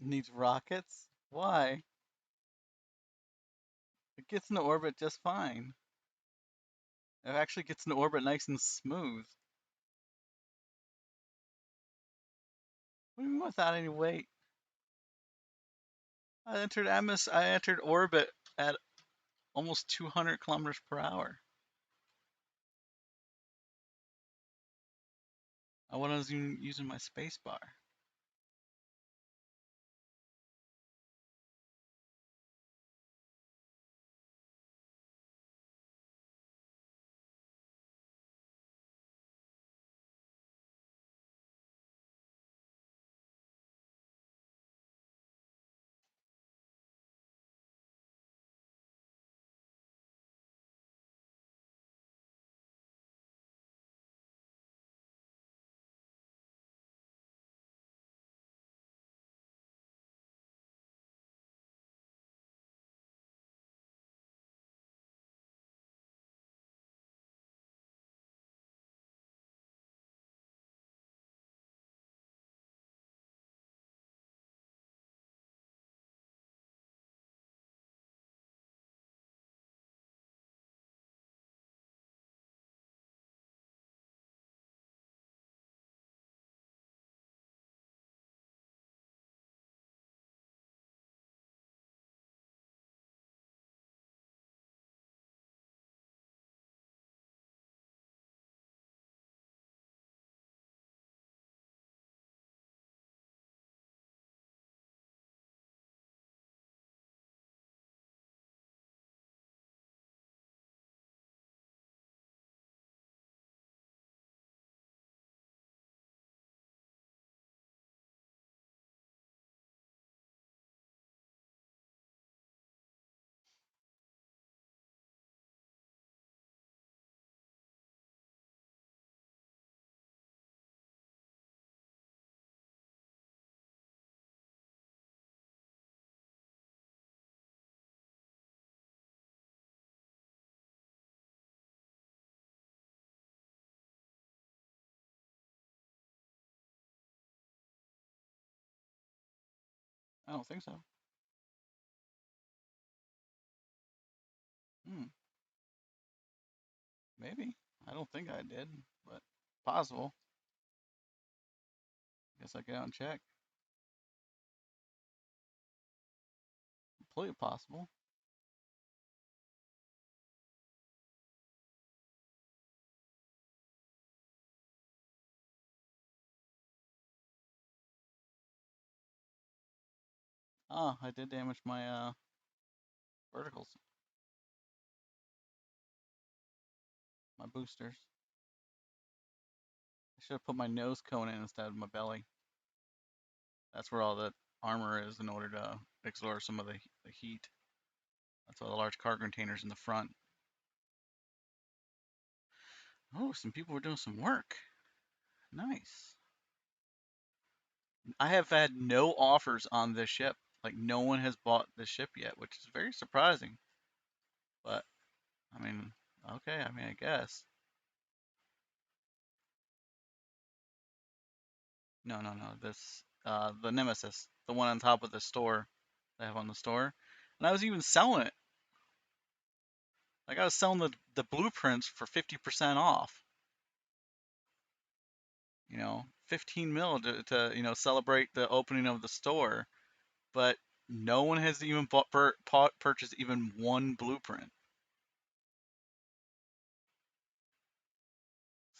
Needs rockets? Why? It gets into orbit just fine. It actually gets into orbit nice and smooth. What do you mean without any weight? I entered orbit at almost 200 kilometers per hour. I wasn't using my space bar. I don't think so. Hmm, maybe. I don't think I did, but possible. Guess I go out and check. Completely possible. Oh, I did damage my verticals, my boosters. I should have put my nose cone in instead of my belly. That's where all the armor is in order to absorb some of the heat. That's why the large cargo containers in the front. Oh, some people were doing some work. Nice. I have had no offers on this ship. Like no one has bought this ship yet, which is very surprising. But I mean, okay, I mean, I guess. No, no, no. This the Nemesis, the one on top of the store they have on the store. And I was even selling it. Like I was selling the blueprints for 50% off. 15 mil to celebrate the opening of the store, but no one has even purchased even one blueprint.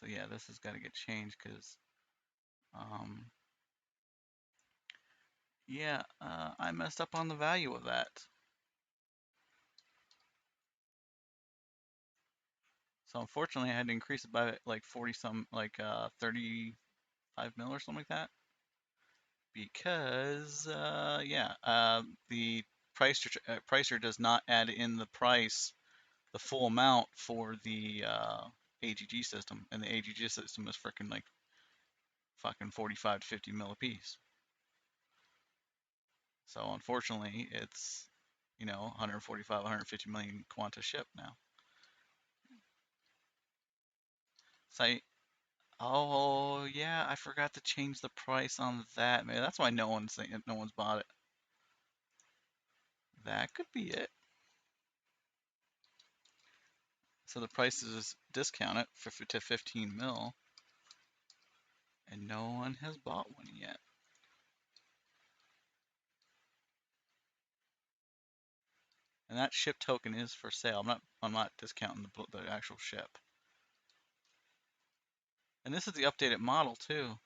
So yeah, this has got to get changed because um yeah, I messed up on the value of that. So unfortunately, I had to increase it by like 40 some, like 35 mil or something like that, because yeah, the pricer does not add in the price, the full amount for the AGG system, and the AGG system is freaking like fucking 45 to 50 mil a piece. So unfortunately, it's 145, 150 million quanta ship now. So oh yeah, I forgot to change the price on that. Maybe that's why no one's bought it. That could be it. So the price is discounted to 15 mil, and no one has bought one yet. And that ship token is for sale. I'm not discounting the actual ship. And this is the updated model too.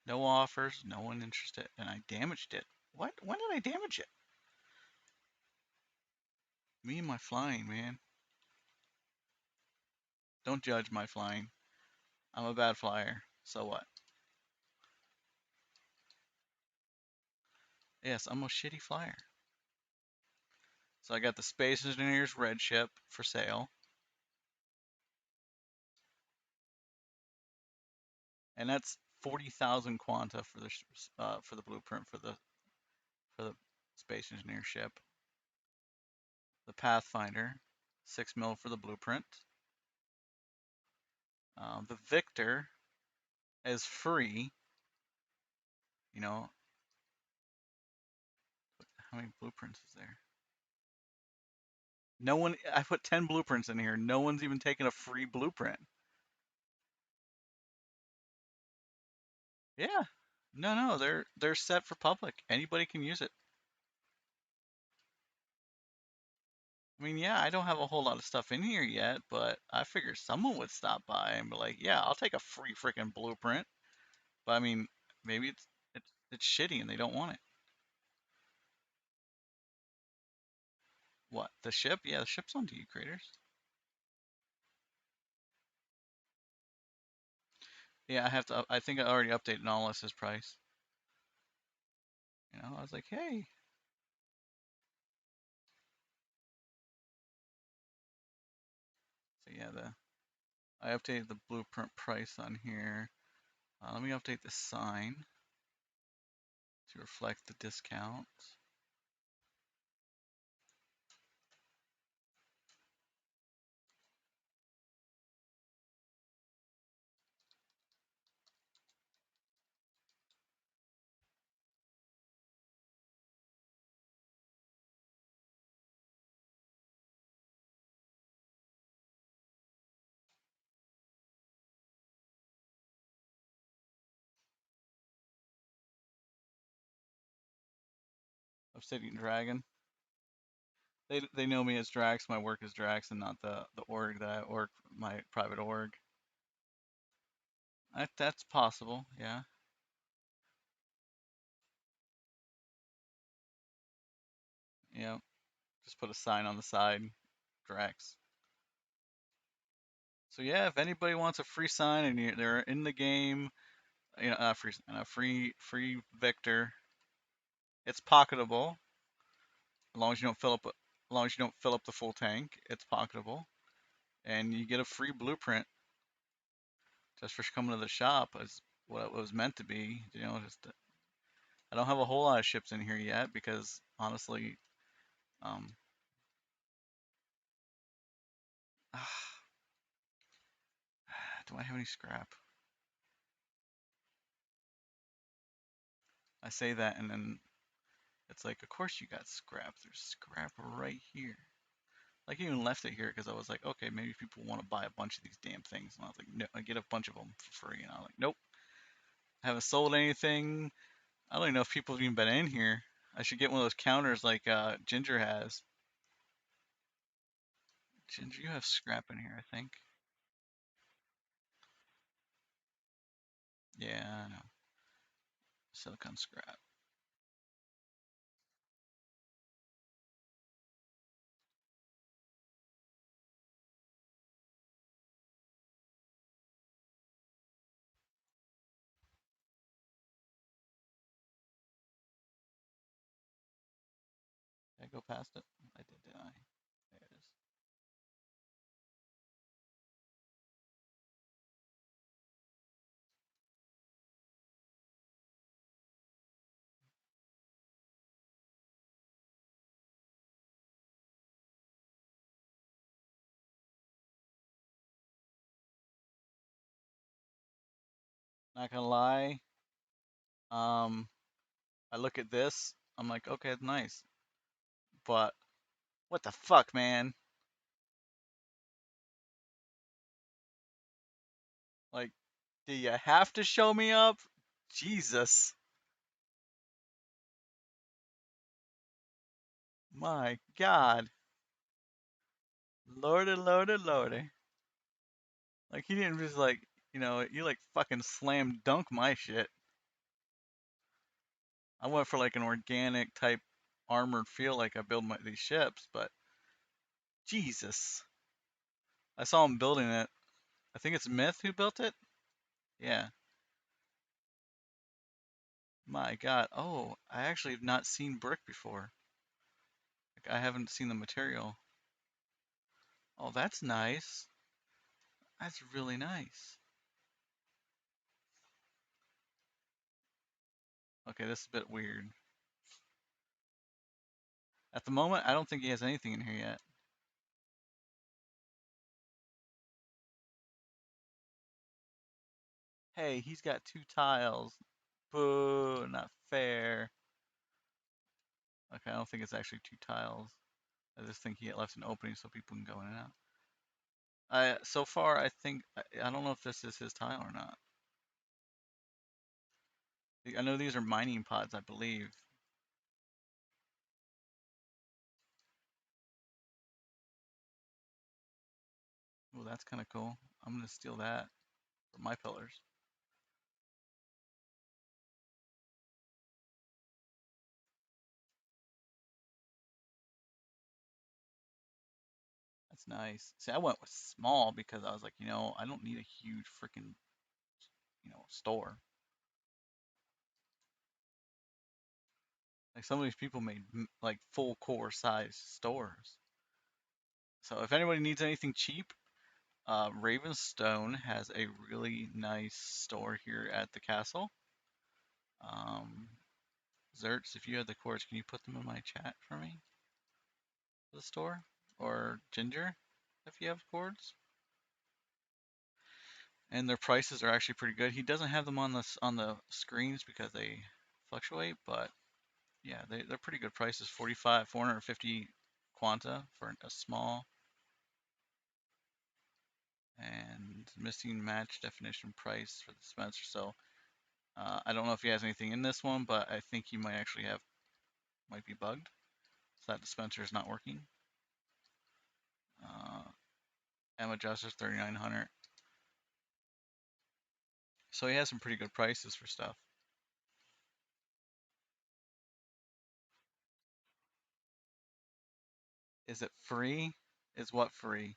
No offers, no one interested, and I damaged it. What? When did I damage it? Me and my flying, man. Don't judge my flying. I'm a bad flyer. So what? Yes, I'm a shitty flyer. So I got the Space Engineers red ship for sale, and that's 40,000 quanta for the blueprint for the Space Engineer ship. The Pathfinder, 6 mil for the blueprint. The Victor is free. You know, how many blueprints is there? No one. I put 10 blueprints in here. No one's even taken a free blueprint. Yeah. No, no, they're set for public. Anybody can use it. I mean, yeah, I don't have a whole lot of stuff in here yet, but I figured someone would stop by and be like, "Yeah, I'll take a free freaking blueprint." But I mean, maybe it's shitty and they don't want it. What? The ship? Yeah, the ship's on DU Craters. Yeah, I have to. I think I already updated Nautilus's price. I was like, hey. So yeah, the I updated the blueprint price on here. Let me update the sign to reflect the discount. Obsidian Dragon. They know me as Drax. My work is Drax, and not the org that I org, my private org. That's possible. Yeah. You know, just put a sign on the side, Drax. So yeah, if anybody wants a free sign and they're in the game, free Victor, it's pocketable as long as you don't fill up, as long as you don't fill up the full tank. It's pocketable, and you get a free blueprint just for coming to the shop. Is what it was meant to be. Just I don't have a whole lot of ships in here yet because honestly, um, do I have any scrap? I say that and then it's like, of course you got scrap. There's scrap right here. Like, I even left it here because I was like, okay, maybe people want to buy a bunch of these damn things. And I was like, no, I get a bunch of them for free. And I was like, nope, I haven't sold anything. I don't even know if people have even been in here. I should get one of those counters like Ginger has. Ginger, you have scrap in here, I think. Yeah, I know. Silicon scrap. Did I go past it? I did, didn't I? There it is. Not gonna lie. Um, I look at this. I'm like, okay, it's nice, but what the fuck, man? Like, do you have to show me up? Jesus. My God. Lordy, lordy, lordy. Like, he didn't just, like, you, like, fucking slam dunk my shit. I went for, like, an organic type armored feel like I build these ships, but Jesus. I saw him building it. I think it's Myth who built it? Yeah. My God. Oh, I actually have not seen brick before. Like, I haven't seen the material. Oh, that's nice. That's really nice. Okay, this is a bit weird. At the moment, I don't think he has anything in here yet. Hey, he's got 2 tiles. Boo, not fair. Okay, I don't think it's actually 2 tiles. I just think he left an opening so people can go in and out. So far, I think I don't know if this is his tile or not. I know these are mining pods, I believe. Oh, that's kind of cool. I'm gonna steal that for my pillars. That's nice. See, I went with small because I was like, I don't need a huge freaking, store. Like some of these people made like full core size stores. So if anybody needs anything cheap, Ravenstone has a really nice store here at the castle. Um, Zerts, if you have the cords, can you put them in my chat for me? The store? Or Ginger, if you have cords? And their prices are actually pretty good. He doesn't have them on the screens because they fluctuate, but yeah, they're pretty good prices. 450 quanta for a small, and missing match definition price for the dispenser. So I don't know if he has anything in this one, but I think he might be bugged. So that dispenser is not working. Uh, M adjuster 3900. So he has some pretty good prices for stuff. Is it free? Is what free?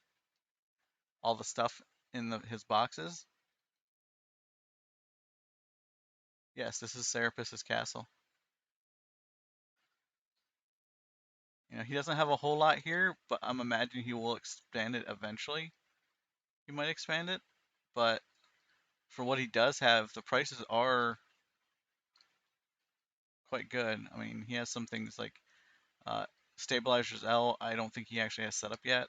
All the stuff in his boxes? Yes, this is Serapis' castle. He doesn't have a whole lot here, but I'm imagining he will expand it eventually. He might expand it, but for what he does have, the prices are quite good. I mean, he has some things like uh, Stabilizers L. I don't think he actually has set up yet.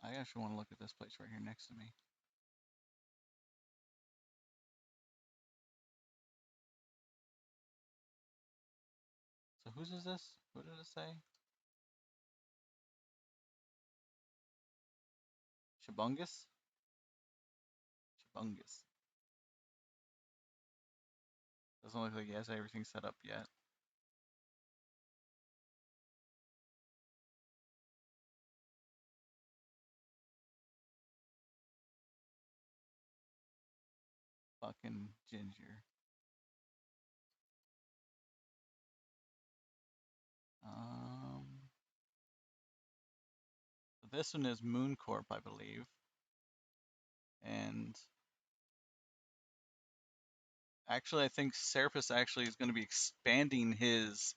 I actually want to look at this place right here next to me. So whose is this? Who did it say? Shabungus? Shabungus. Doesn't look like he has everything set up yet. Fucking Ginger. Um, this one is Moon Corp, I believe. And actually, I think Serapis actually is going to be expanding his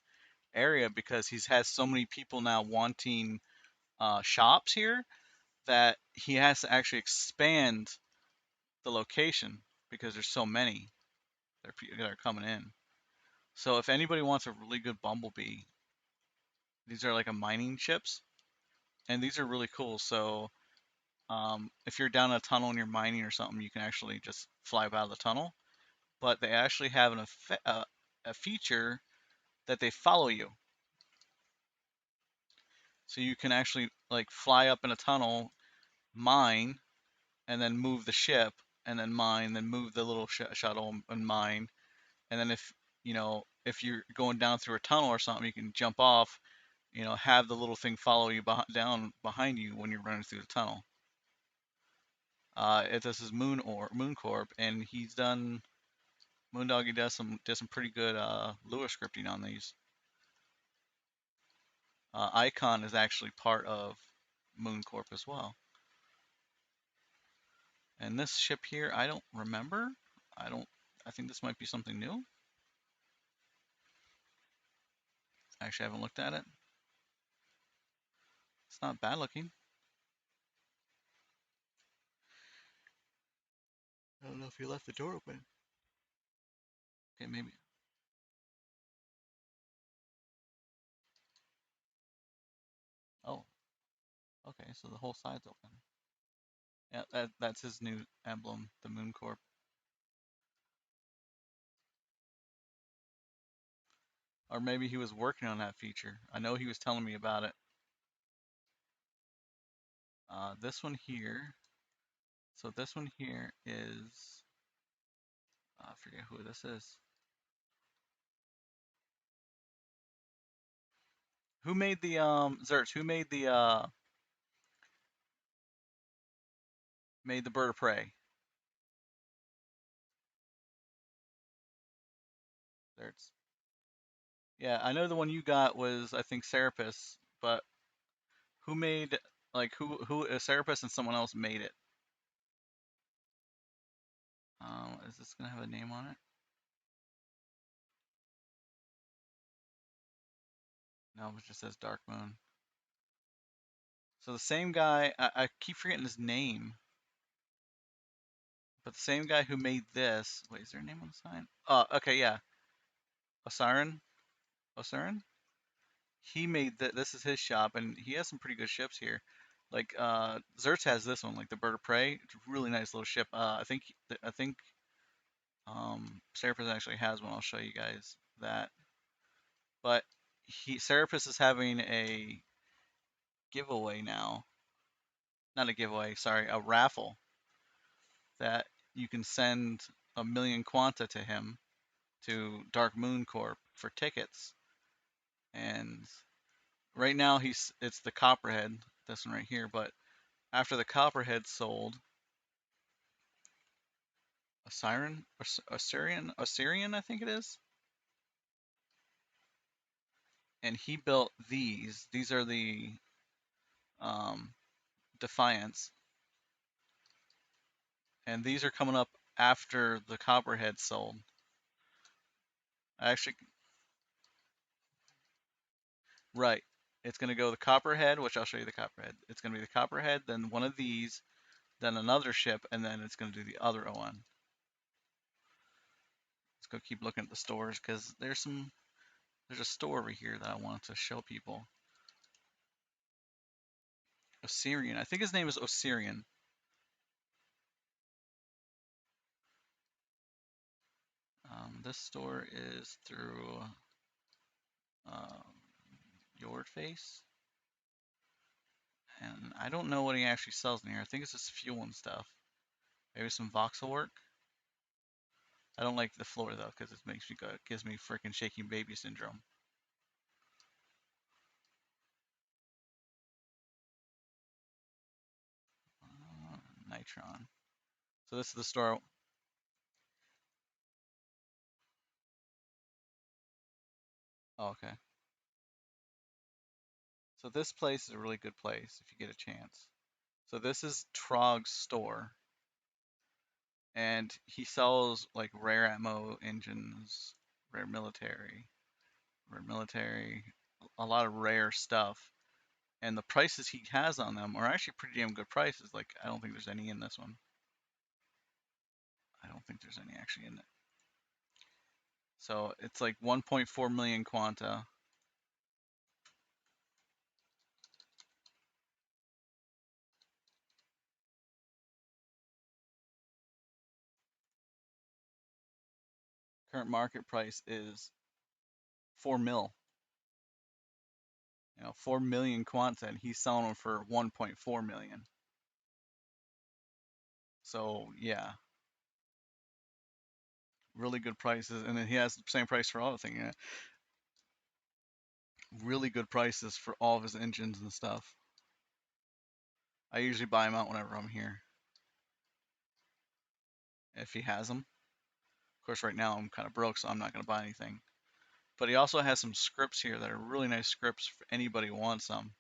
area because he's has so many people now wanting shops here that he has to actually expand the location because there's so many that are coming in. So if anybody wants a really good bumblebee, these are like a mining ships, and these are really cool. So if you're down a tunnel and you're mining or something, you can actually just fly out of the tunnel. But they actually have a feature that they follow you. So you can actually like fly up in a tunnel, mine, and then move the ship, and then mine, then move the little shuttle and mine. And then if you're going down through a tunnel or something, you can jump off, have the little thing follow you down behind you when you're running through the tunnel. This is Moon Corp, and he's done Moondoggy does some pretty good Lua scripting on these. Icon is actually part of Moon Corp as well. And this ship here, I don't remember. I don't. I think this might be something new. Actually, I haven't looked at it. It's not bad looking. I don't know if you left the door open. Okay, maybe. Oh, okay. So the whole side's open. Yeah, that's his new emblem, the Moon Corp. Or maybe he was working on that feature. I know he was telling me about it. This one here. So this one here is. I forget who this is. Who made the Zerts? Who made the bird of prey? Zerts. Yeah, I know the one you got was I think Serapis, but who made who Serapis and someone else made it? Is this gonna have a name on it? No, it just says Dark Moon. So the same guy, I keep forgetting his name, but the same guy who made this. Wait, is there a name on the sign? Oh, okay, yeah, Osirin. Osirin. He made that. This is his shop, and he has some pretty good ships here. Like Zertz has this one, like the Bird of Prey. It's a really nice little ship. I think Serapis actually has one. I'll show you guys that. But Serapis is having a giveaway now. Not a giveaway, sorry, a raffle that you can send 1,000,000 Quanta to him to Dark Moon Corp for tickets. And right now it's the Copperhead, this one right here. But after the Copperhead's sold, A siren, Assyrian, I think it is. And he built these. These are the um, Defiance, and these are coming up after the Copperhead sold. Actually, right. It's gonna go the Copperhead, which I'll show you the Copperhead. It's gonna be the Copperhead, then one of these, then another ship, and then it's gonna do the other one. Let's go keep looking at the stores because there's a store over here that I wanted to show people. Osirian. I think his name is Osirian. This store is through um, Your Face, and I don't know what he actually sells in here. I think it's just fuel and stuff. Maybe some voxel work. I don't like the floor though because it makes me go, it gives me freaking shaking baby syndrome. Nitron. So this is the store. Oh, okay. So this place is a really good place if you get a chance. So this is Trog's store, and he sells like rare ammo engines, rare military, rare military, a lot of rare stuff. And the prices he has on them are actually pretty damn good prices. Like I don't think there's any in this one. I don't think there's any actually in it. So it's like 1.4 million quanta. Current market price is 4 mil. 4 million quanta, and he's selling them for 1.4 million. So yeah, really good prices, and then he has the same price for all the things. Yeah. Really good prices for all of his engines and stuff. I usually buy them out whenever I'm here, if he has them. Of course, right now I'm kind of broke, so I'm not going to buy anything. But he also has some scripts here that are really nice scripts for anybody who wants them.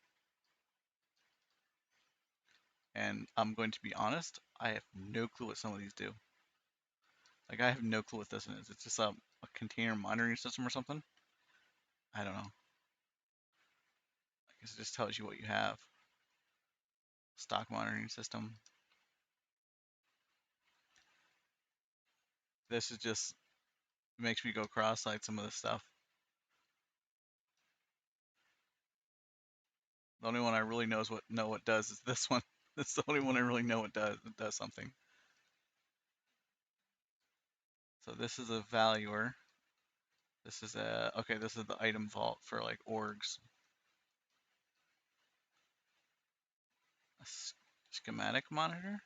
And I'm going to be honest, I have no clue what some of these do. Like, I have no clue what this is. It's just a container monitoring system or something. I don't know. I guess it just tells you what you have. Stock monitoring system. This is just makes me go cross-eyed some of this stuff. The only one I really know what does is this one. It's the only one I really know what does. It does something. So this is a valuer. This is a okay. This is the item vault for like orgs. A schematic monitor.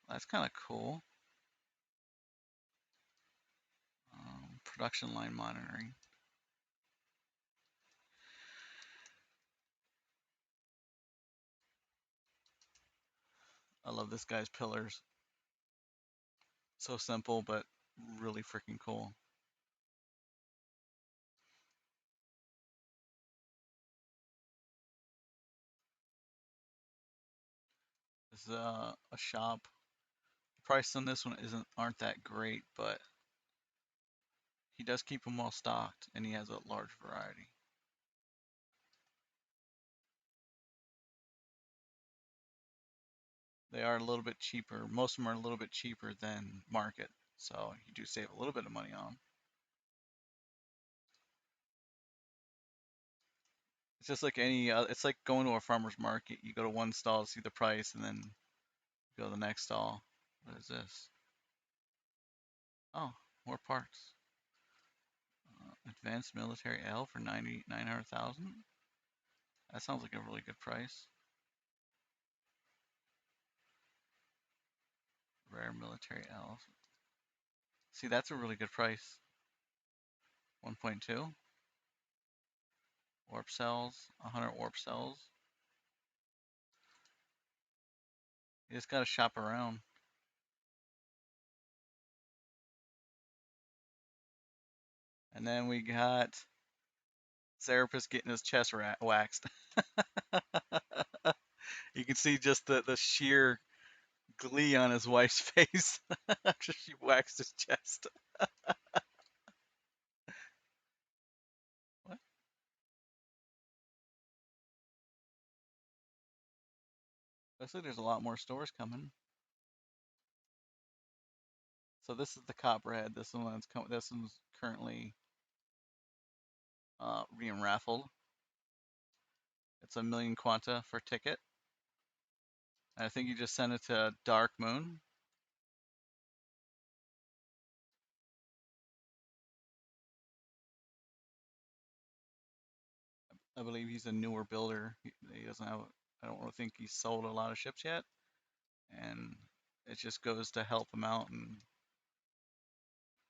That's kind of cool. Production line monitoring. I love this guy's pillars. So simple, but really freaking cool. This is a shop. The price on this one aren't that great, but he does keep them well stocked, and he has a large variety. They are a little bit cheaper. Most of them are a little bit cheaper than market, so you do save a little bit of money on them. It's just like any. It's like going to a farmer's market. You go to one stall, see the price, and then go to the next stall. What is this? Oh, more parts. Advanced military L for 900,000. That sounds like a really good price. Rare military L. See, that's a really good price. 1.2. Warp cells. 100 warp cells. You just gotta shop around. And then we got Serapis getting his chest waxed. You can see just the sheer glee on his wife's face after she waxed his chest. What? Looks like there's a lot more stores coming. So this is the copperhead. This one's currently being raffled. It's a million quanta for a ticket. And I think you just send it to Dark Moon. I believe he's a newer builder. He doesn't have. I don't really think he's sold a lot of ships yet, and it just goes to help him out and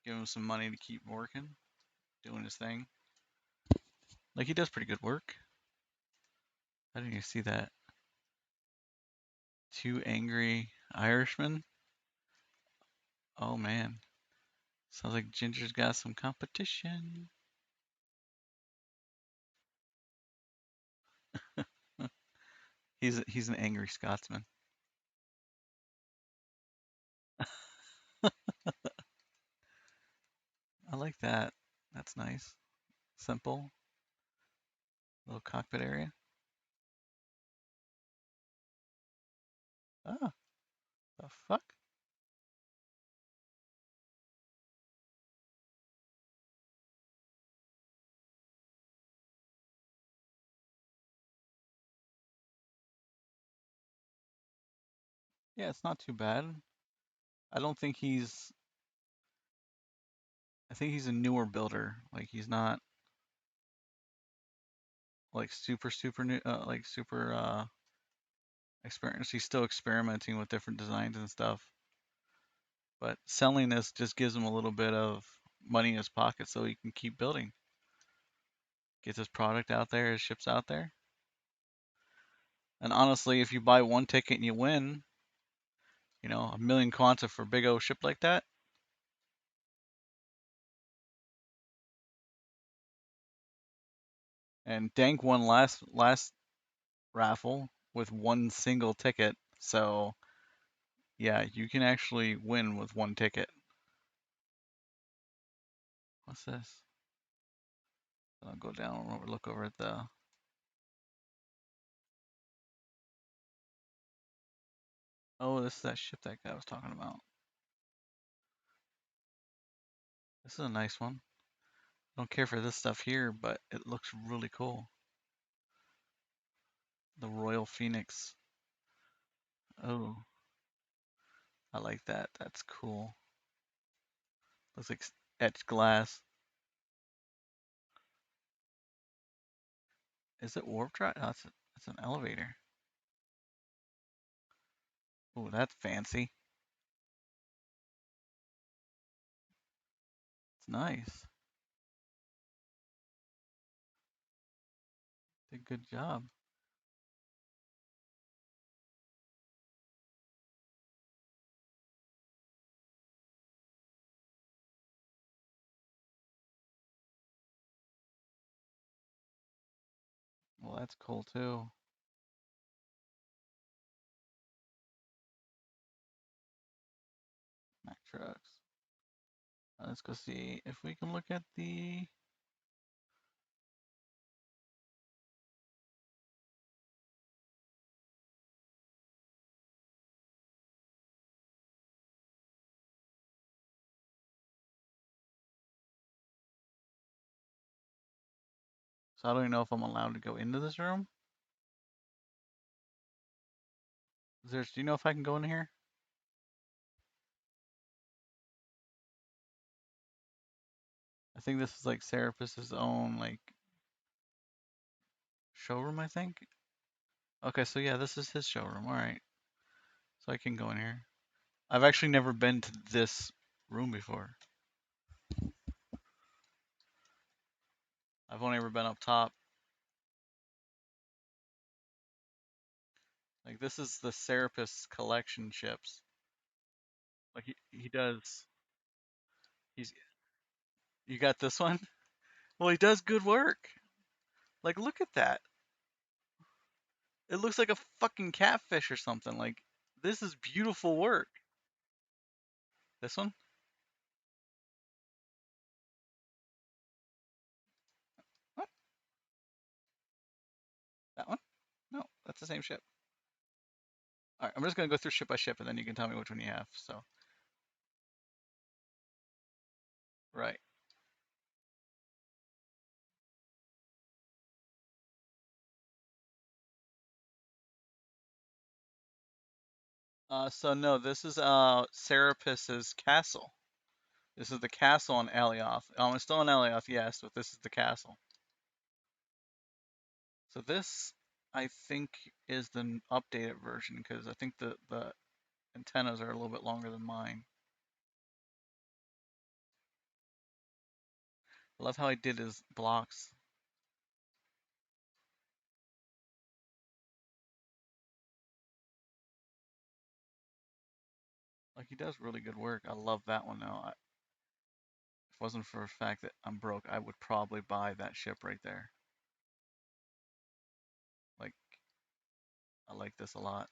give him some money to keep working, doing his thing. Like he does pretty good work. I didn't even see that. Two angry Irishmen. Oh man, sounds like Ginger's got some competition. He's an angry Scotsman. I like that. That's nice. Simple. Little cockpit area. Oh, the fuck? Yeah, it's not too bad. I don't think he's. I think he's a newer builder. Like he's not like super new. Like super experienced. He's still experimenting with different designs and stuff. But selling this just gives him a little bit of money in his pocket so he can keep building. Gets his product out there, his ships out there. And honestly, if you buy one ticket and you win, a million quanta for a big old ship like that. And Dank won last raffle with one single ticket. So yeah, you can actually win with one ticket. What's this? I'll go down and look over at the. Oh, this is that ship that guy was talking about. This is a nice one. I don't care for this stuff here, but it looks really cool. The Royal Phoenix. Oh, I like that. That's cool. Looks like etched glass. Is it warp drive? Oh, that's an elevator. Oh, that's fancy. It's nice. Did a good job. Well, that's cool too. Mack trucks. Let's go see if we can look at the. So I don't even know if I'm allowed to go into this room. Do you know if I can go in here? I think this is like Serapis's own like showroom, I think. Okay, so yeah, this is his showroom. All right. So I can go in here. I've actually never been to this room before. I've only ever been up top. Like this is the Serapis collection ships. Like he does. He's You got this one? Well, he does good work. Like, look at that. It looks like a fucking catfish or something. Like, this is beautiful work. This one? What? That one? No, that's the same ship. All right, I'm just gonna go through ship by ship, and then you can tell me which one you have. So, right. So no, this is Serapis's castle. This is the castle on Alioth. It's still on Alioth, yes, but this is the castle. So this, I think, is the updated version because I think the antennas are a little bit longer than mine. I love how he did his blocks. Like he does really good work. I love that one now. If it wasn't for the fact that I'm broke, I would probably buy that ship right there. Like I like this a lot.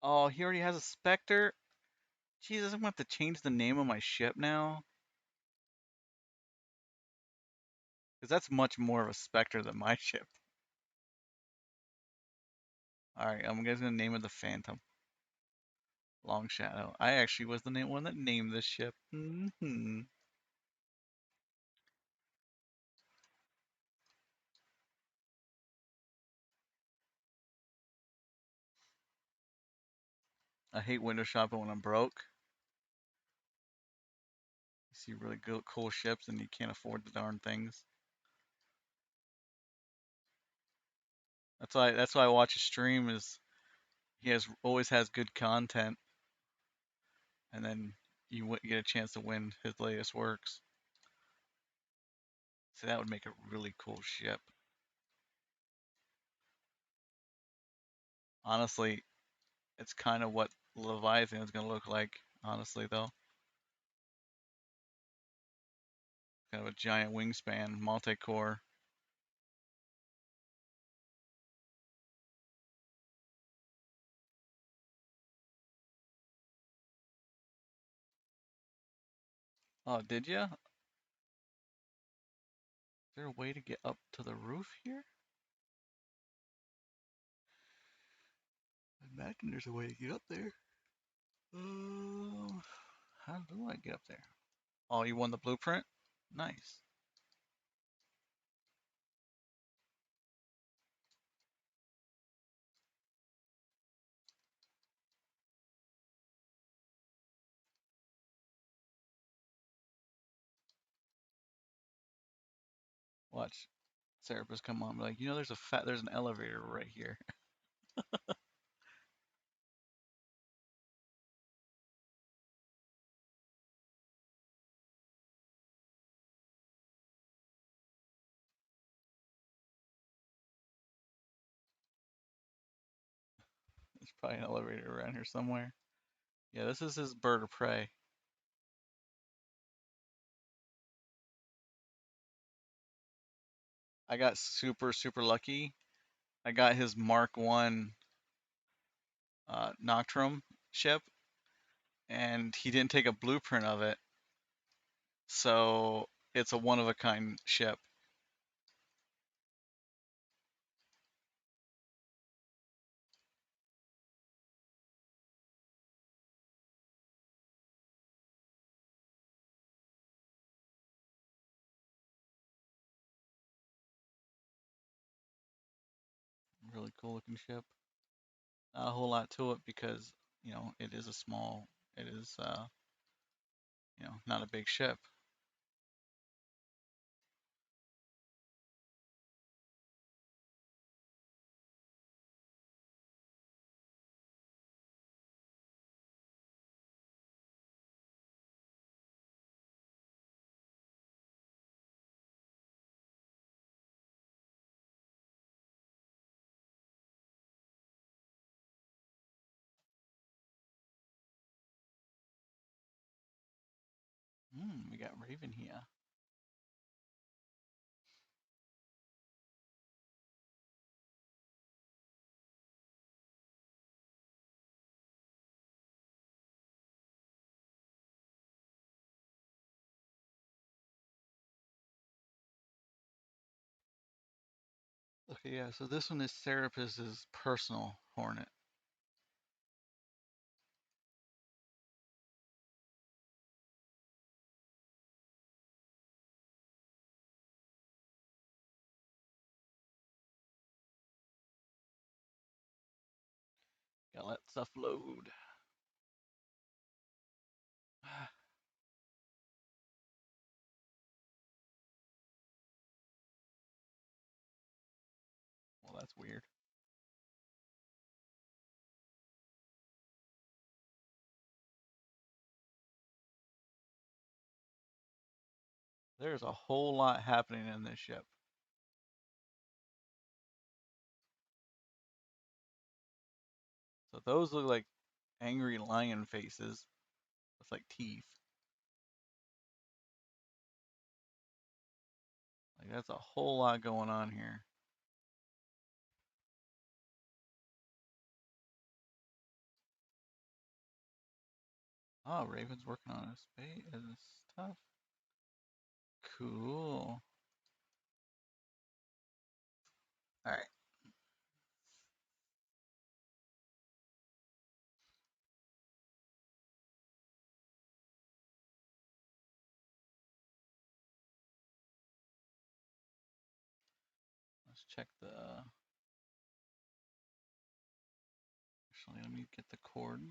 Oh, he already has a Spectre. Jesus, I'm gonna have to change the name of my ship now. Because that's much more of a Spectre than my ship. Alright, I'm just gonna name it the Phantom. Long Shadow. I actually was the one that named this ship. I hate window shopping when I'm broke. You see really good, cool ships and you can't afford the darn things. That's why I watch a stream is he has always has good content, and then you get a chance to win his latest works. So that would make a really cool ship. Honestly, it's kind of what Leviathan is gonna look like. Honestly, though, kind of a giant wingspan, multi-core. Oh, did ya? Is there a way to get up to the roof here? I imagine there's a way to get up there. Uh, how do I get up there? Oh, you won the blueprint? Nice. Watch. Serapis come on, be like, there's an elevator right here. There's probably an elevator around here somewhere. Yeah, this is his bird of prey. I got super, super lucky. I got his Mark One Noctrum ship, and he didn't take a blueprint of it, so it's a one of a kind ship. Really cool looking ship. Not a whole lot to it because it is a small. It is not a big ship. We got Raven here. Okay, yeah, so this one is Serapis's personal hornet. Gotta let stuff load. Well, that's weird. There's a whole lot happening in this ship. So those look like angry lion faces with like teeth. Like that's a whole lot going on here. Oh, Raven's working on his space stuff. Cool. All right. Let's check the. Actually, let me get the chords.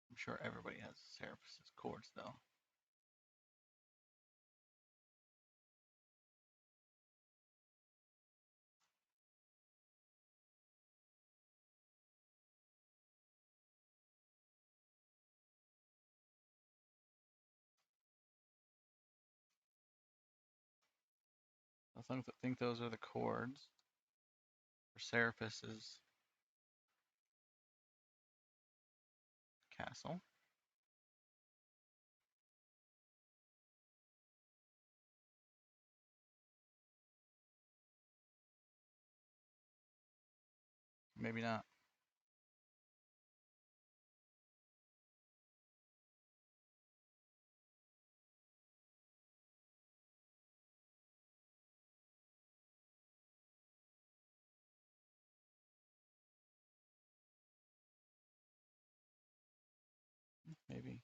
I'm sure everybody has Serapis' chords though. I think those are the chords for Serapis' castle. Maybe not. Maybe.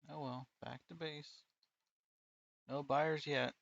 Oh well, back to base. No buyers yet.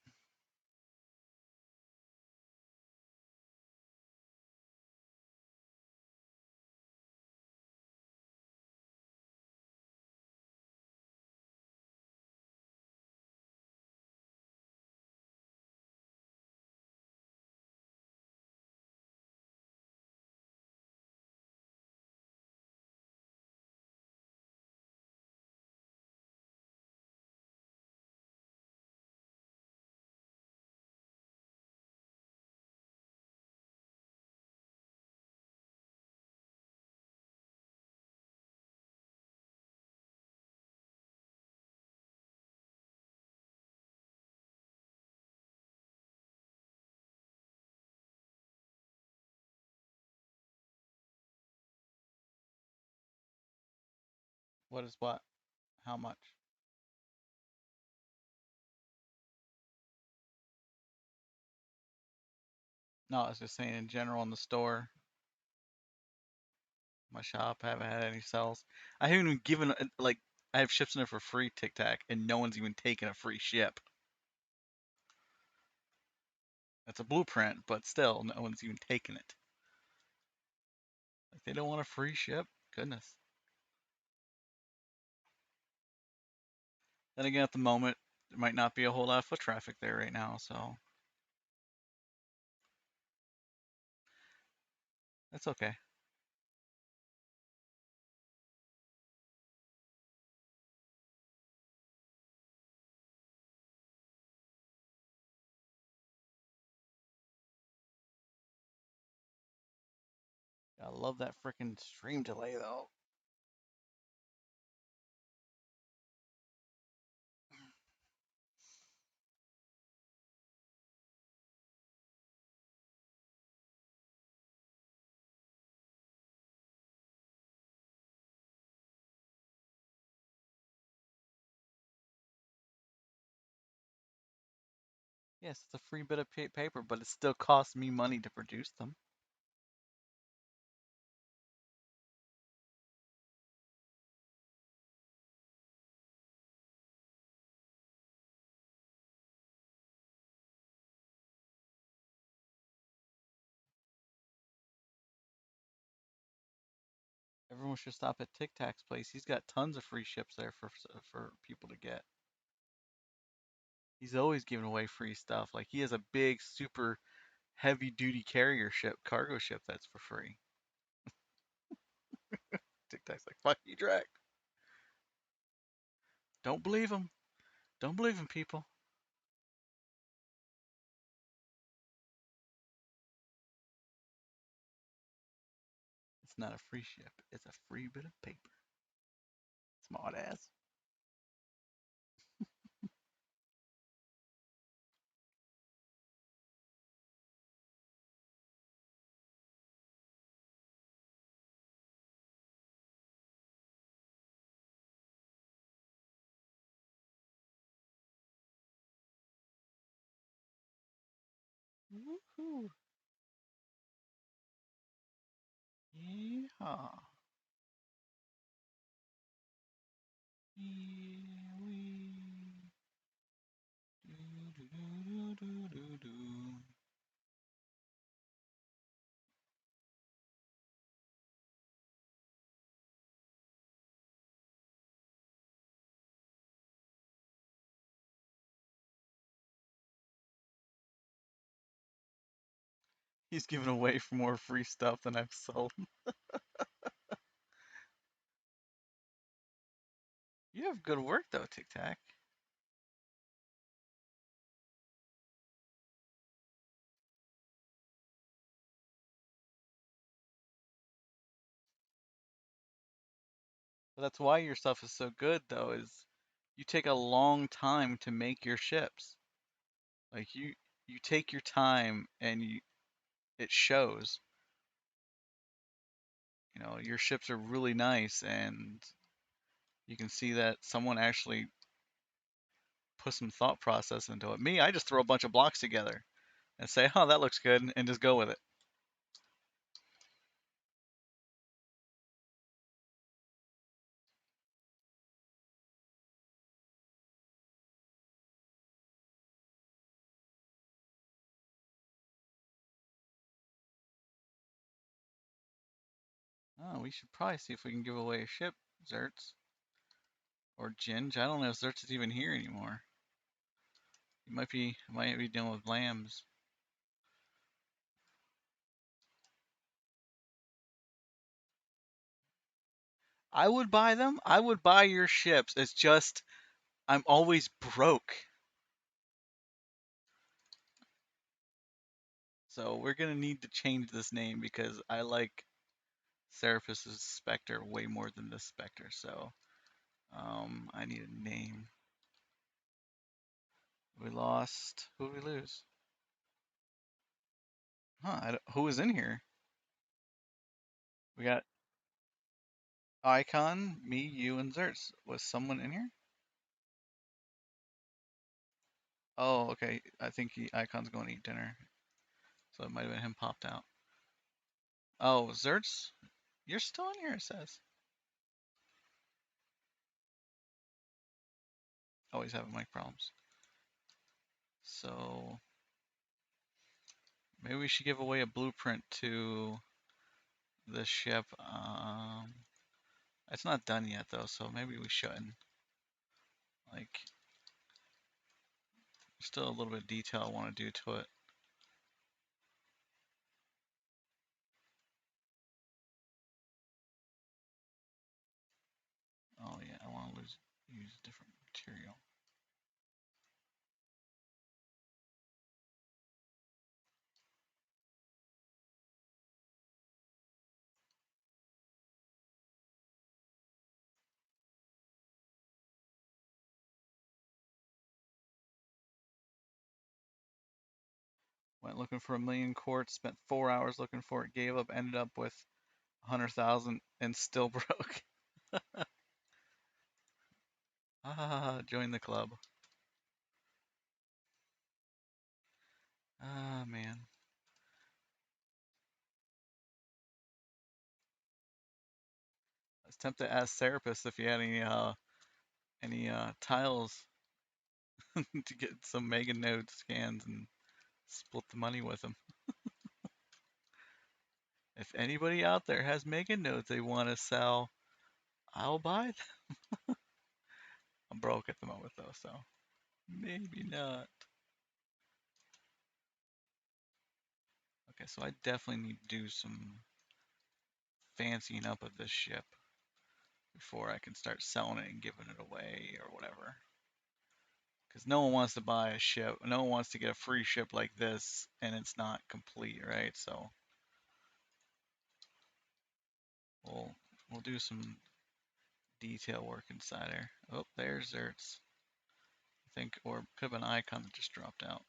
What is what? How much? No, I was just saying in general in the store, my shop, I haven't had any sales. I haven't even given like I have ships in there for free Tic Tac, and no one's even taken a free ship. That's a blueprint, but still, no one's even taken it. Like they don't want a free ship. Goodness. Then again, at the moment, there might not be a whole lot of foot traffic there right now, so that's okay. I love that freaking stream delay though. Yes, it's a free bit of paper, but it still costs me money to produce them. Everyone should stop at Tic Tac's place. He's got tons of free ships there for people to get. He's always giving away free stuff. Like he has a big, super heavy duty carrier ship, cargo ship that's for free. Tic Tac's like, fuck you, Drac. Don't believe him. Don't believe him, people. It's not a free ship. It's a free bit of paper. Smart ass. Woohoo. Yeehaw. Yee-wee. Do-do-do-do-do-do. He's giving away for more free stuff than I've sold. You have good work though, Tic Tac. But that's why your stuff is so good though, is you take a long time to make your ships. Like you take your time and it shows. You know, your ships are really nice and you can see that someone actually put some thought process into it. Me, I just throw a bunch of blocks together and say, "Oh, that looks good," and just go with it. Oh, we should probably see if we can give away a ship, Zerts or Ginge. I don't know if Zerts is even here anymore. He might be dealing with lambs. I would buy them. I would buy your ships. It's just I'm always broke. So we're gonna need to change this name because I like Seraphis's Spectre way more than this Spectre. So I need a name. We lost. Who did we lose? Huh? Who was in here? We got Icon, me, you, and Zerts. Was someone in here? Oh, okay. I think Icon's going to eat dinner. So it might have been him popped out. Oh, Zerts? You're still in here, it says. Always having mic problems. So maybe we should give away a blueprint to the ship. It's not done yet though, so maybe we shouldn't. Like, there's still a little bit of detail I want to do to it. Oh yeah, I want to use different material. Went looking for 1,000,000 quartz, spent 4 hours looking for it, gave up, ended up with 100,000 and still broke. Ah, join the club. Ah, man. I was tempted to ask Therapist if he had any tiles to get some Mega Node scans and split the money with him. If anybody out there has Mega Nodes they want to sell, I'll buy them. I'm broke at the moment though, so maybe not. Okay, so I definitely need to do some fancying up of this ship before I can start selling it and giving it away or whatever. Because no one wants to buy a ship, no one wants to get a free ship like this and it's not complete, right? So we'll we'll do some detail work inside here. Oh, there's Zerts. I think, or could have been an icon that just dropped out.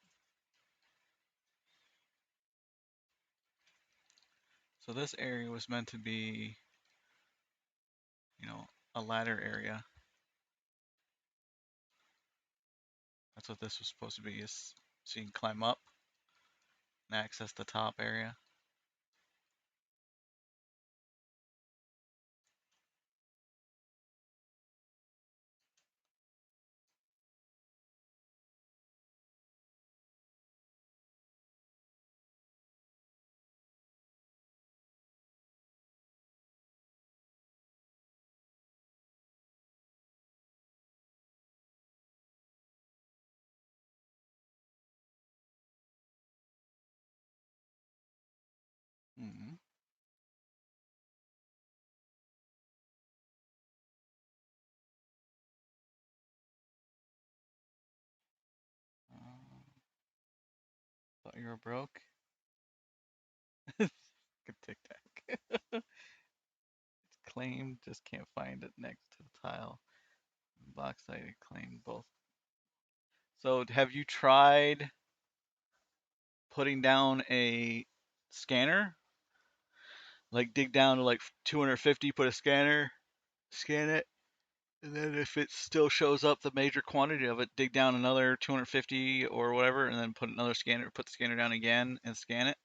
So this area was meant to be, you know, a ladder area. That's what this was supposed to be, is so you can climb up and access the top area. Mm-hmm. Thought you were broke. Good tic tac. Claimed, just can't find it next to the tile. Box-sided claimed both. So have you tried putting down a scanner? Like dig down to like 250, put a scanner, scan it, and then if it still shows up the major quantity of it, dig down another 250 or whatever, and then put another scanner, put the scanner down again and scan it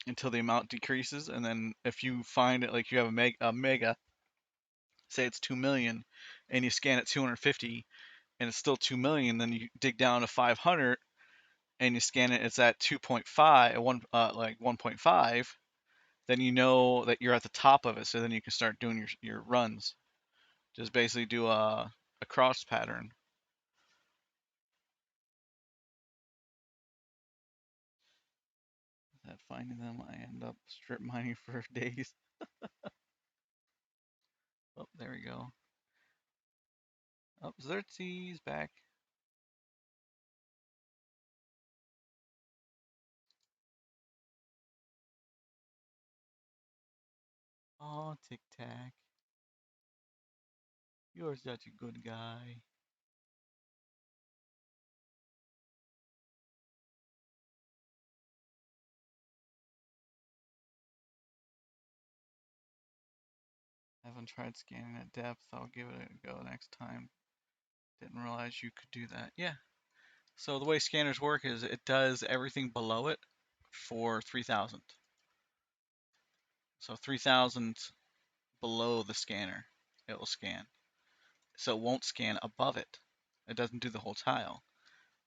until the amount decreases. And then if you find it, like you have a mega, say it's 2 million, and you scan it 250, and it's still 2 million, then you dig down to 500 and you scan it, it's at 2.5, like 1.5, then you know that you're at the top of it. So then you can start doing your runs. Just basically do a cross pattern. That finding them, I end up strip mining for days. Oh, there we go. Oh, Xerxes back. Oh, Tic Tac. You're such a good guy. Haven't tried scanning at depth. I'll give it a go next time. Didn't realize you could do that. Yeah. So the way scanners work is it does everything below it for 3000. So 3000 below the scanner, it will scan. So it won't scan above it. It doesn't do the whole tile.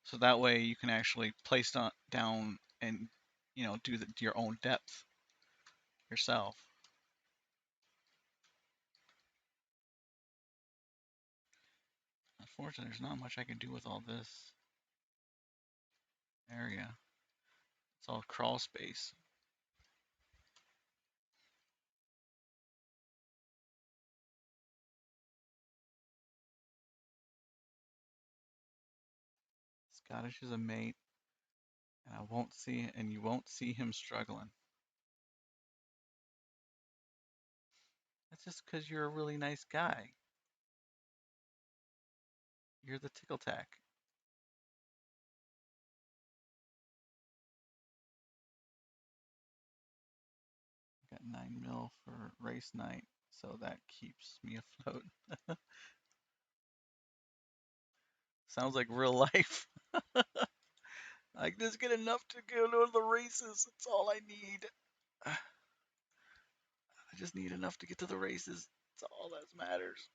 So that way you can actually place down and do your own depth yourself. Unfortunately, there's not much I can do with all this area. It's all crawl space. Scottish is a mate, and you won't see him struggling. That's just because you're a really nice guy. You're the tickle tack. Got 9 mil for race night, so that keeps me afloat. Sounds like real life. I just get enough to go to the races. That's all I need. I just need enough to get to the races. That's all that matters.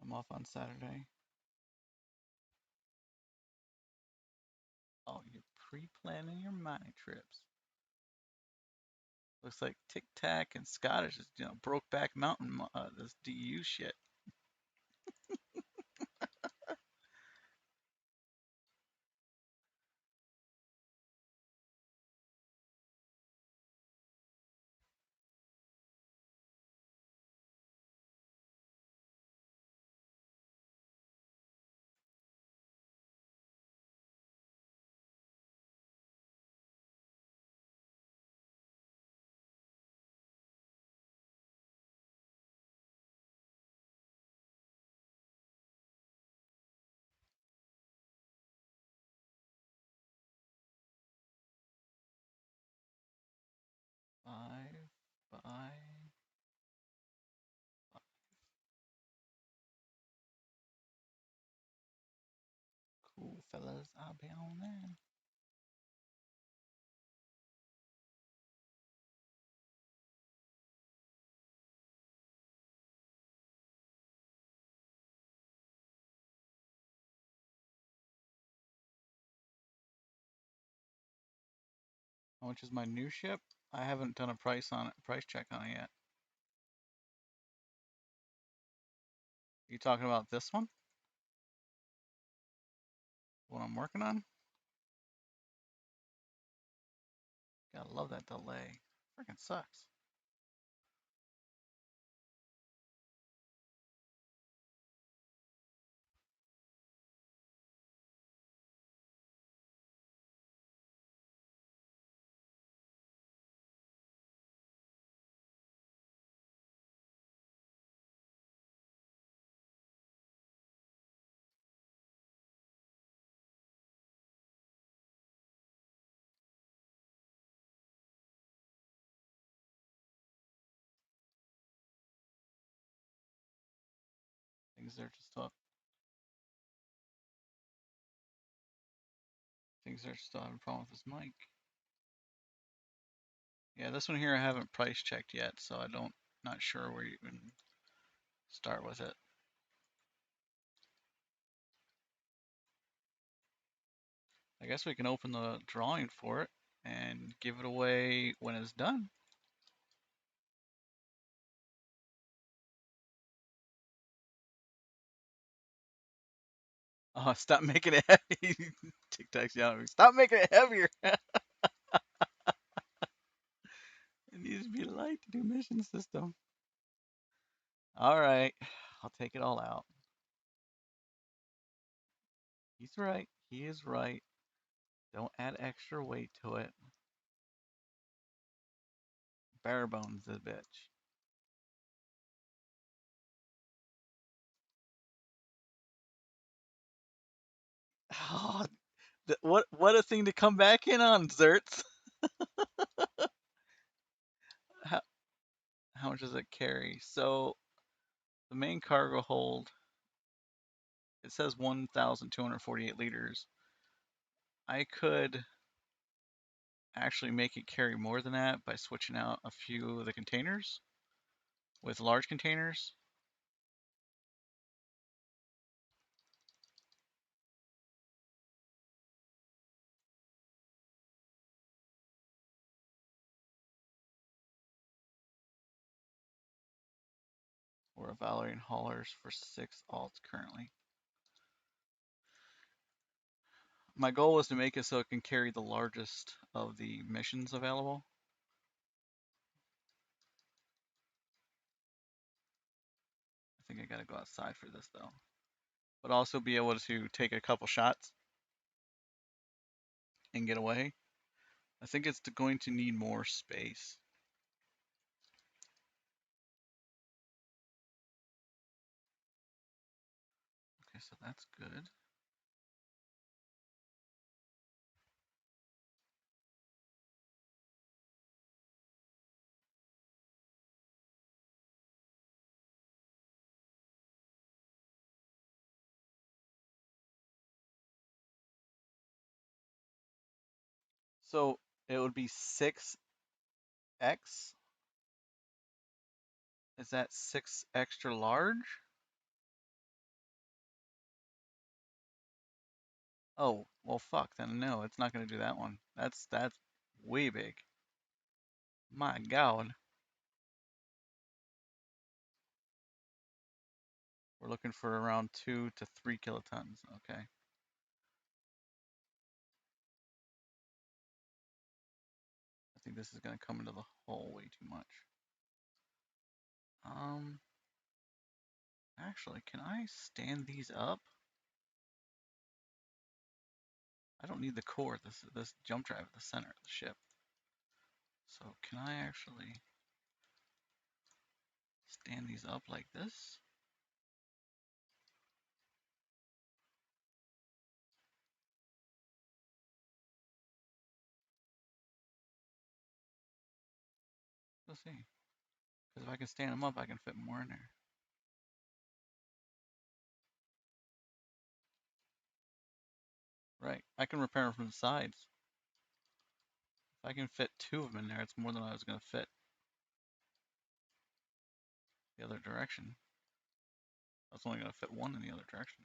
I'm off on Saturday. Oh, you're pre-planning your mining trips. Looks like Tic Tac and Scottish is, Brokeback Mountain, this DU shit. Five by cool fellas. I'll be on then. How much is my new ship? I haven't done a price check on it yet. You talking about this one? What I'm working on? Gotta love that delay. Freaking sucks. Things are just up. Things are still having a problem with this mic. Yeah, this one here I haven't price checked yet, so not sure where you even start with it. I guess we can open the drawing for it and give it away when it's done. Oh, stop making it heavy. Tic Tac's yelling at me. Stop making it heavier. It needs to be light to do mission system. All right, I'll take it all out. He's right. He is right. Don't add extra weight to it. Bare bones, this bitch. Oh, what a thing to come back in on, Zerts. How, how much does it carry? So the main cargo hold, it says 1,248 liters. I could actually make it carry more than that by switching out a few of the containers with large containers. Or evaluating haulers for 6 alts currently. My goal was to make it so it can carry the largest of the missions available. I think I gotta go outside for this though. But also be able to take a couple shots and get away. I think it's going to need more space. Okay, so that's good. So it would be 6x. Is that 6 extra large? Oh, well fuck, then no, it's not gonna do that one. That's way big. My god. We're looking for around 2 to 3 kilotons. Okay. I think this is gonna come into the hull way too much. Um, Actually, can I stand these up? I don't need the core, this jump drive at the center of the ship. So can I actually stand these up like this? Let's see. Because if I can stand them up, I can fit more in there. Right. I can repair them from the sides. If I can fit 2 of them in there, it's more than I was going to fit the other direction. I was only going to fit 1 in the other direction.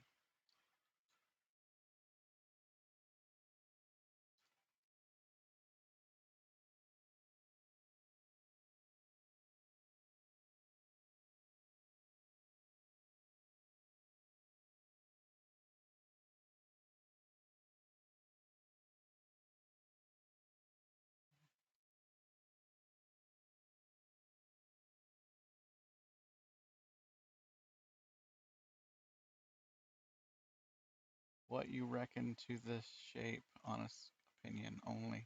What you reckon to this shape? Honest opinion only.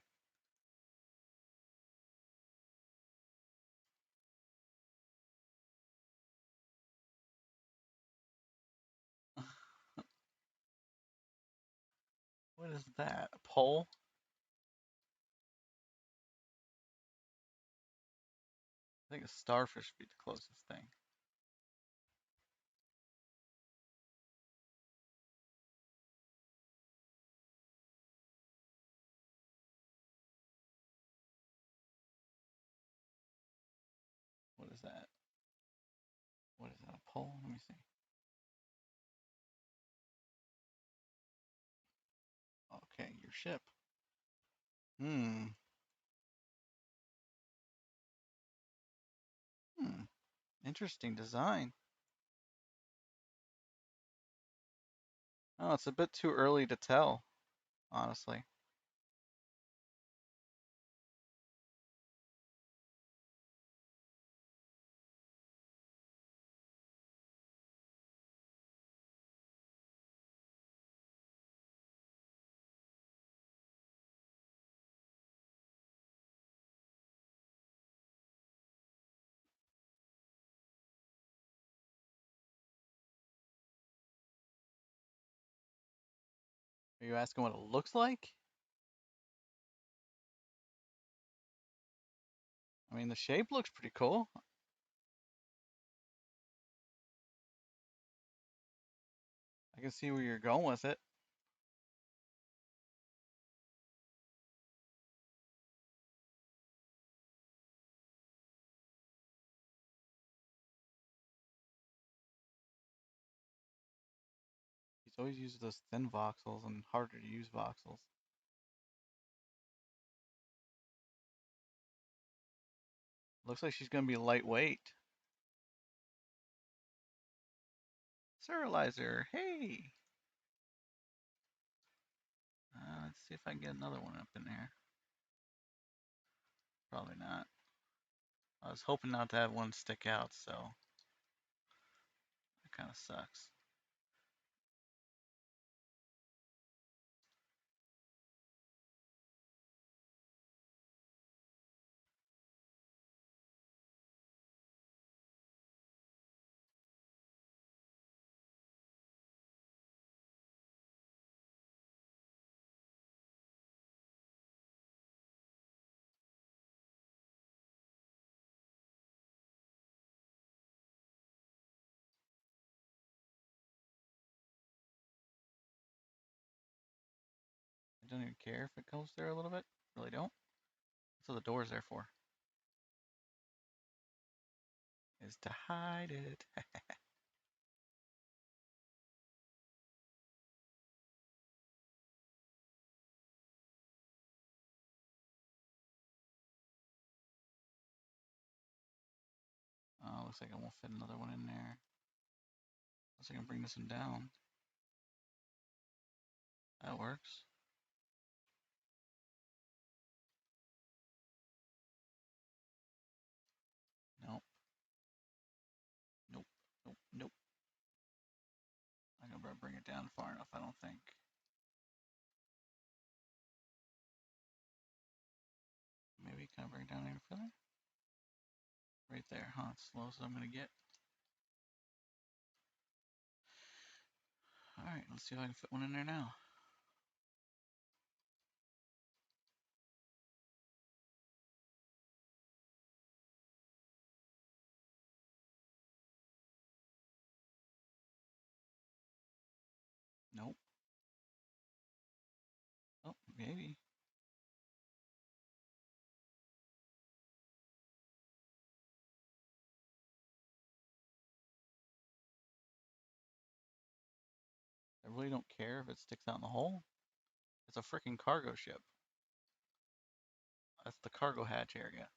What is that? A pole? I think a starfish would be the closest thing. What is that? What is that? A pole? Let me see. Okay, you're ship. Hmm. Hmm. Interesting design. Oh, it's a bit too early to tell, honestly. Are you asking what it looks like? I mean, the shape looks pretty cool. I can see where you're going with it. He's always used those thin voxels and harder to use voxels. Looks like she's gonna be lightweight. Serializer, hey! Let's see if I can get another one up in there. Probably not. I was hoping not to have one stick out, so that kind of sucks. I don't even care if it goes there a little bit. Really don't. That's what the door's there for. Is to hide it. Oh, looks like I won't fit another one in there. Looks like I can bring this one down. That works. Nope. Nope. Nope. Nope. I'm gonna bring it down far enough, I don't think. Maybe can I bring it down any further? Right there, huh? It's slow as I'm gonna get. Alright, let's see if I can fit one in there now. Nope. Oh, maybe. I really don't care if it sticks out in the hole. It's a freaking cargo ship. That's the cargo hatch area.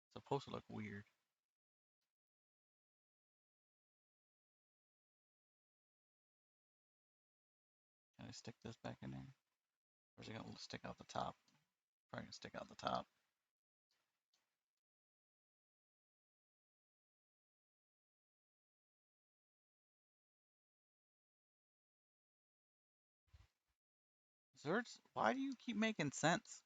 It's supposed to look weird. Can I stick this back in there? Or is it gonna stick out the top? Probably gonna stick out the top. Zerts, why do you keep making sense?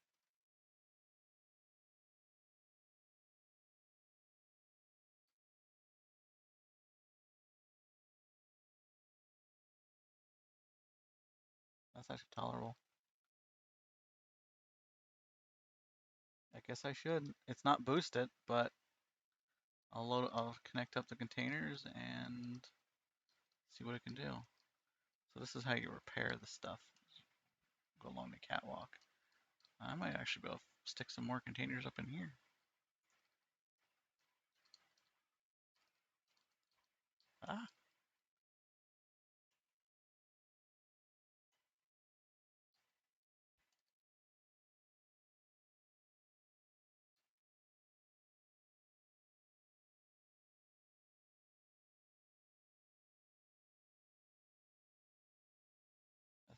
That's actually tolerable. I guess I should. It's not boosted, but I'll connect up the containers and see what it can do. So this is how you repair the stuff. Go along the catwalk. I might actually go stick some more containers up in here. Ah,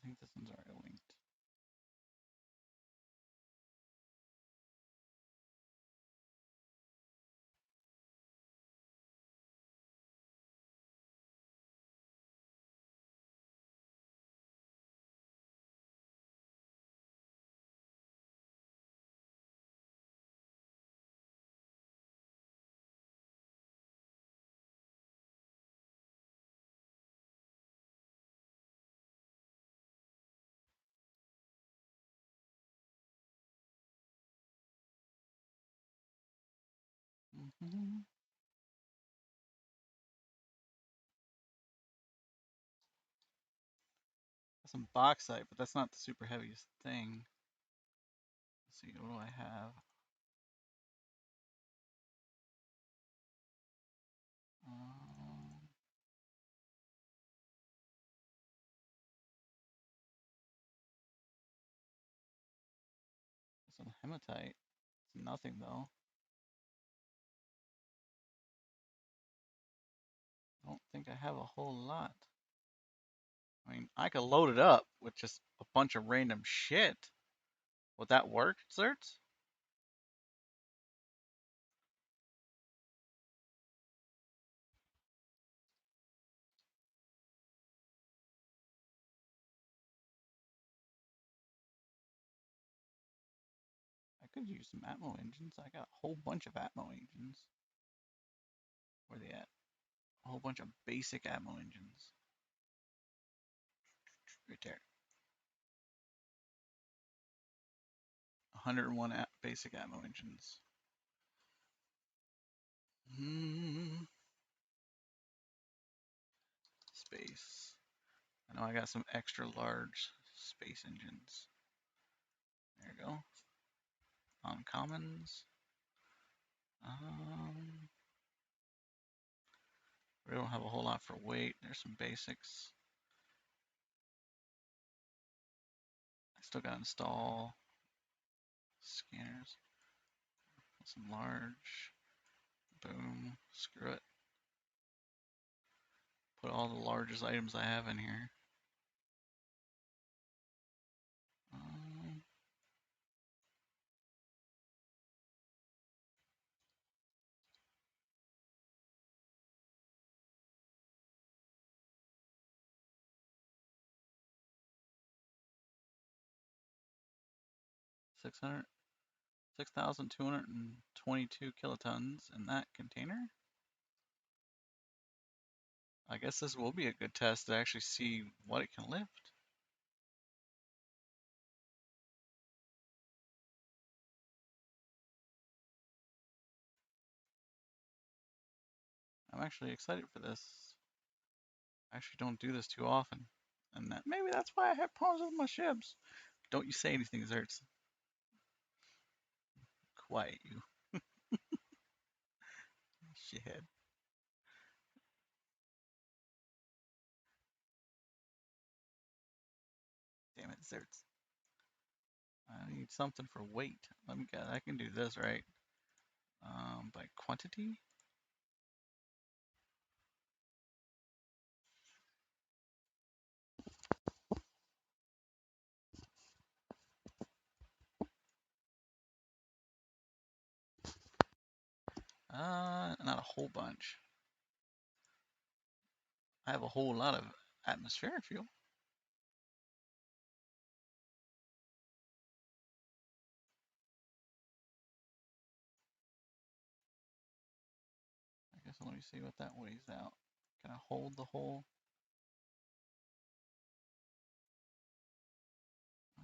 think this one's already linked. Mm-hmm. Some bauxite, but that's not the super heaviest thing. Let's see, what do I have? Um, some hematite. It's nothing though. I don't think I have a whole lot. I mean, I could load it up with just a bunch of random shit. Would that work, Zerts? I could use some Atmo engines. I got a whole bunch of Atmo engines. Where they at? A whole bunch of basic Atmo engines. Right there. 101 basic Atmo engines. Space. I know I got some extra large space engines. There you go. Uncommons. Um, we don't have a whole lot for weight. There's some basics. I still got to install scanners. Some large. Boom. Screw it. Put all the largest items I have in here. 600, 6,222 kilotons in that container. I guess this will be a good test to actually see what it can lift. I'm actually excited for this. I actually don't do this too often. And that maybe that's why I have problems with my ships. Don't you say anything, Zerts. Quiet you. Shithead. Damn it, Zerts. I need something for weight. Let me get I can do this, right? By quantity. Not a whole bunch. I have a whole lot of atmospheric fuel. I guess let me see what that weighs out. Can I hold the whole?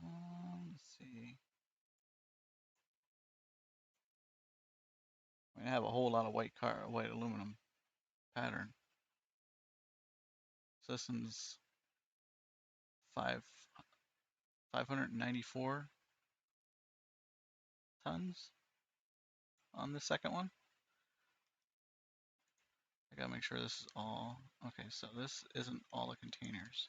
Let's see. I have a whole lot of white aluminum pattern. Systems 5 594 tons on the second one. I gotta make sure this is all okay. So this isn't all the containers.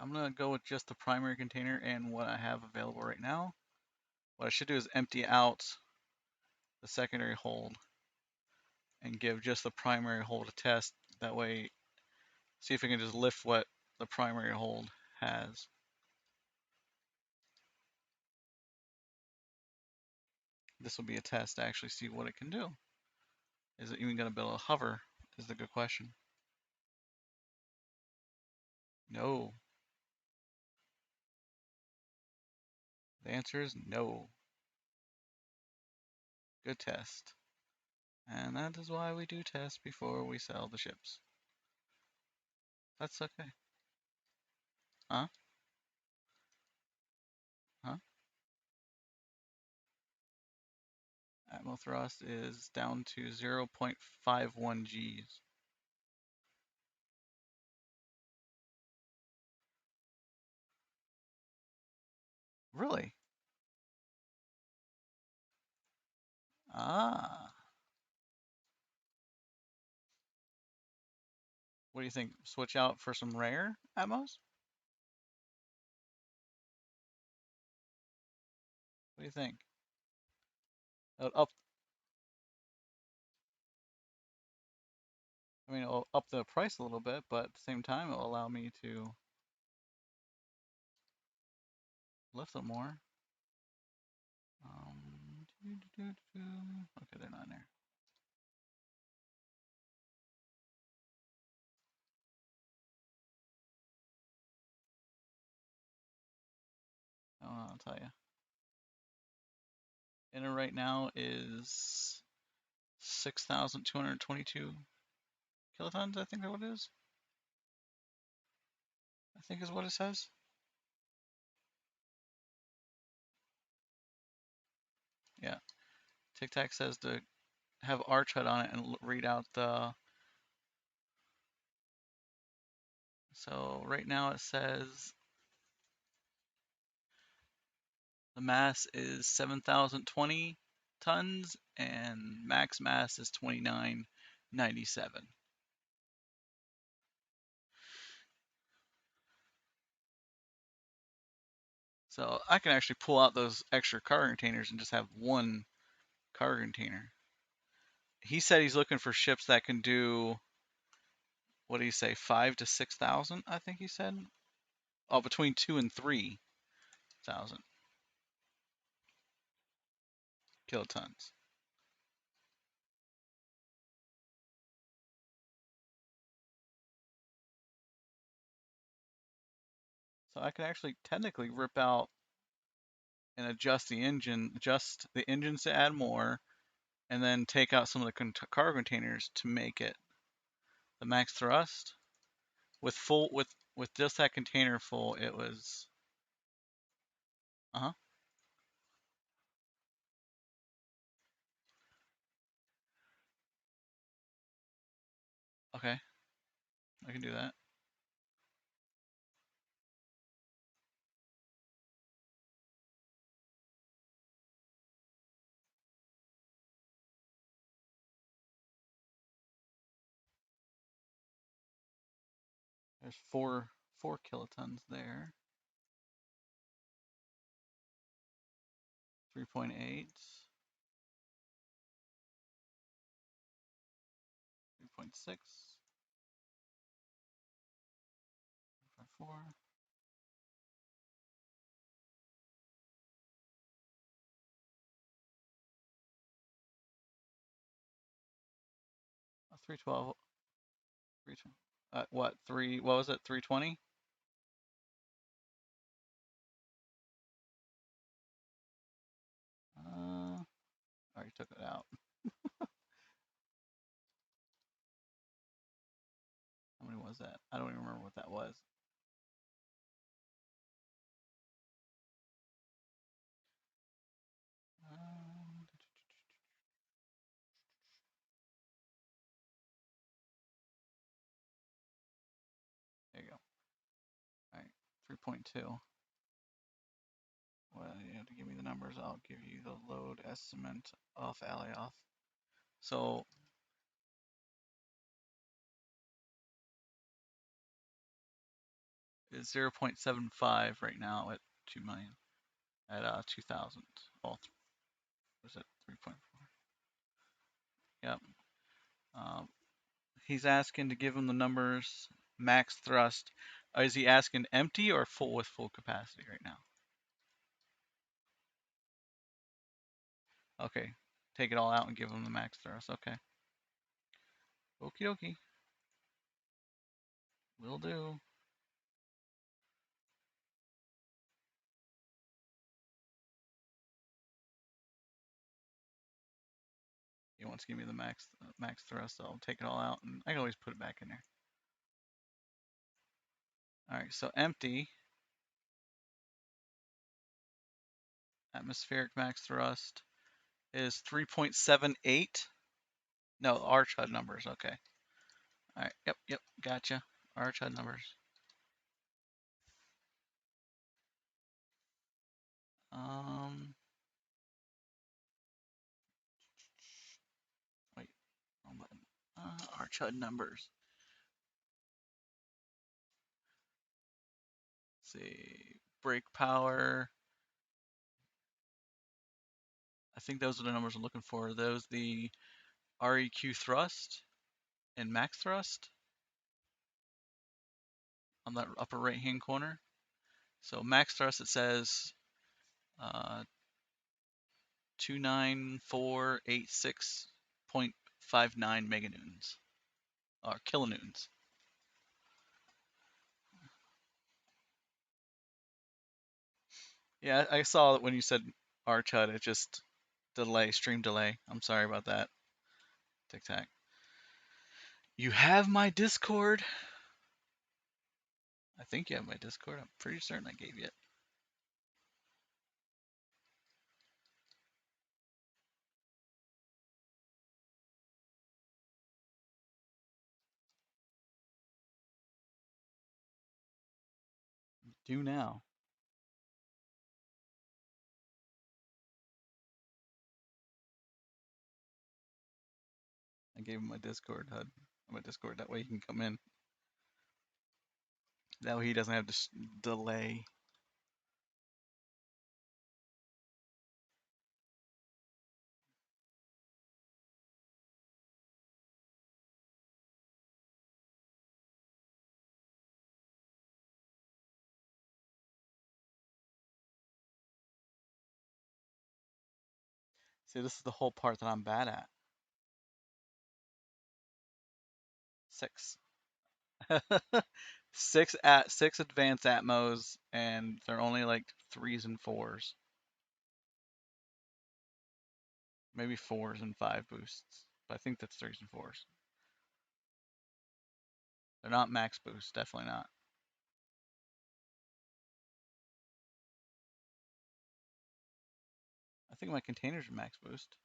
I'm gonna go with just the primary container and what I have available right now. What I should do is empty out the secondary hold and give just the primary hold a test. That way, see if we can just lift what the primary hold has. This will be a test to actually see what it can do. Is it even going to be able to hover? Is the good question. No. The answer is no. Good test. And that is why we do tests before we sell the ships. That's okay. Huh? Huh? Atmo thrust is down to 0.51 Gs. Really? Ah. What do you think? Switch out for some rare Atmos? What do you think? Up, I mean, it'll up the price a little bit, but at the same time, it'll allow me to lift them more. Okay, they're not in there. I'll tell you. Inner right now is 6,222 kilotons, I think that what it is. I think is what it says. Yeah. Tic Tac says to have Arch HUD on it and read out the. So right now it says the mass is 7,020 tons and max mass is 2997. So I can actually pull out those extra cargo containers and just have one cargo container. He said he's looking for ships that can do, what do you say, 5 to 6,000, I think he said. Oh, between 2 and 3,000 kilotons. So I could actually technically rip out and adjust the engine, adjust the engines to add more, and then take out some of the cargo containers to make it the max thrust. With full, with just that container full, it was. Uh-huh. Okay, I can do that. There's four kilotons there. 3.8, 3.6, 3.4. 312, 320. What, what was it, 320? I already took it out. How many was that? I don't even remember what that was. There you go. All right, 3.2. Well, you have to give me the numbers. I'll give you the load estimate of Alioth. So is 0.75 right now at 2 million at 2,000. Oh, was it 3.4? Yep. Um, he's asking to give him the numbers. Max thrust. Is he asking empty or full with full capacity right now? Okay. Take it all out and give him the max thrust. Okay. Okie dokie. Will do. He wants to give me the max thrust, so I'll take it all out, and I can always put it back in there. All right, so empty. Atmospheric max thrust is 3.78. No, Arch HUD numbers. Okay. All right. Yep. Gotcha. Arch HUD numbers. Um. Wait. Wrong button. Arch HUD numbers. Let's see. Brake power. I think those are the numbers I'm looking for. Are those the REQ thrust and max thrust on that upper right hand corner? So max thrust, it says 29486.59 meganewtons or kilonewtons. Yeah, I saw it when you said Arch HUD. It just stream delay. I'm sorry about that. Tic Tac. You have my Discord. I think you have my Discord. I'm pretty certain I gave you it. Do now. I gave him my Discord HUD. My Discord. That way he can come in. That way he doesn't have to delay. See, this is the whole part that I'm bad at. 6. six advanced atmos, and they're only like 3s and 4s. Maybe 4s and 5 boosts. But I think that's 3s and 4s. They're not max boost, definitely not. I think my containers are max boost.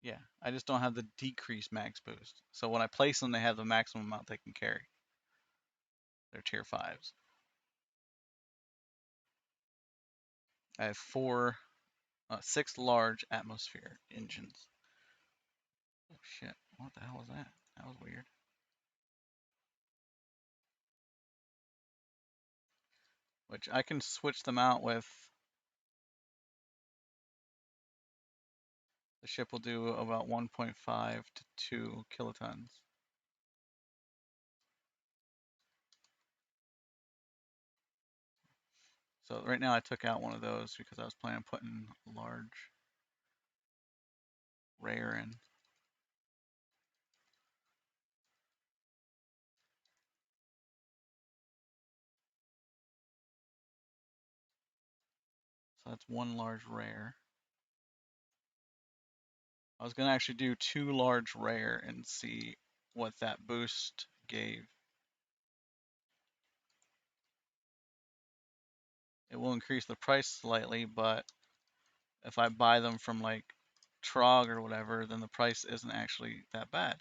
Yeah, I just don't have the decreased max boost. So when I place them, they have the maximum amount they can carry. They're tier 5s. I have 6 large atmosphere engines. Oh shit, what the hell was that? That was weird. Which I can switch them out with. The ship will do about 1.5 to 2 kilotons. So right now I took out one of those because I was planning on putting a large rare in. So that's one large rare. I was going to actually do 2 large rare and see what that boost gave. It will increase the price slightly, but if I buy them from like Trog or whatever, then the price isn't actually that bad.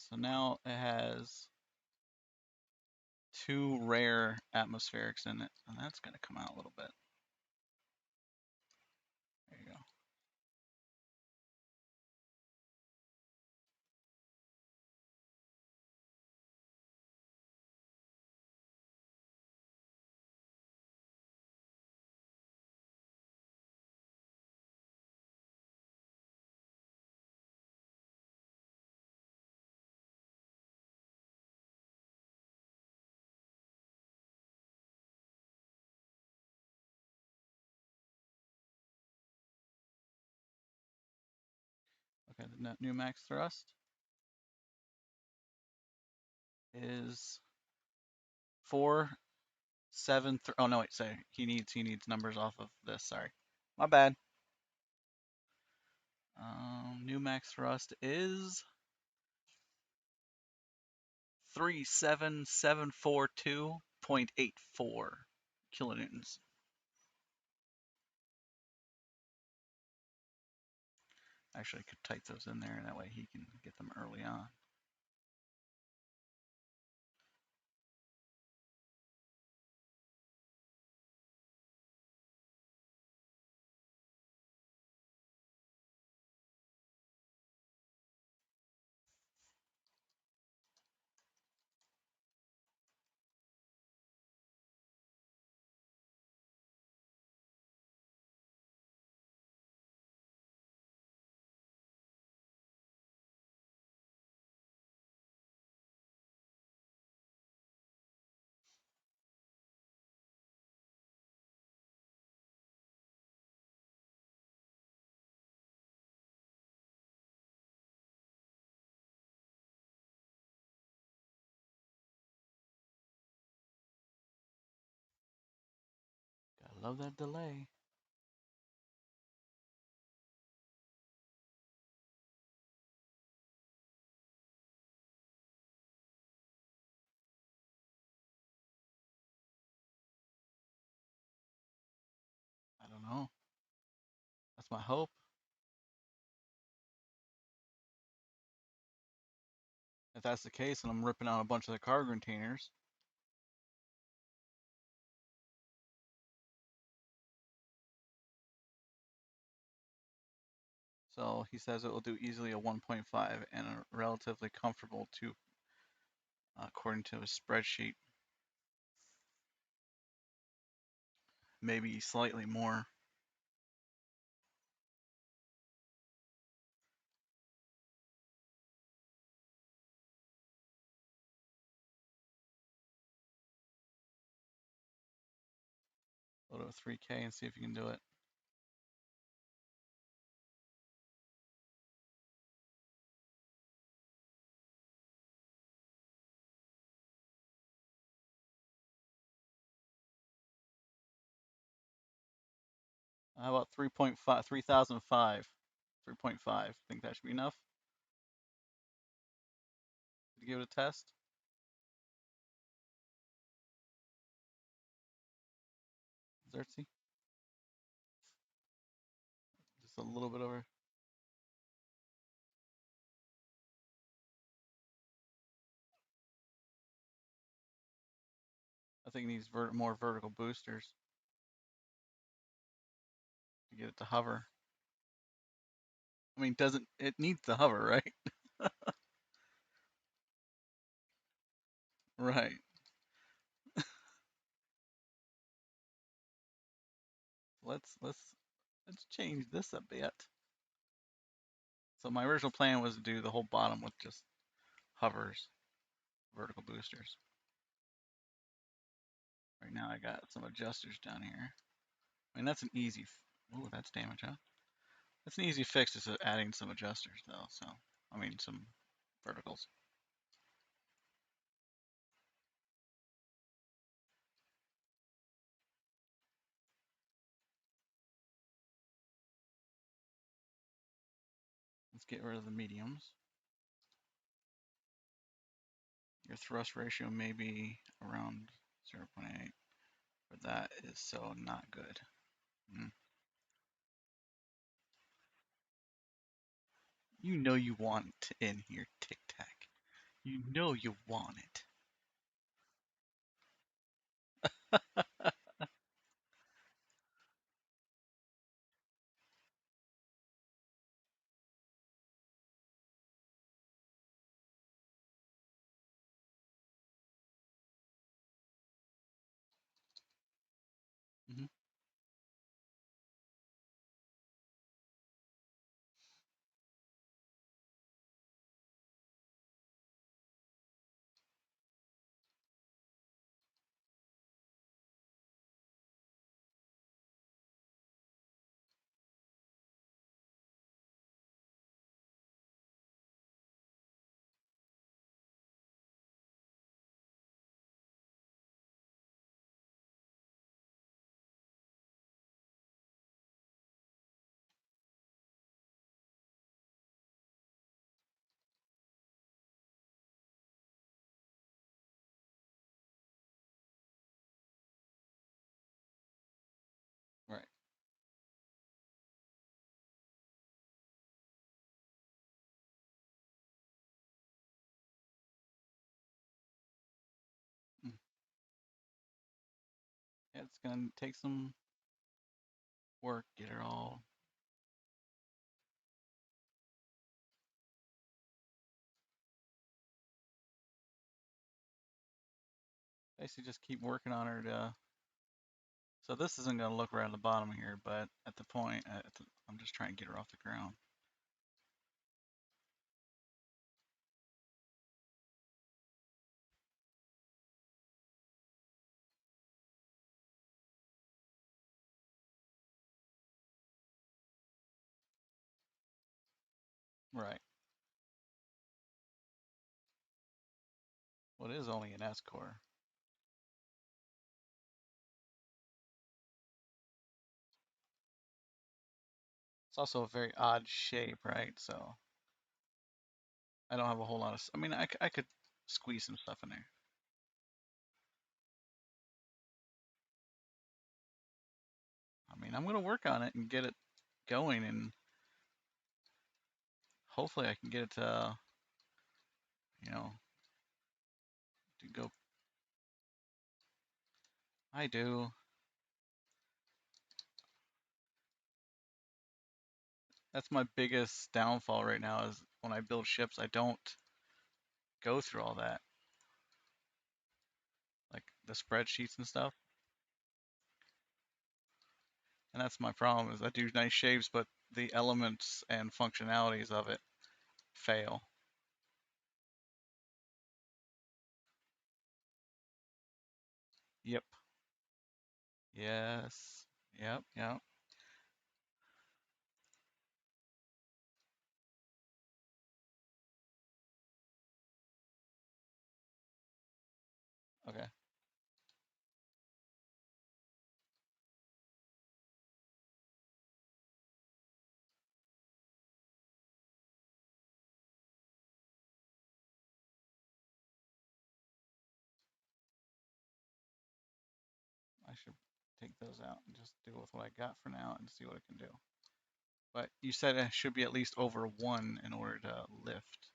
so now it has two rare atmospherics in it, and that's going to come out a little bit. There you go. Okay, the new max thrust is 473. Oh no, wait, sorry. He needs numbers off of this. Sorry, my bad. New max thrust is 37742.84 kilonewtons. Actually, I could type those in there, and that way he can get them early on. Gotta love that delay. I don't know. That's my hope. If that's the case, and I'm ripping out a bunch of the cargo containers. So he says it will do easily a 1.5 and a relatively comfortable 2, according to his spreadsheet. Maybe slightly more. Go to 3K and see if you can do it. How about 3.5, 3005? 3.5. Think that should be enough to give it a test? Xerxes? Just a little bit over. I think it needs more vertical boosters to get it to hover. I mean, doesn't it needs to hover, right? Right. Let's change this a bit. So my original plan was to do the whole bottom with just hovers, vertical boosters. Right now I got some adjusters down here. I mean, that's an easy. Oh, that's damage, huh? That's an easy fix, just adding some adjusters though. So I mean, some verticals. Let's get rid of the mediums. Your thrust ratio may be around 0.8, but that is so not good. Mm. You know you want it in here, Tic Tac. You know you want it. Hmm. Right. Mm. Yeah, it's gonna take some work. Get it all. Basically, just keep working on her to. So this isn't gonna look right on the bottom here, but at the point, I'm just trying to get her off the ground. Right. Well, it is only an S core. It's also a very odd shape, right? So I don't have a whole lot of. I mean, I could squeeze some stuff in there. I mean, I'm gonna work on it and get it going, and hopefully I can get it to, you know, to go. I do. That's my biggest downfall right now is when I build ships, I don't go through all that, like the spreadsheets and stuff. And that's my problem is I do nice shapes, but the elements and functionalities of it fail. Yep. Yes. Yep. Yep. Okay. I should take those out and just deal with what I got for now and see what I can do. But you said it should be at least over one in order to lift.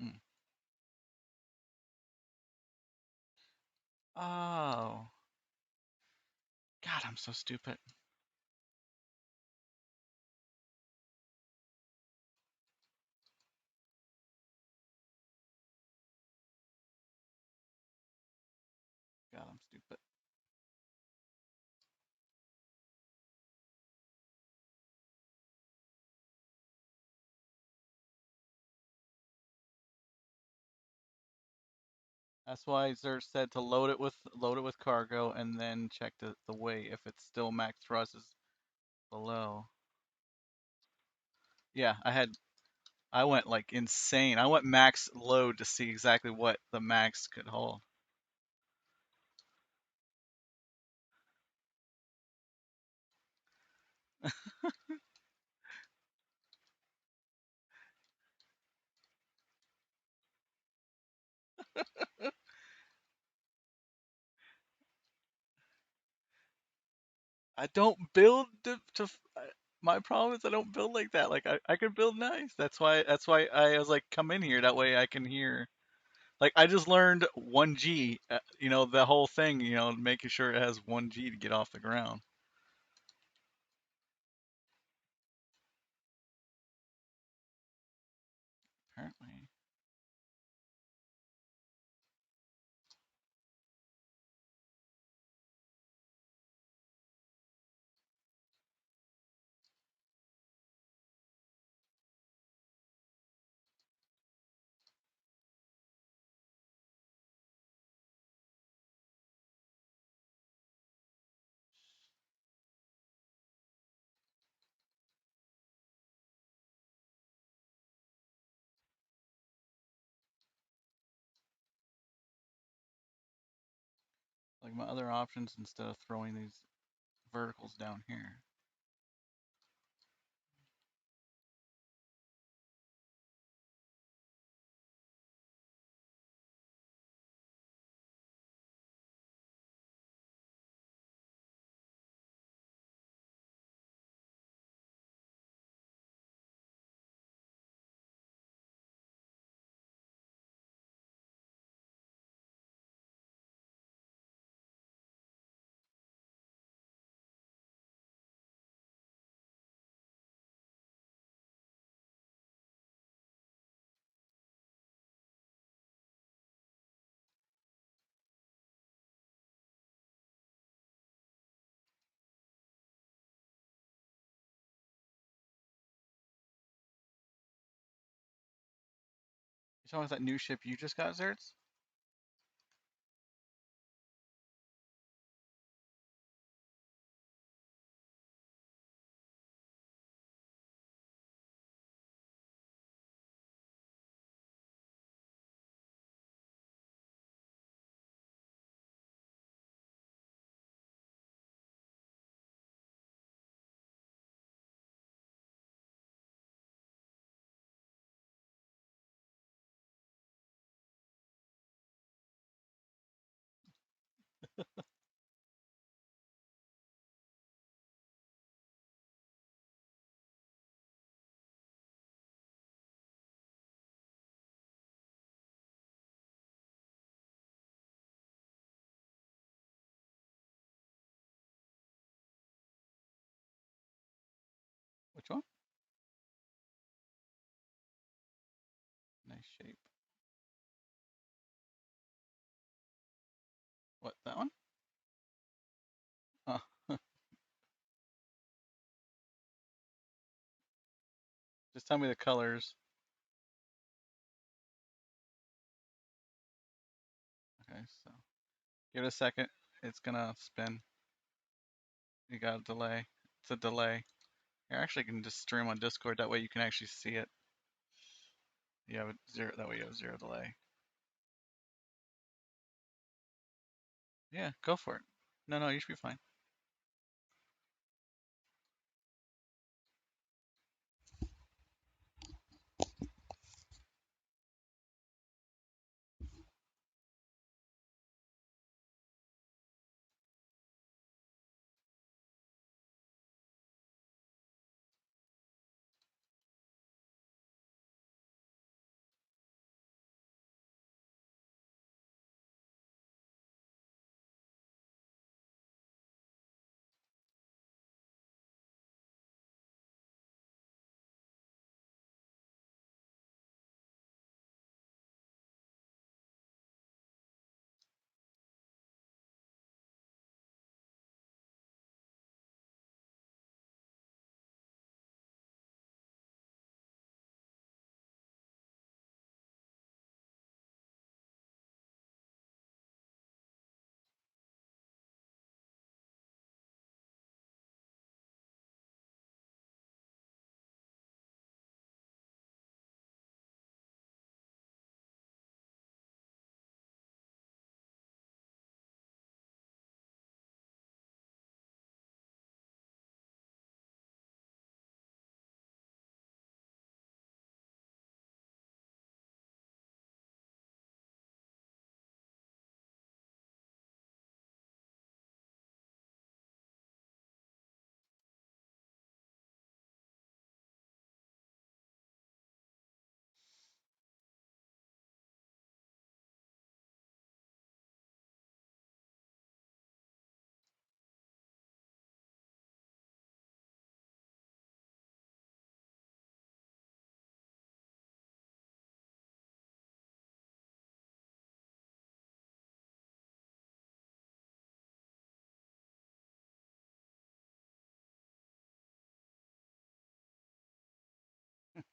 Mm. Oh, God, I'm so stupid. God, I'm stupid. That's why Zer said to load it with cargo and then check the weight if it's still max thrust is below. Yeah, I went like insane. I went max load to see exactly what the max could hold. I don't build my problem is I don't build like that. Like I can build nice. That's why I was like come in here that way I can hear. Like I just learned 1G, the whole thing, making sure it has 1G to get off the ground. Apparently. Like my other options instead of throwing these verticals down here. You talking about that new ship you just got, Zerts? Which one? Nice shape. What, that one? Oh, just tell me the colors. Okay, so give it a second. It's gonna spin. You got a delay. It's a delay. You actually can just stream on Discord. That way you can actually see it. You have zero. That way you have zero delay. Yeah, go for it. No, no, you should be fine.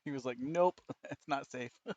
He was like, "Nope, it's not safe." All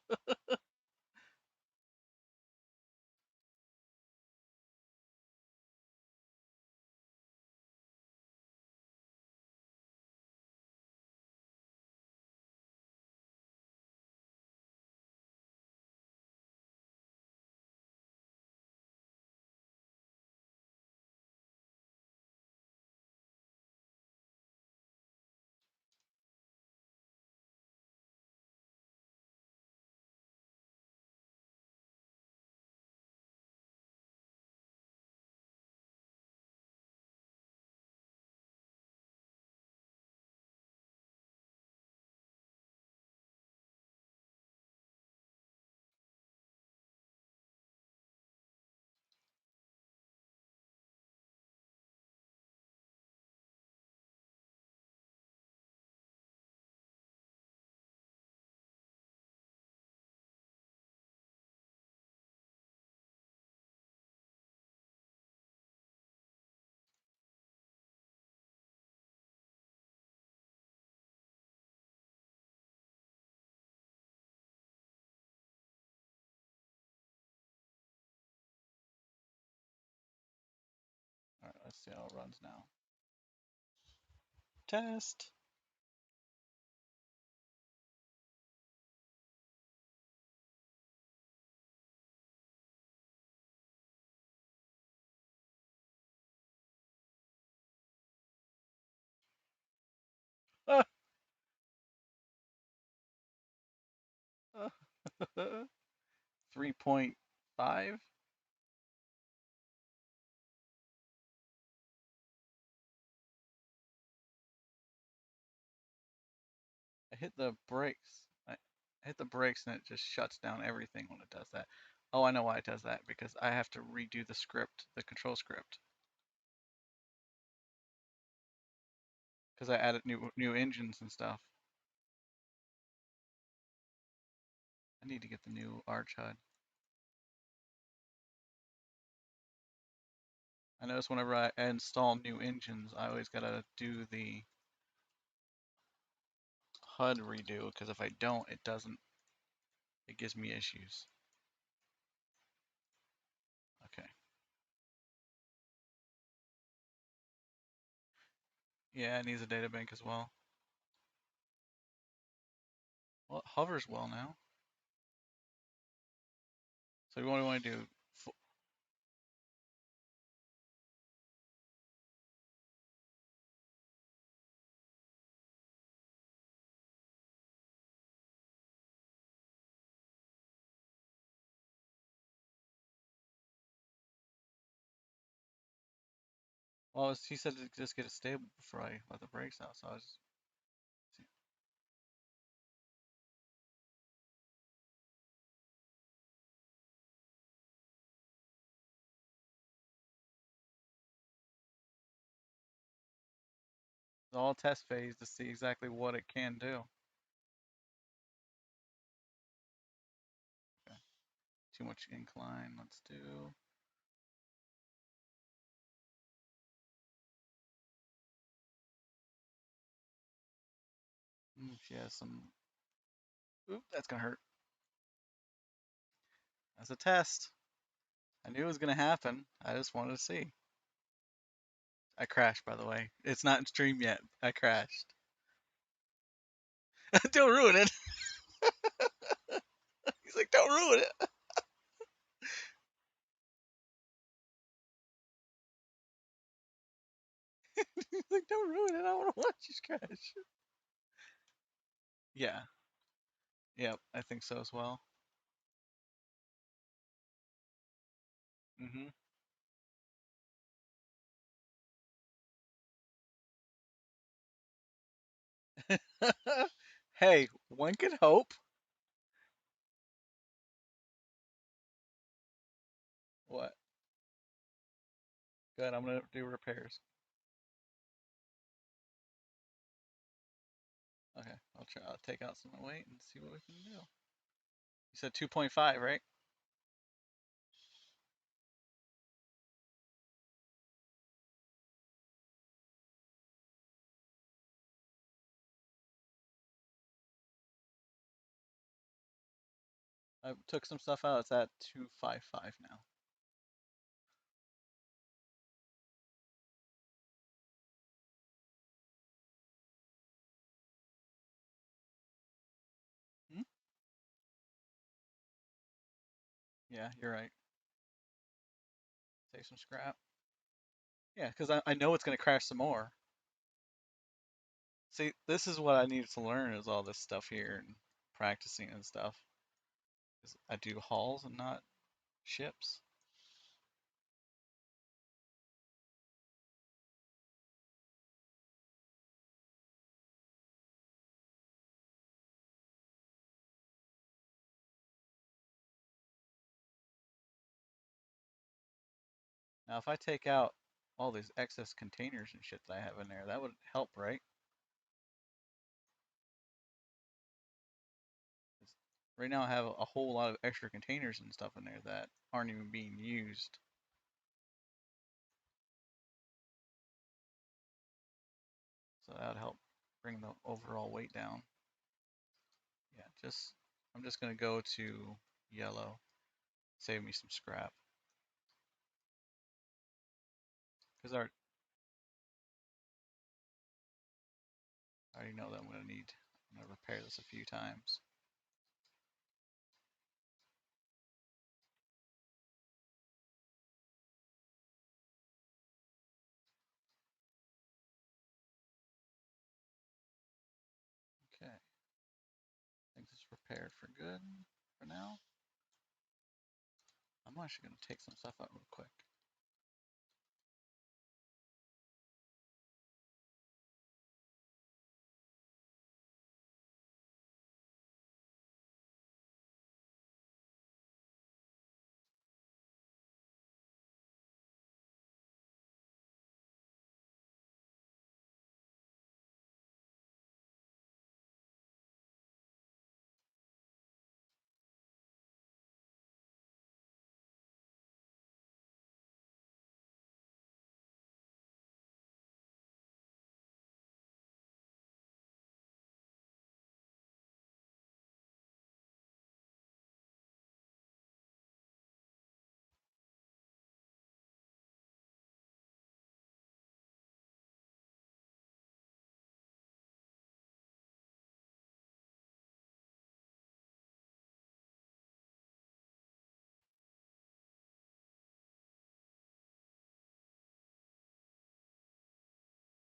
right, let's see how it runs now. Test. Ah, 3.5. I hit the brakes. I hit the brakes and it just shuts down everything when it does that. Oh, I know why it does that, because I have to redo the script, the control script, because I added new engines and stuff. I need to get the new Arch HUD. I notice whenever I install new engines, I always gotta do the HUD redo, because if I don't, it doesn't, it gives me issues. Okay. Yeah, it needs a data bank as well. Well, it hovers well now. So what do you want to do? Well, he said to just get it stable before I let the brakes out, so I was. It's all test phase to see exactly what it can do. Okay. Too much incline. Let's do. She has some. Oop, that's gonna hurt. That's a test. I knew it was gonna happen. I just wanted to see. I crashed, by the way. It's not in stream yet. I crashed. Don't ruin it. He's like, don't ruin it. He's like, don't ruin it. I want to watch you crash. Yeah. Yep. I think so as well. Mhm. Hey, one could hope. What? Good. I'm gonna do repairs. Okay. I'll try. I'll take out some weight and see what we can do. You said 2.5, right? I took some stuff out. It's at 255 now. Hmm? Yeah, you're right. Take some scrap. Yeah, because I know it's going to crash some more. See, this is what I needed to learn is all this stuff here and practicing and stuff. 'Cause I do hulls and not ships. Now, if I take out all these excess containers and shit that I have in there, that would help, right? 'Cause right now I have a whole lot of extra containers and stuff in there that aren't even being used. So that would help bring the overall weight down. Yeah, I'm just gonna go to yellow, save me some scrap. Because I already know that I'm gonna repair this a few times. Okay, I think this is repaired for good for now. I'm actually gonna take some stuff out real quick.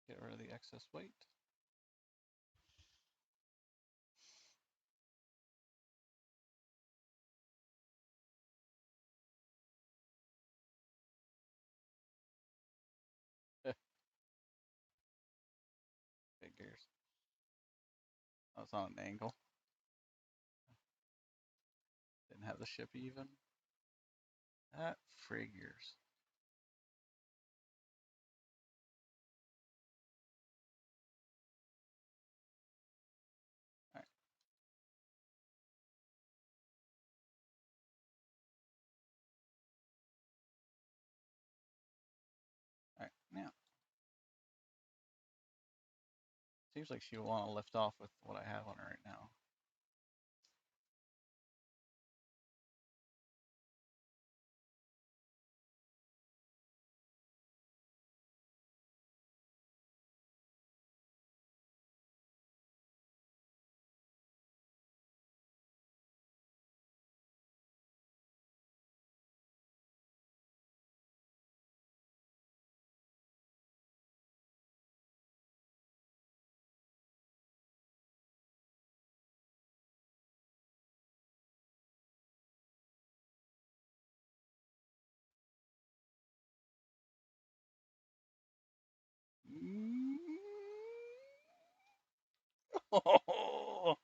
Get rid of the excess weight. Figures. I was on an angle. Didn't have the ship even. That figures. Alright, alright, now. Seems like she'll want to lift off with what I have on her right now. Oh,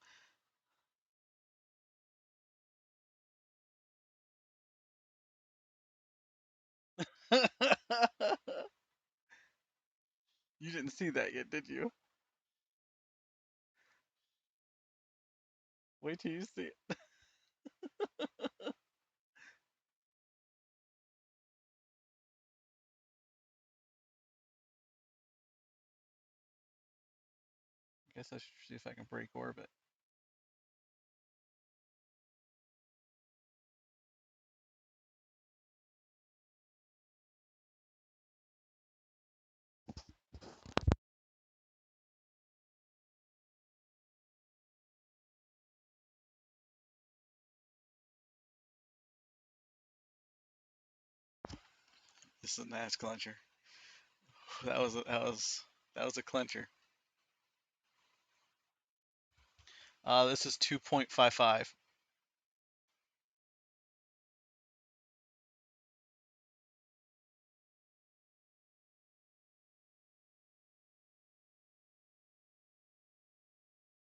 you didn't see that yet, did you? Wait till you see it. Guess I should see if I can break orbit. This is a nice clincher. That was a clincher. This is 2.55.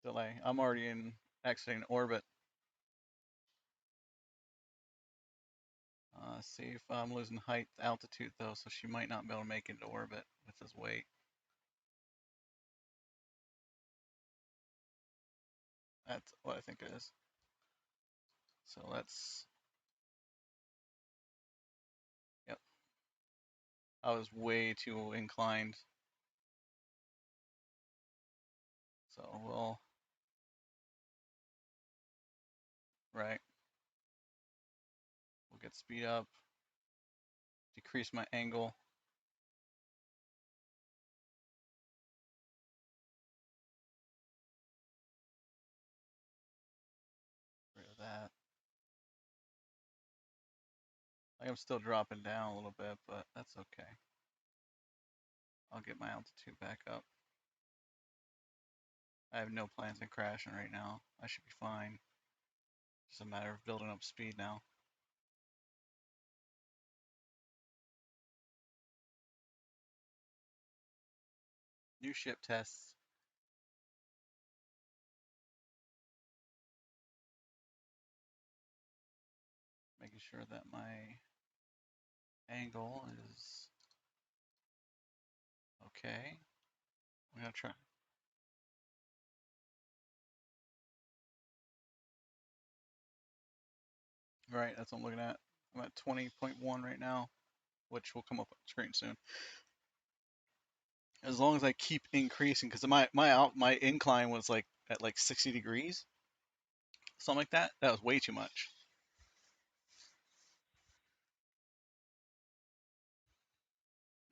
Delay. I'm already in exiting orbit. See if I'm losing height, altitude though, so she might not be able to make it into orbit with this weight. That's what I think it is. So let's, yep. I was way too inclined. So right, we'll get speed up, decrease my angle. Rid of that. I'm still dropping down a little bit, but that's okay. I'll get my altitude back up. I have no plans on crashing right now. I should be fine. Just a matter of building up speed now. New ship tests. Making sure that my angle is okay. I'm gonna try. Right, that's what I'm looking at. I'm at 20.1 right now, which will come up on the screen soon. As long as I keep increasing, because my incline was like at like 60 degrees, something like that. That was way too much.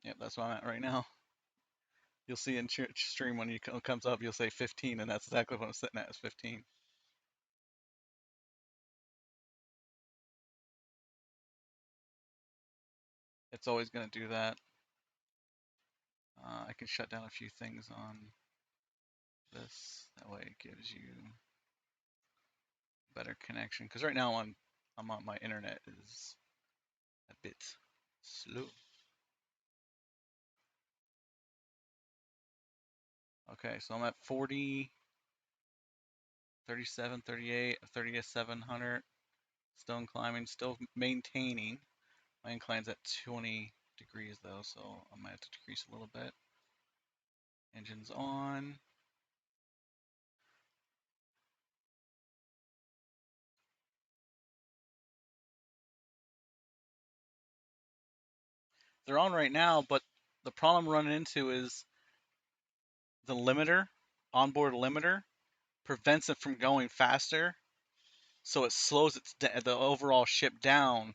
Yep, that's what I'm at right now. You'll see in stream when it comes up, you'll say 15, and that's exactly what I'm sitting at is 15. It's always going to do that. I can shut down a few things on this. That way it gives you better connection. Because right now I'm on my internet is a bit slow. Okay, so I'm at 40, 37, 38, 3700. Still climbing, still maintaining. My incline's at 20 degrees though, so I might have to decrease a little bit. Engine's on. They're on right now, but the problem I'm running into is the limiter, onboard limiter, prevents it from going faster, so it slows the overall ship down.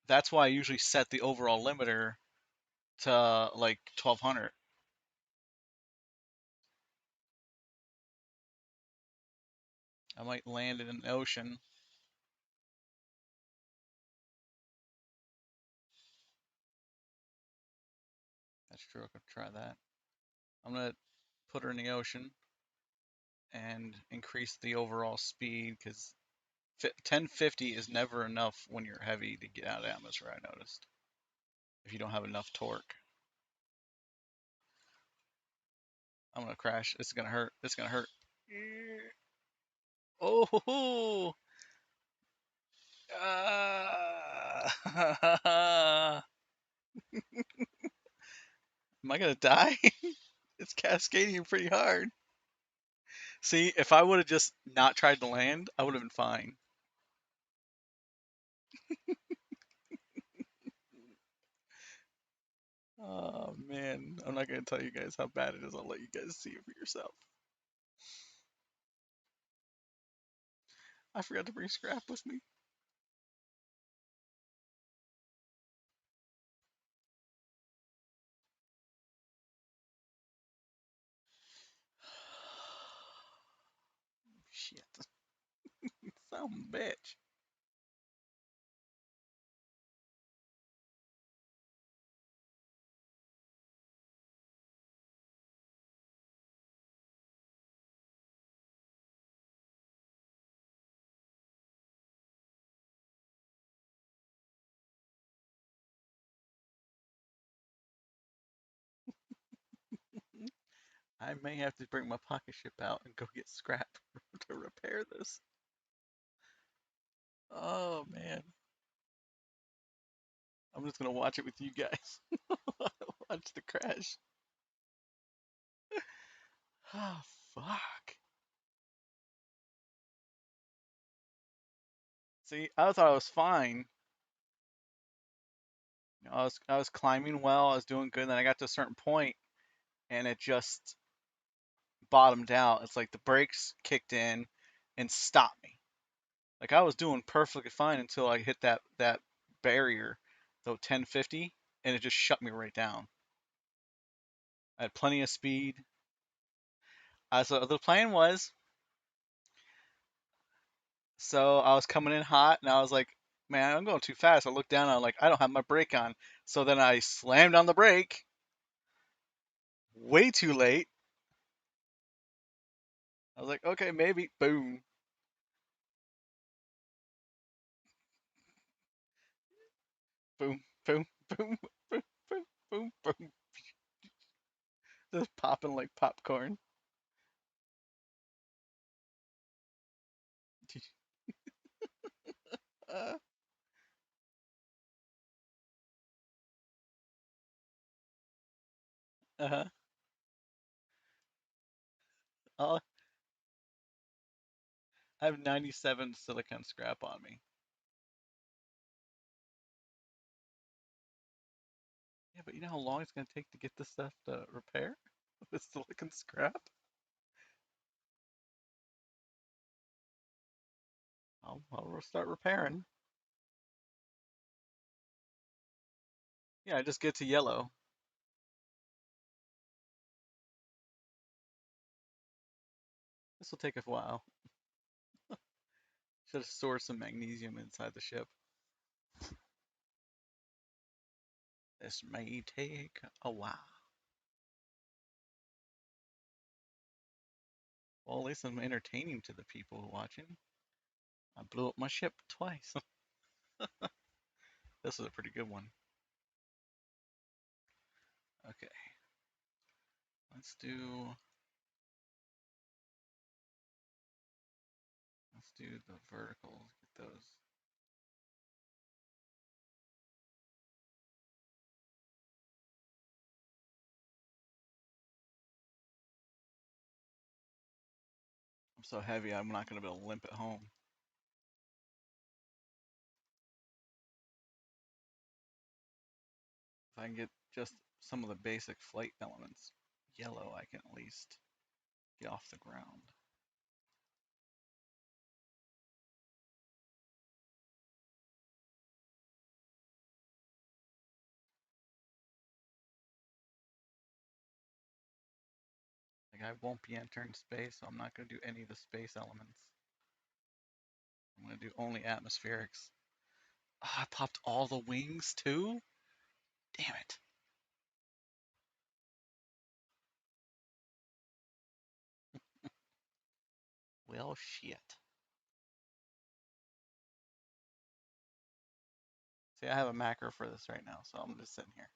That's why I usually set the overall limiter to like 1200. I might land in an ocean. That's true. I could try that. I'm gonna put her in the ocean and increase the overall speed because 1050 is never enough when you're heavy to get out of the atmosphere. I noticed if you don't have enough torque. I'm gonna crash. It's gonna hurt. It's gonna hurt. Oh, am I gonna die? It's cascading pretty hard. See, if I would have just not tried to land, I would have been fine. Oh man, I'm not gonna tell you guys how bad it is. I'll let you guys see it for yourself. I forgot to bring scrap with me. Shit, some bitch. I may have to bring my pocket ship out and go get scrap to repair this. Oh man, I'm just gonna watch it with you guys. Watch the crash. Oh fuck. See, I thought I was fine. I was climbing well. I was doing good. Then I got to a certain point, and it just bottomed out. It's like the brakes kicked in and stopped me. Like I was doing perfectly fine until I hit that barrier, though 1050, and it just shut me right down. I had plenty of speed. So the plan was, so I was coming in hot, and I was like, man, I'm going too fast. I looked down, and I'm like, I don't have my brake on. So then I slammed on the brake, way too late. I was like, okay, maybe. Boom, boom, boom, boom, boom, boom, boom, boom. Just popping like popcorn. Uh, uh-huh. I have 97 silicon scrap on me. Yeah, but you know how long it's gonna take to get this stuff to repair? The silicon scrap? I'll start repairing. Yeah, I just get to yellow. This will take a while. Should have stored some magnesium inside the ship. This may take a while. Well, at least I'm entertaining to the people watching. I blew up my ship twice. This is a pretty good one. Okay, let's do the verticals. Get those. I'm so heavy, I'm not gonna be able to limp it home. If I can get just some of the basic flight elements yellow, I can at least get off the ground. Like I won't be entering space, so I'm not gonna do any of the space elements. I'm gonna do only atmospherics. Oh, I popped all the wings too? Damn it. Well, shit. See, I have a macro for this right now, so I'm just sitting here.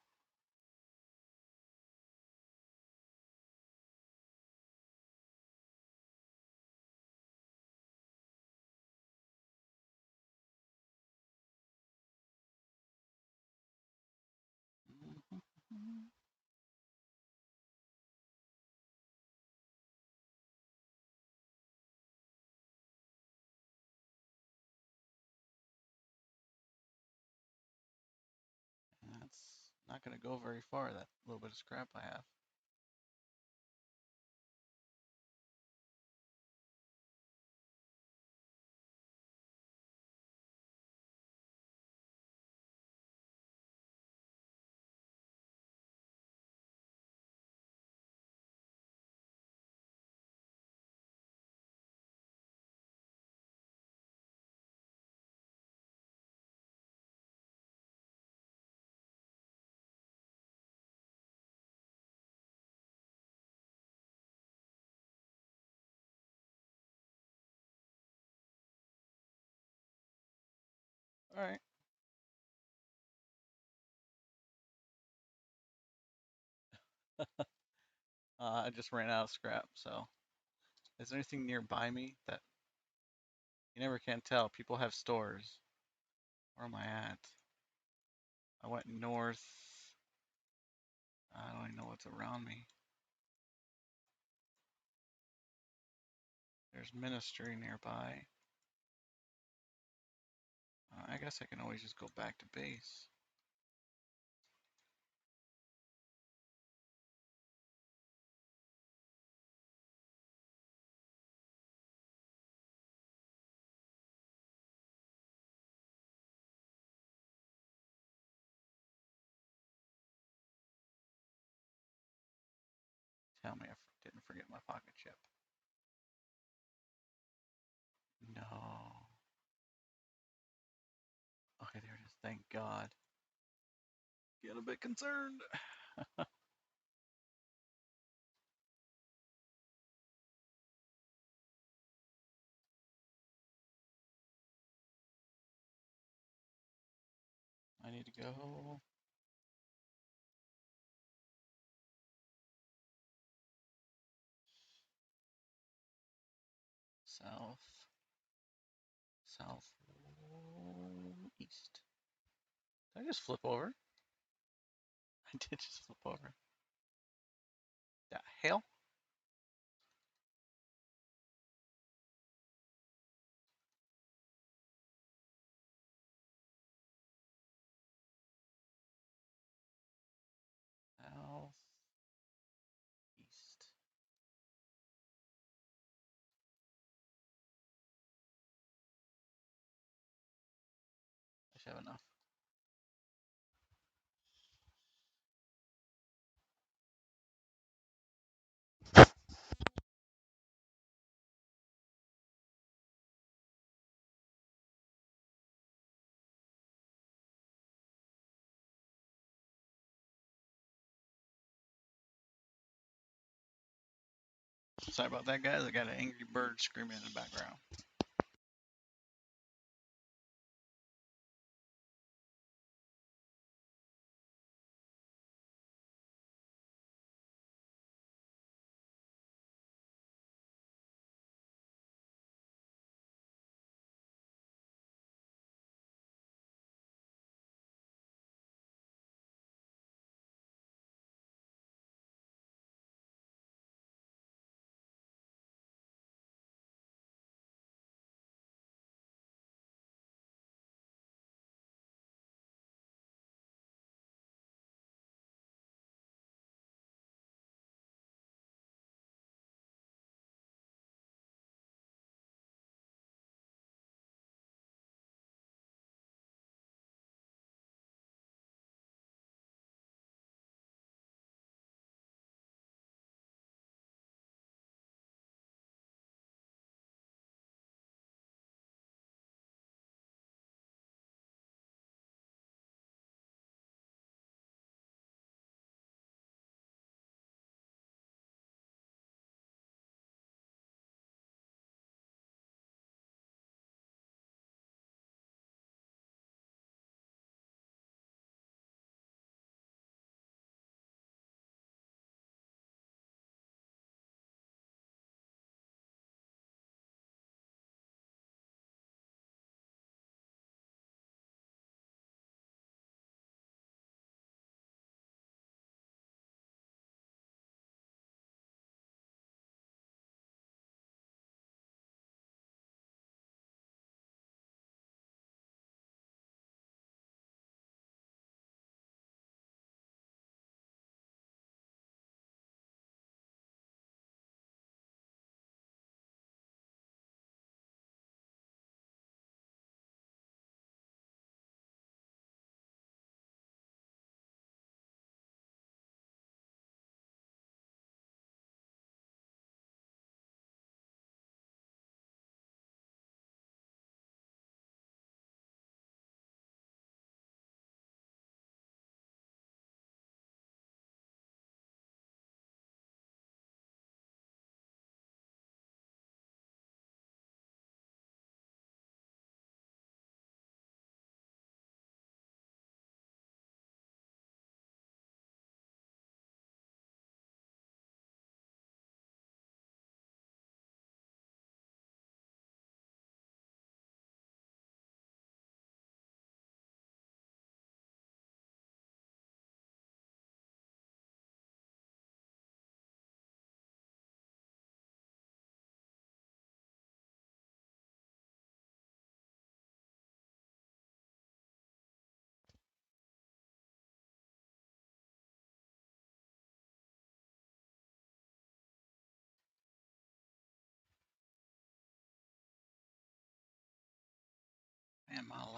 That's not gonna go very far, that little bit of scrap I have. Alright. I just ran out of scrap, so is there anything nearby me that you never can tell? People have stores. Where am I at? I went north. I don't even know what's around me. There's ministry nearby. I guess I can always just go back to base. Tell me I didn't forget my pocket chip. No. Okay, there it is. Thank God. Get a bit concerned. I need to go south, southeast. Did I just flip over? I did just flip over. The hell? Southeast. I should have enough. Sorry about that, guys. I got an angry bird screaming in the background.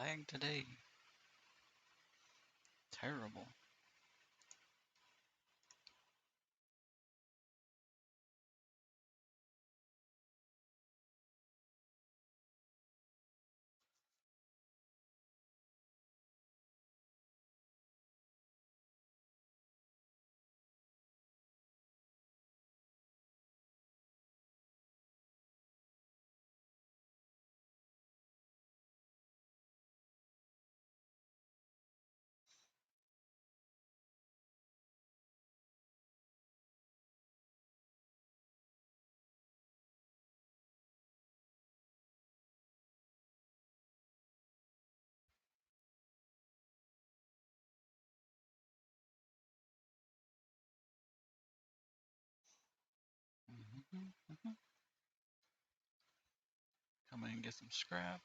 lag today. Terrible. Come in and get some scrap.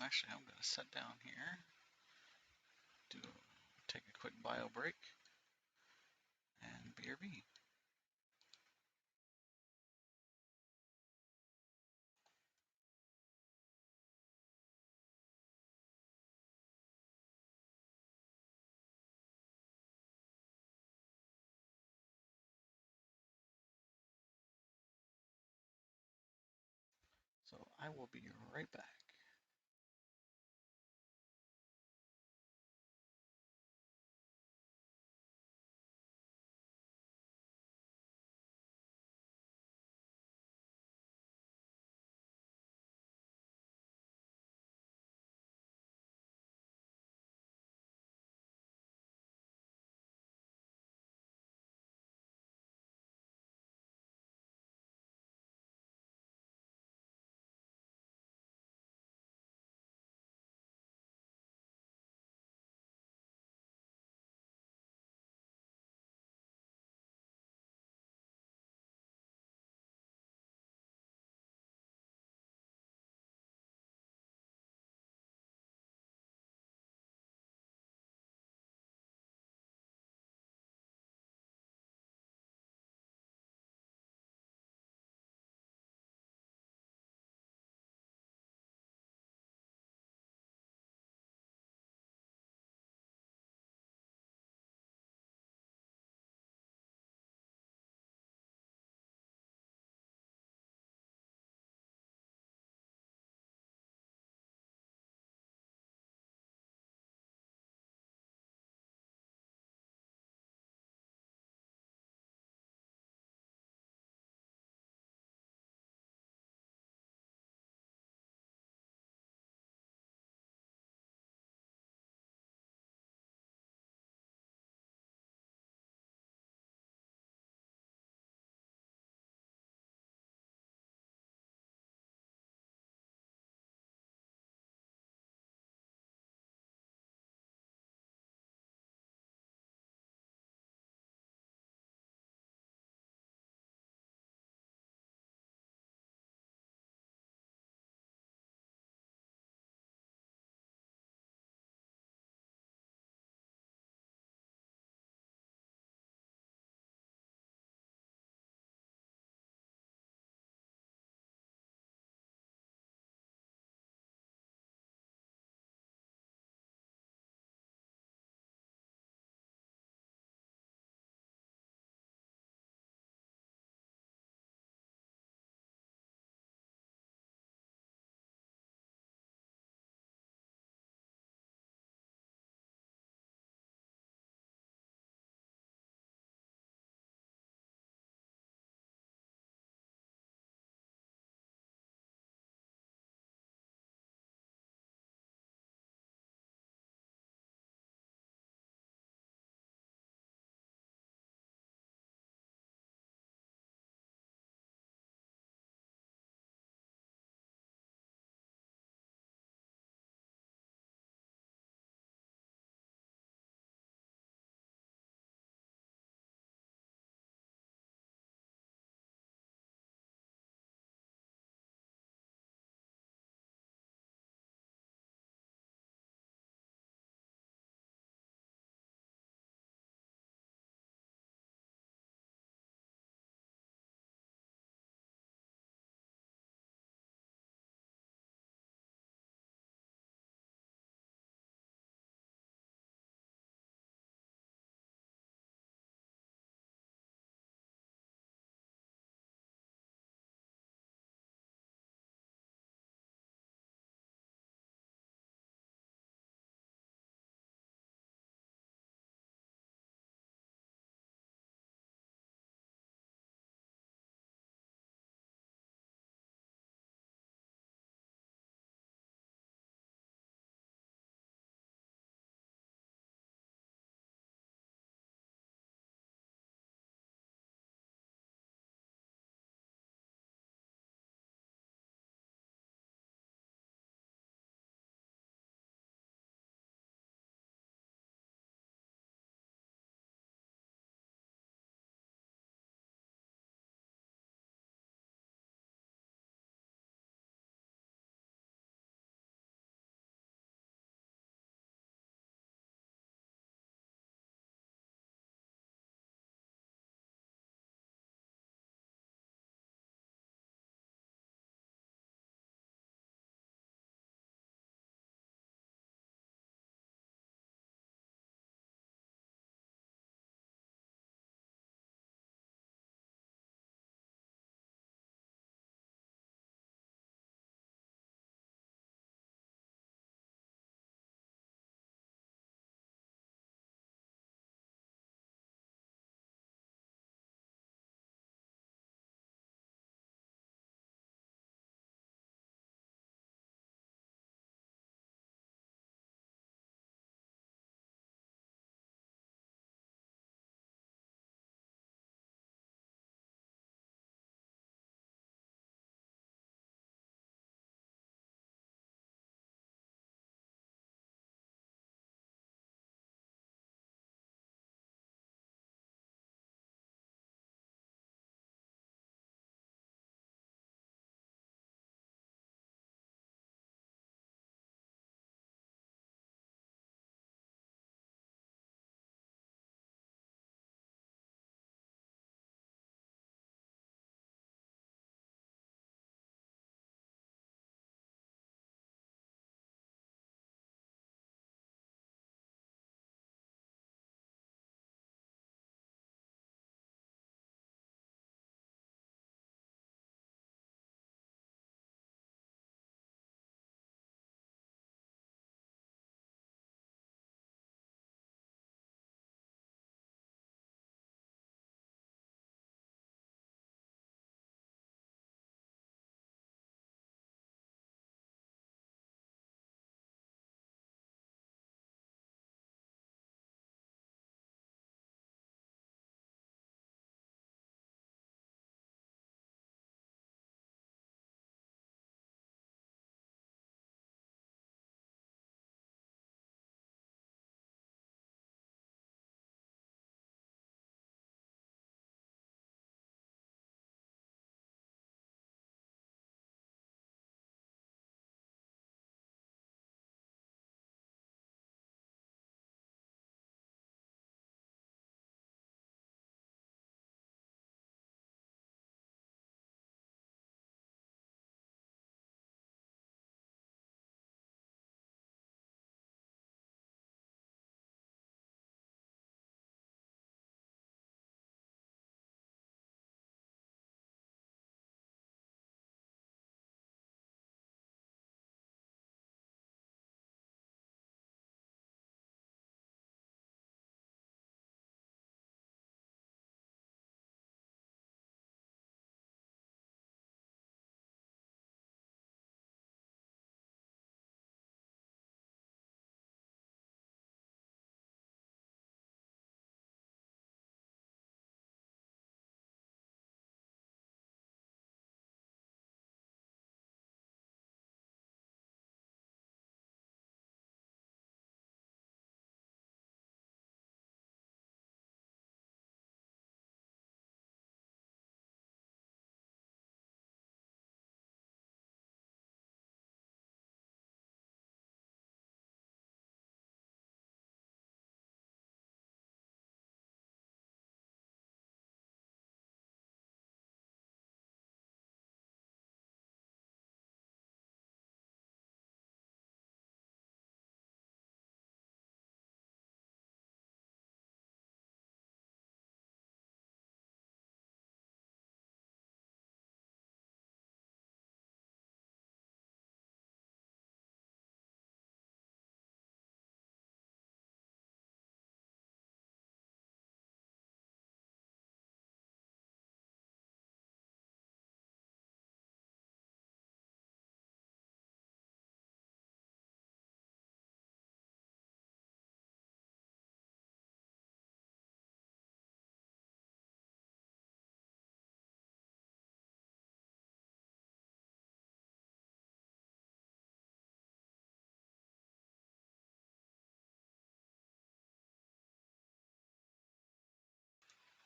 Actually, I'm gonna sit down here, take a quick bio break, and BRB. So I will be right back.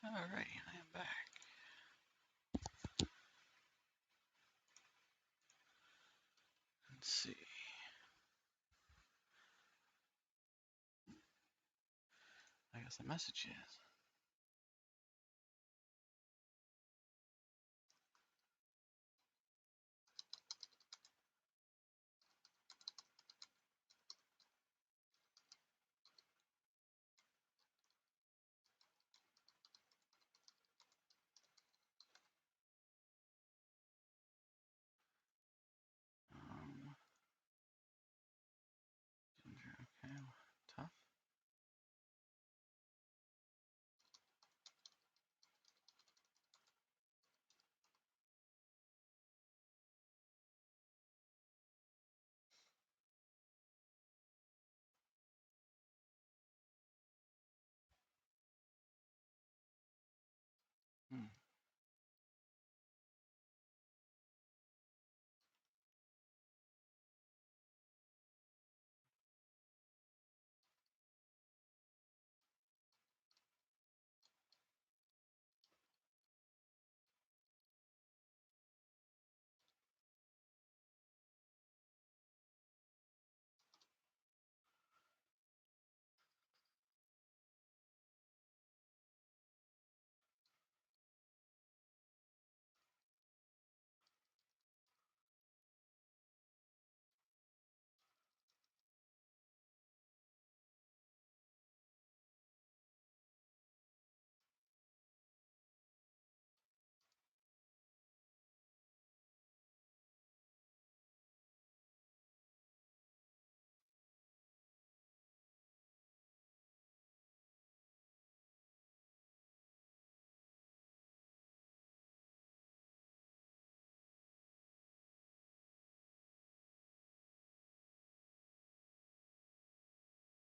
Alrighty, I am back. Let's see. I guess the message is. Okay, tough.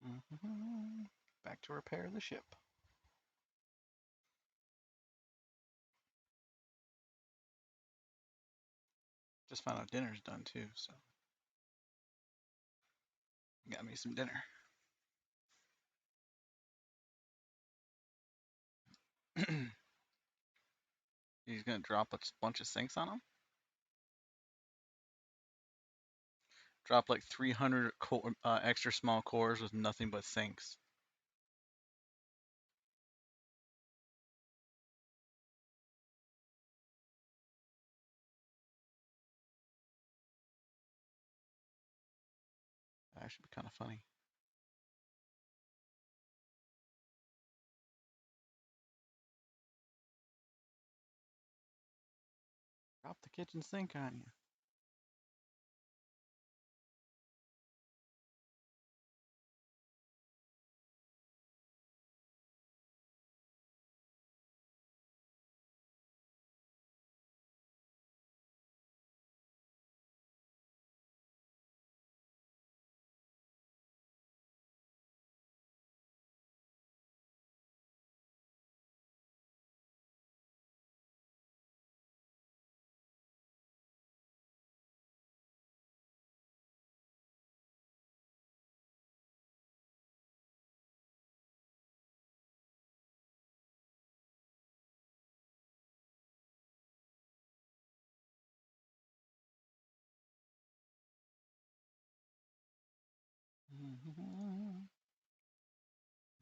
Hmm. Back to repair the ship. Just found out dinner's done too, so got me some dinner. He's gonna drop a bunch of sinks on him. Drop like 300 extra small cores with nothing but sinks. That should be kind of funny. Drop the kitchen sink on you.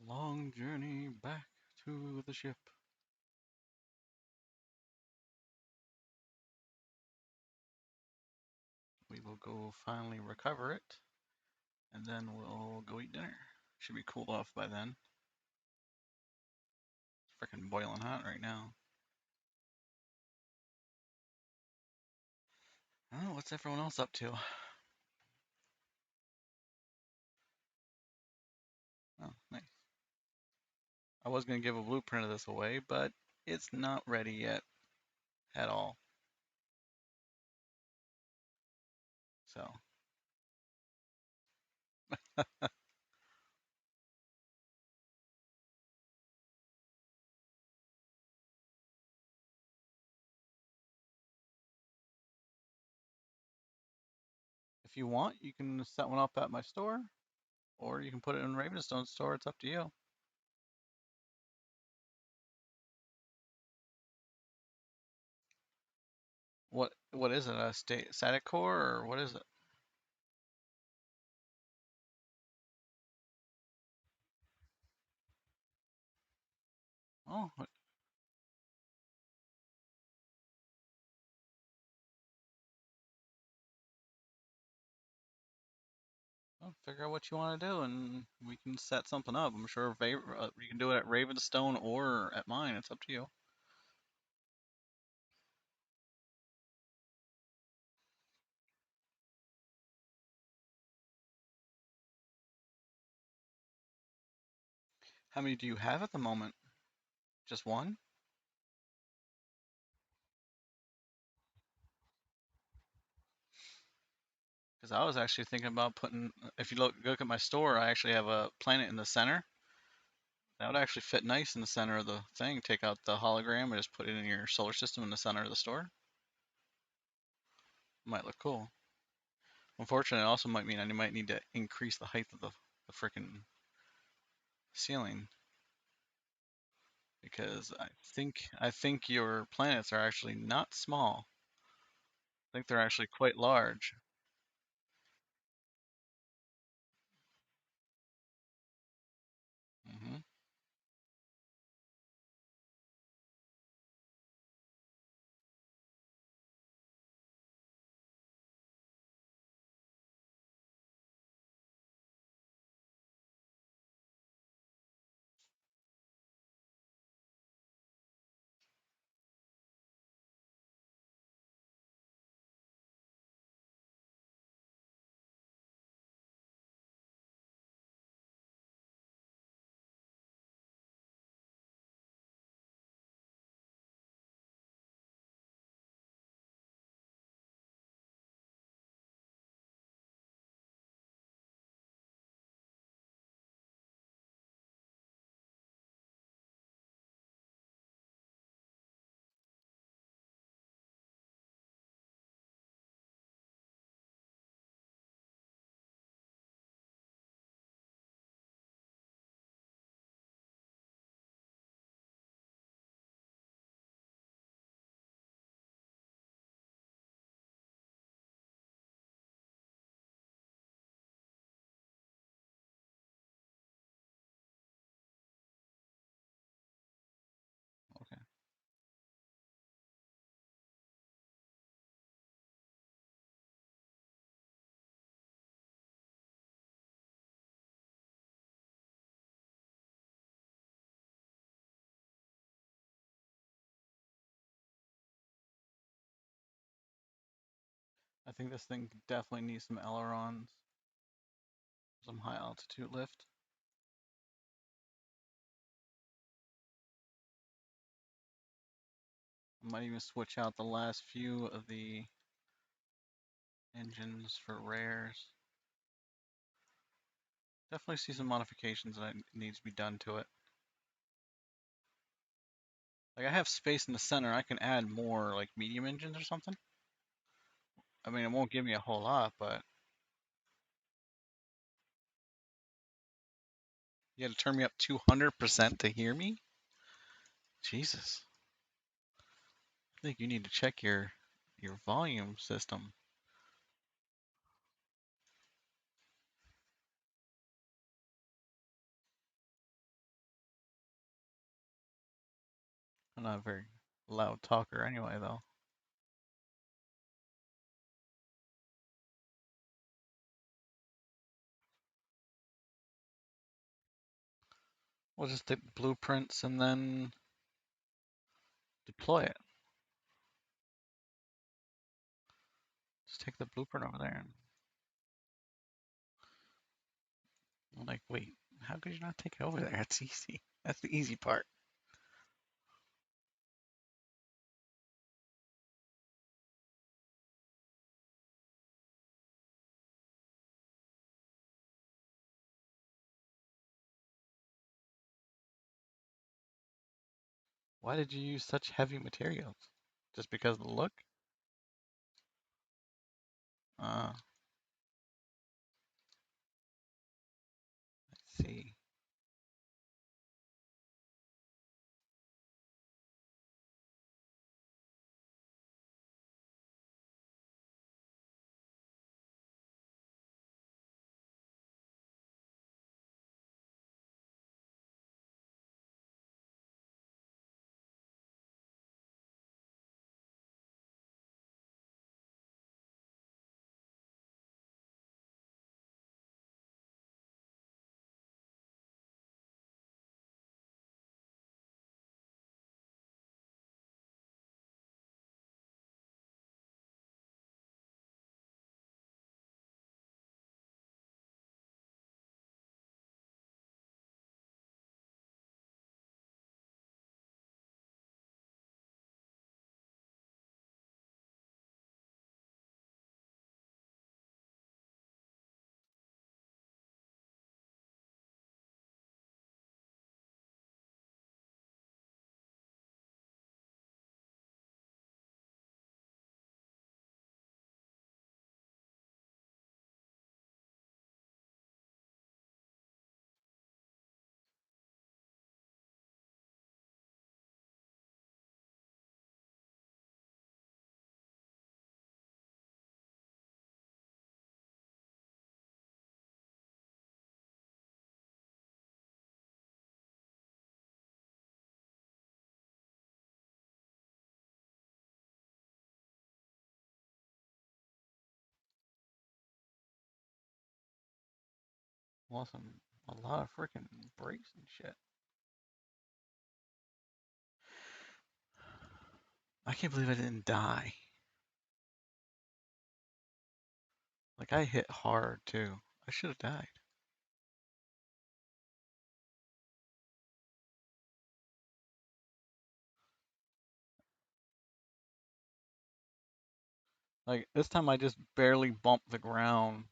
Long journey back to the ship. We will go finally recover it, and then we'll go eat dinner. Should be cooled off by then. It's freaking boiling hot right now. Oh, what's everyone else up to? Oh, nice. I was gonna give a blueprint of this away, but it's not ready yet at all. So, if you want, you can set one up at my store, or you can put it in Ravenstone's store. It's up to you. What is it? A static core or what is it? Oh, well, figure out what you want to do and we can set something up. I'm sure you can do it at Ravenstone or at mine. It's up to you. How many do you have at the moment? Just one? Because I was actually thinking about putting, if you look at my store, I actually have a planet in the center. That would actually fit nice in the center of the thing. Take out the hologram and just put it in your solar system in the center of the store. Might look cool. Unfortunately, it also might mean I might need to increase the height of the freaking ceiling because I think your planets are actually not small. I think they're actually quite large. Hmm. Okay. I think this thing definitely needs some ailerons, some high altitude lift. I might even switch out the last few of the engines for rares. Definitely see some modifications that needs to be done to it. Like I have space in the center, I can add more like medium engines or something. I mean, it won't give me a whole lot, but you had to turn me up 200% to hear me? Jesus. I think you need to check your volume system. I'm not a very loud talker anyway, though. We'll just take blueprints and then deploy it. Just take the blueprint over there and I'm like, wait, how could you not take it over there? It's easy. That's the easy part. Why did you use such heavy materials? Just because of the look? I see. lost a lot of freaking brakes and shit. I can't believe I didn't die. Like, I hit hard too. I should have died. Like, this time I just barely bumped the ground.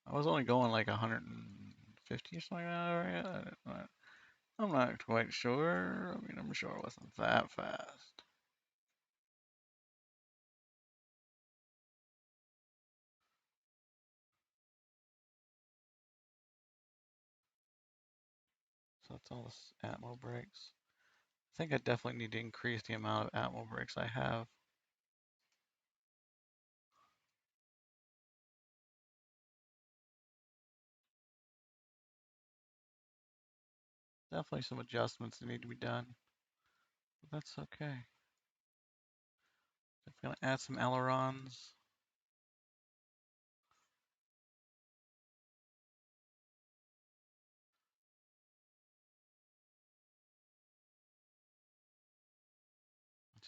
I was only going like 150 or something like that, right? I'm not quite sure. I mean, I'm sure it wasn't that fast. So that's all this Atmo brakes. I think I definitely need to increase the amount of Atmo brakes I have. Definitely some adjustments that need to be done, but that's okay. If I'm gonna add some ailerons.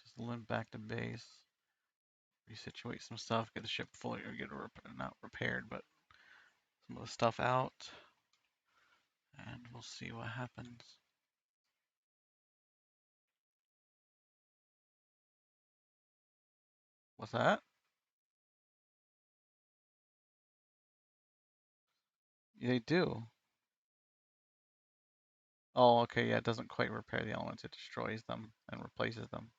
Just limp back to base, resituate some stuff, get the ship fully, or get it not repaired, but some of the stuff out, and we'll see what happens. What's that? They do. Oh, okay, yeah, it doesn't quite repair the elements, it destroys them and replaces them.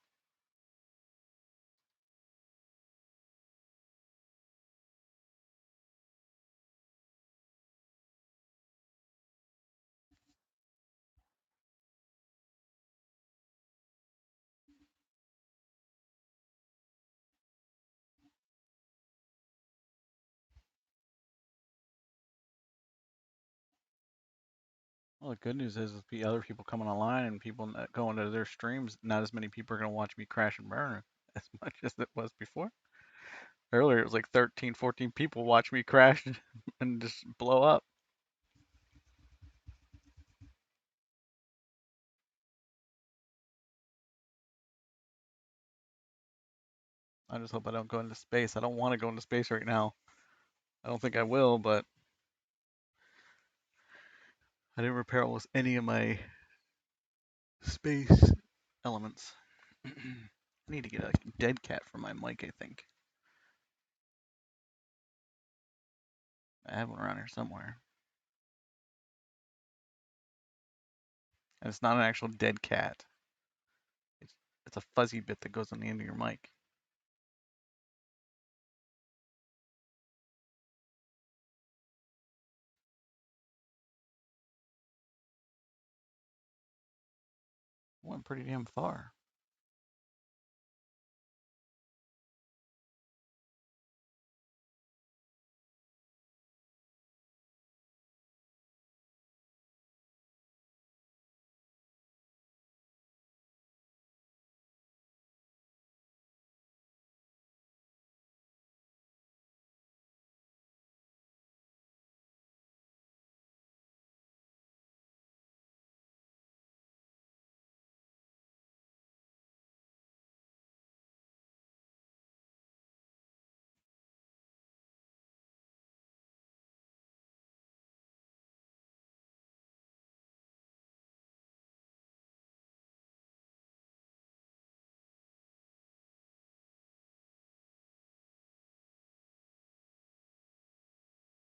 Well, the good news is with the other people coming online and people going to their streams, not as many people are going to watch me crash and burn as much as it was before. Earlier, it was like 13, 14 people watch me crash and just blow up. I just hope I don't go into space. I don't want to go into space right now. I don't think I will, but I didn't repair almost any of my space elements. I need to get a dead cat for my mic, I think. I have one around here somewhere. And it's not an actual dead cat. It's, it's a fuzzy bit that goes on the end of your mic. Went pretty damn far.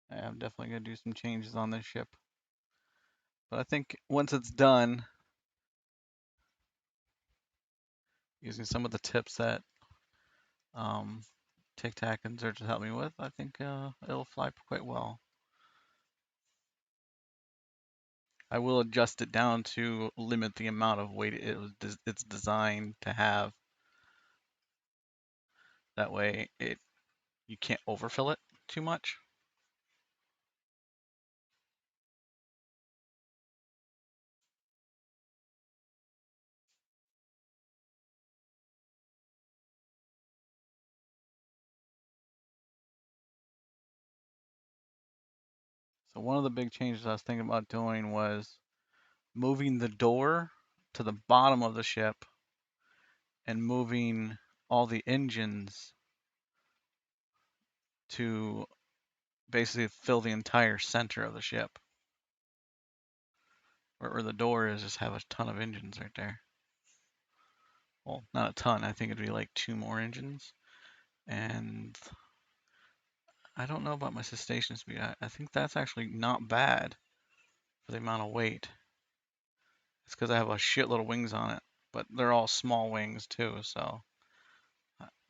I'm definitely going to do some changes on this ship. But I think once it's done, using some of the tips that Tic Tac and Zerch helped me with, I think it'll fly quite well. I will adjust it down to limit the amount of weight it's designed to have. That way, you can't overfill it too much. So one of the big changes I was thinking about doing was moving the door to the bottom of the ship and moving all the engines to basically fill the entire center of the ship. Where the door is, just have a ton of engines right there. Well, not a ton. I think it'd be like 2 more engines. And I don't know about my cetacean speed. I think that's actually not bad for the amount of weight. It's because I have a shitload of wings on it, but they're all small wings too, so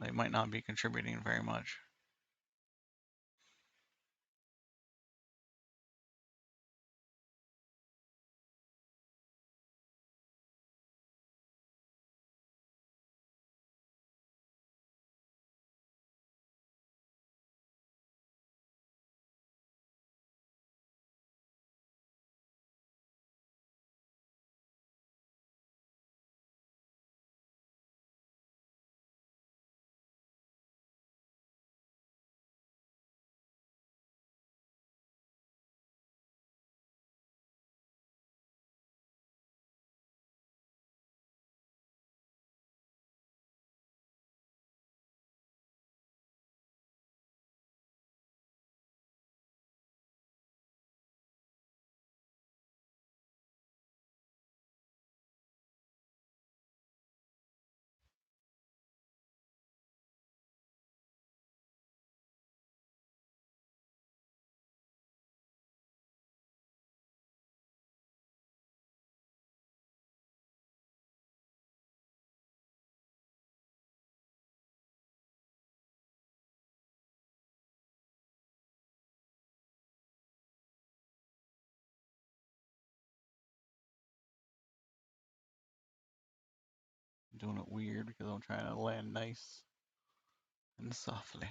they might not be contributing very much. I'm doing it weird because I'm trying to land nice and softly.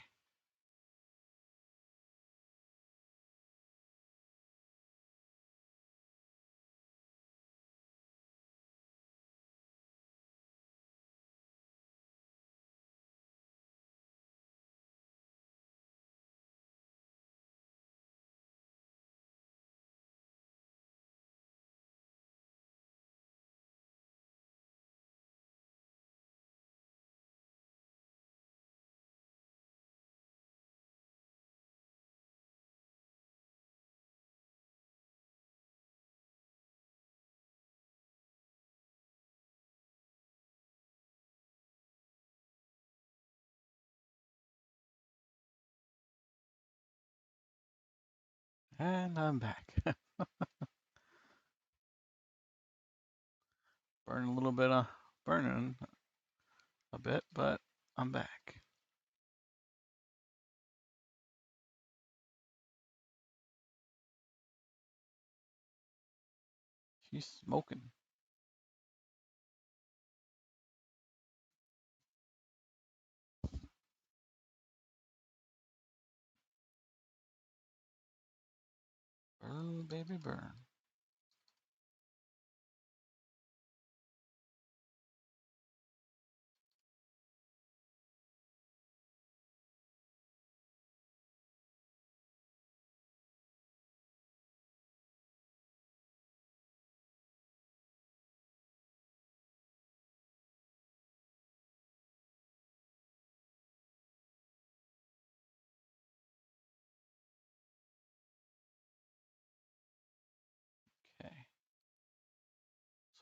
And I'm back. Burning a little bit of burning a bit, but I'm back. She's smoking. Burn, baby, burn. Okay.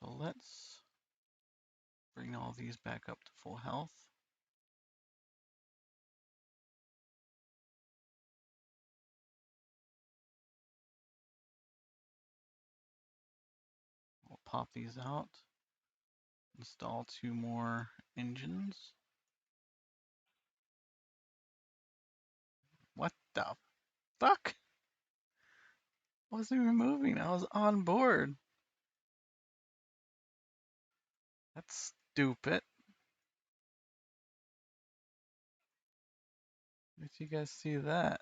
So let's bring all these back up to full health. We'll pop these out. Install 2 more engines. What the fuck? I wasn't even moving. I was on board. That's stupid. Did you guys see that?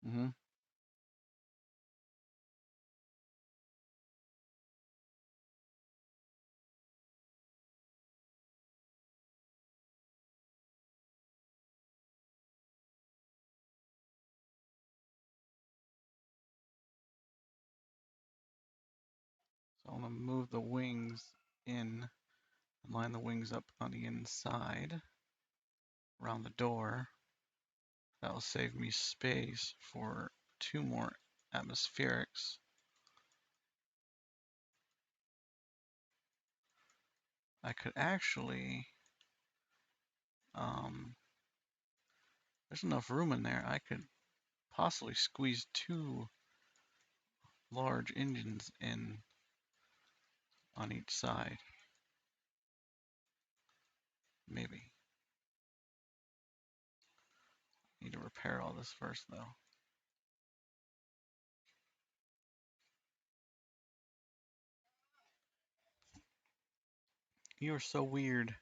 Mm-hmm. want to move the wings in and line the wings up on the inside around the door. That'll save me space for 2 more atmospherics. I could actually, there's enough room in there. I could possibly squeeze 2 large engines in on each side. Maybe. Need to repair all this first, though. You are so weird.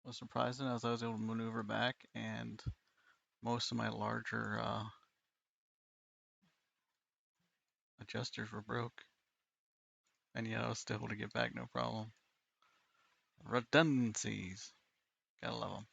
What's surprising is I was able to maneuver back, and most of my larger adjusters were broke. And yet I was still able to get back no problem. Redundancies. Gotta love them.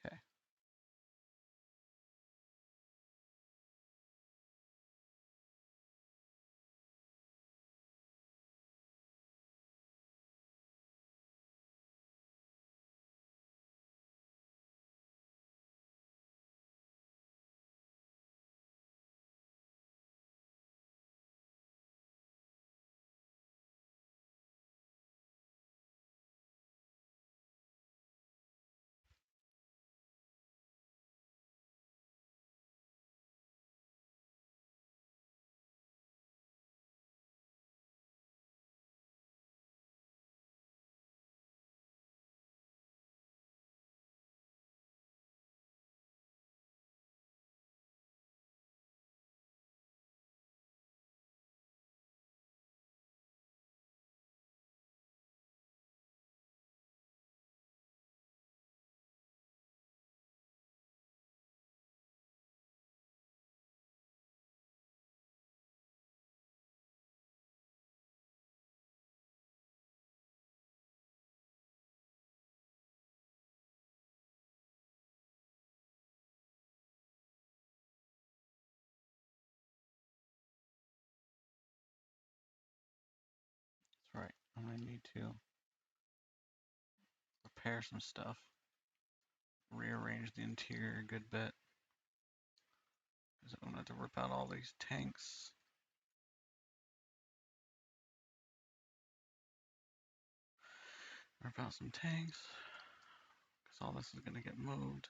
Okay. That's right. I'm gonna need to repair some stuff. Rearrange the interior a good bit. Because I'm gonna have to rip out all these tanks. Rip out some tanks. Because all this is gonna get moved.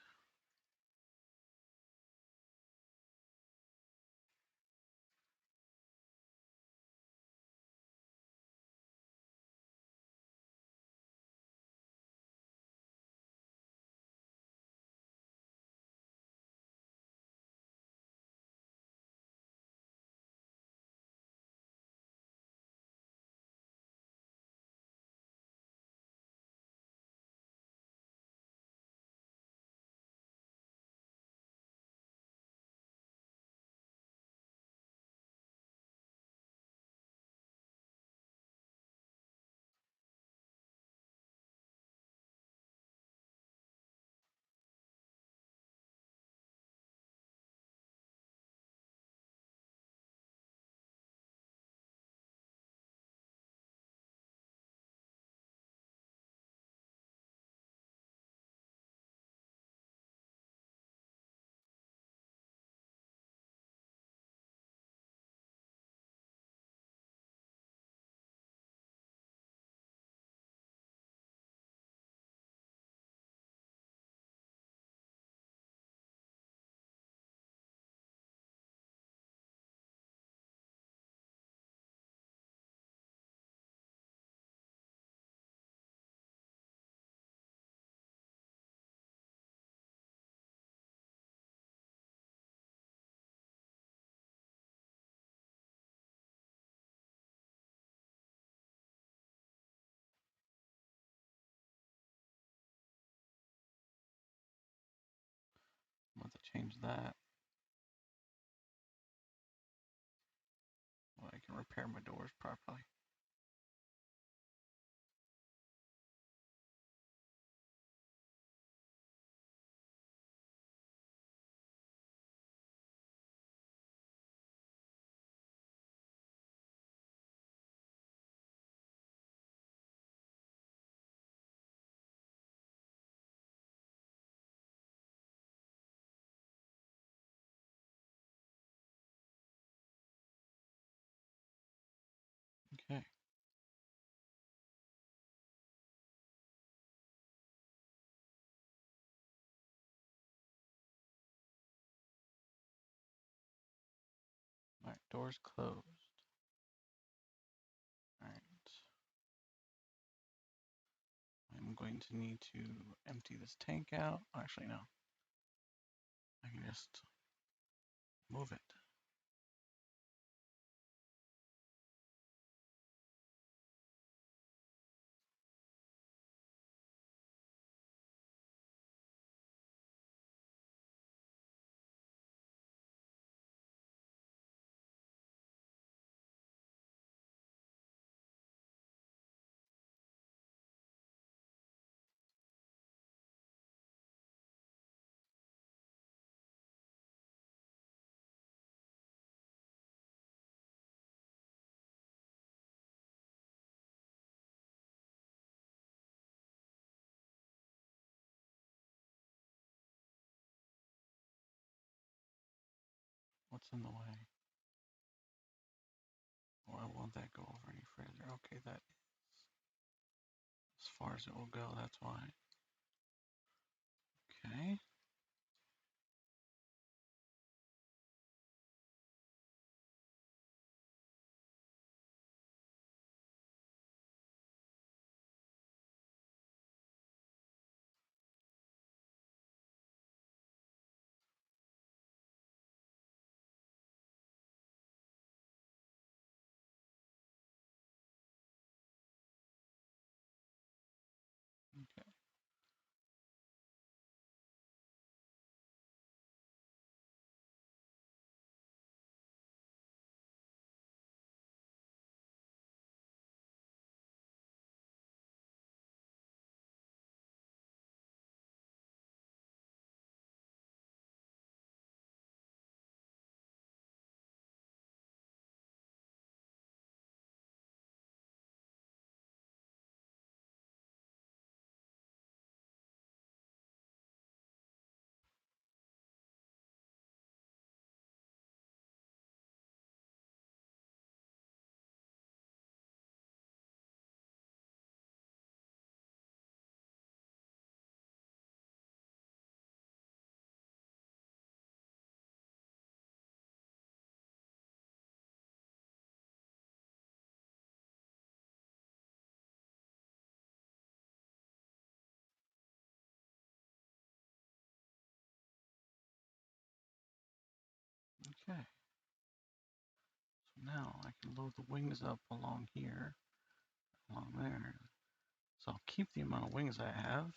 change that. So I can repair my doors properly. Okay. Alright, doors closed. Alright. I'm going to need to empty this tank out. Actually, no. I can just move it. What's in the way? Oh, I won't that go over any further. Okay, that is as far as it will go, that's why. Okay. Okay. Okay. So now I can load the wings up along here, along there. So I'll keep the amount of wings I have.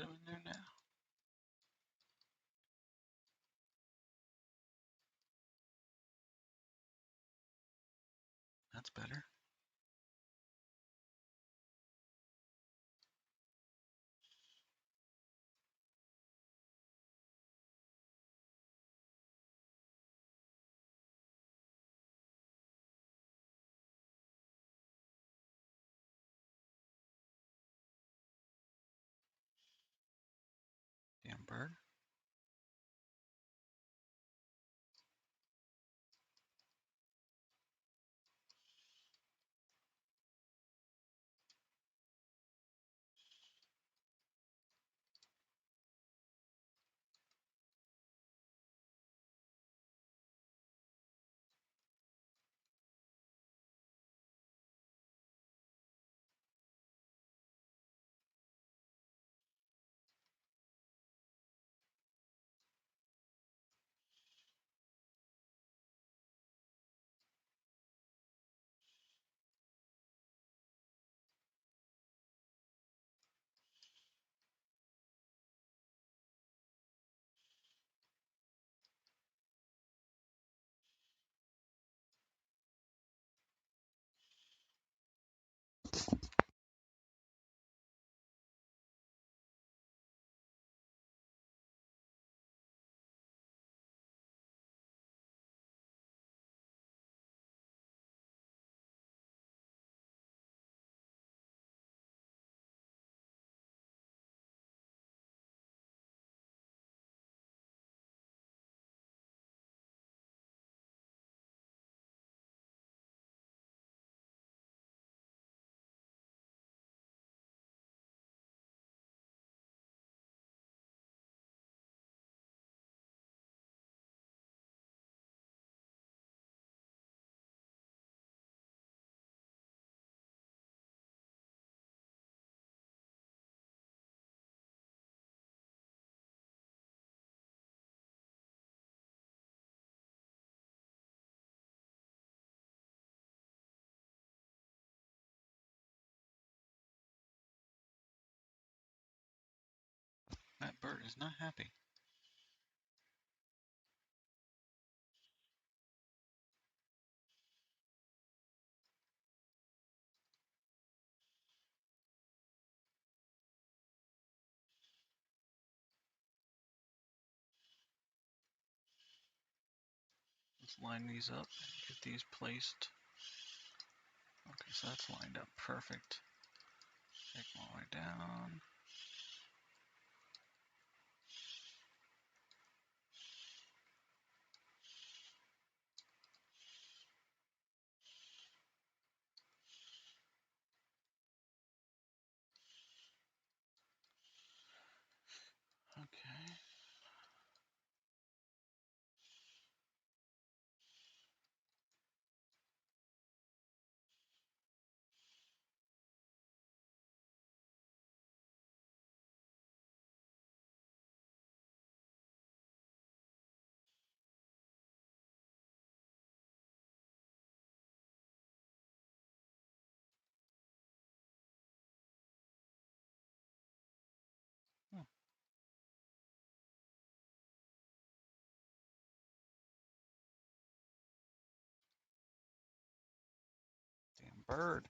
Put them in there now. That's better. Damn bird. That bird is not happy. Let's line these up and get these placed. Okay, so that's lined up perfect. Take them all the way down. Okay. Hmm, damn bird.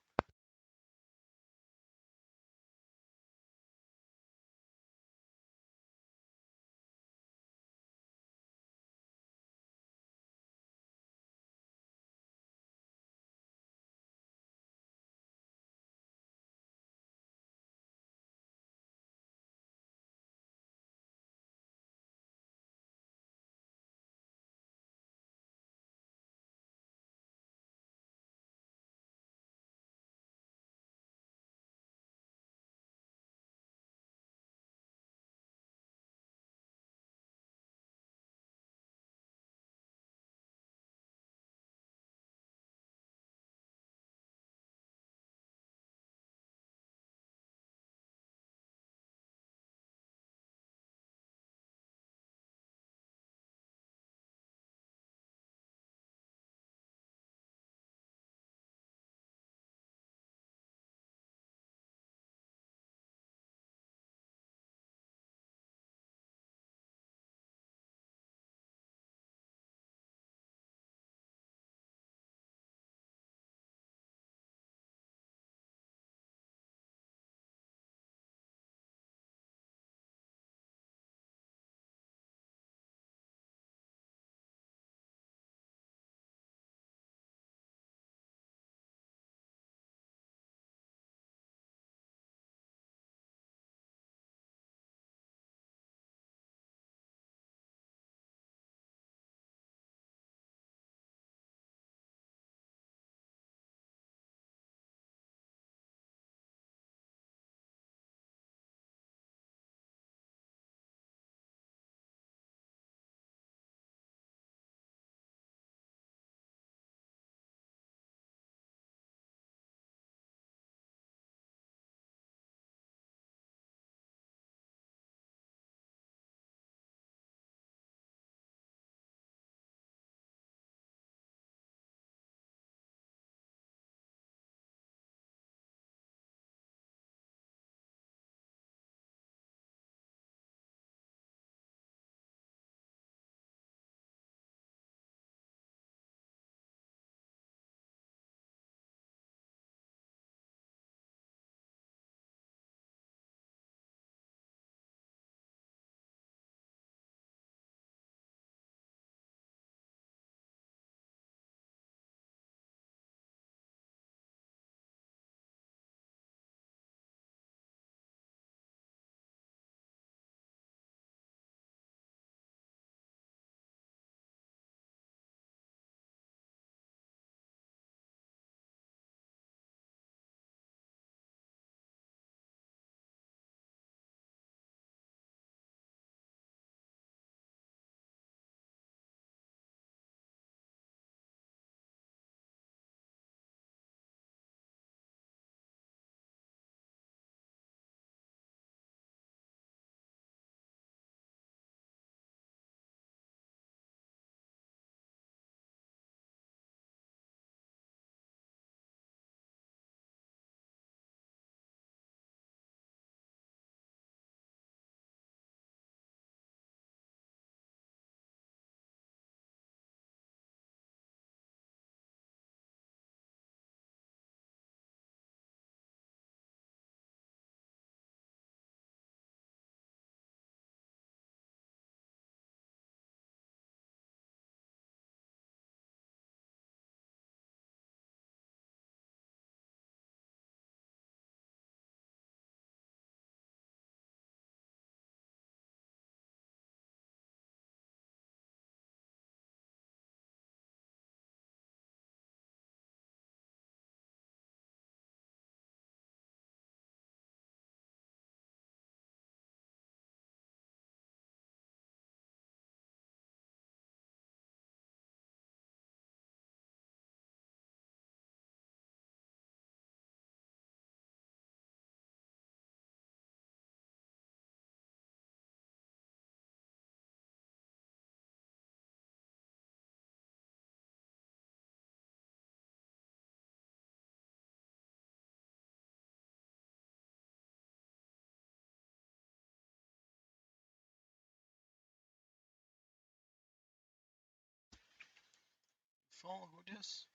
Follow this?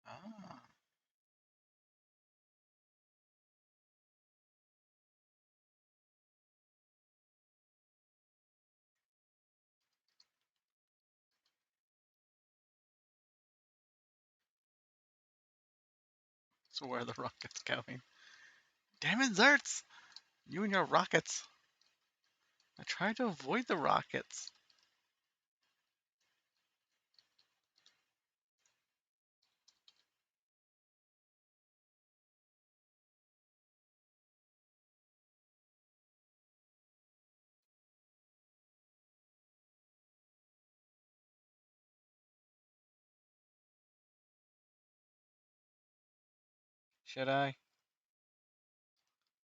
Ah. So where are the rockets going? Damn it, Zerts! You and your rockets. I tried to avoid the rockets. Should I?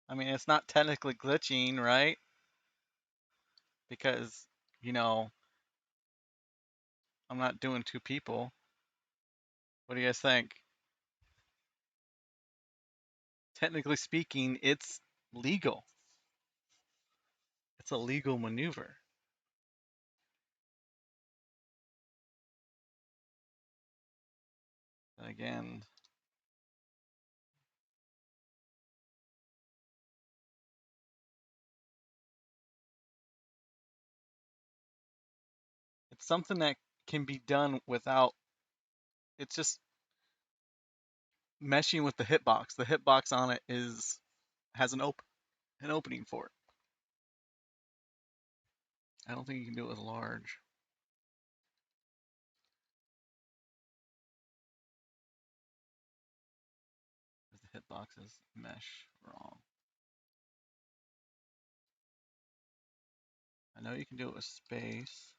I mean, it's not technically glitching, right? Because, you know, I'm not doing two people. What do you guys think? Technically speaking, it's legal. It's a legal maneuver. And again, it's something that can be done without, it's just meshing with the hitbox. The hitbox on it has an opening for it. I don't think you can do it with large. Because the hitboxes mesh wrong. I know you can do it with space.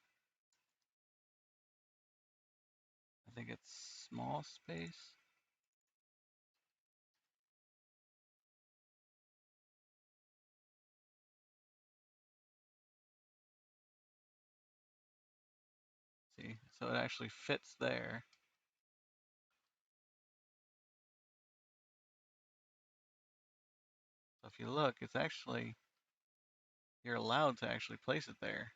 I think it's small space. See, so it actually fits there. So if you look, it's actually, you're allowed to actually place it there.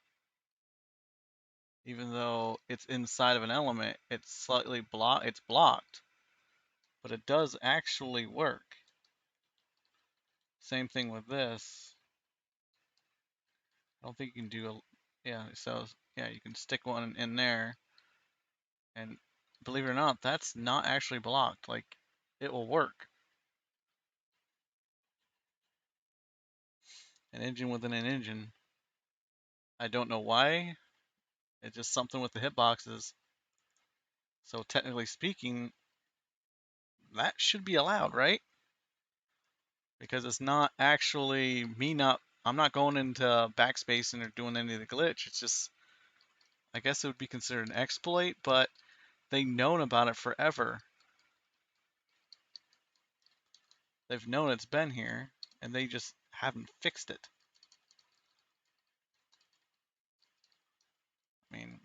Even though it's inside of an element, it's slightly it's blocked, but it does actually work. Same thing with this. I don't think you can do a, yeah, so yeah, you can stick one in there, and believe it or not, that's not actually blocked. Like, it will work. An engine within an engine. I don't know why. It's just something with the hitboxes. So technically speaking, that should be allowed, right? Because it's not actually me not, I'm not going into backspacing or doing any of the glitch. It's just, I guess it would be considered an exploit, but they've known about it forever. They've known it's been here, and they just haven't fixed it. I mean,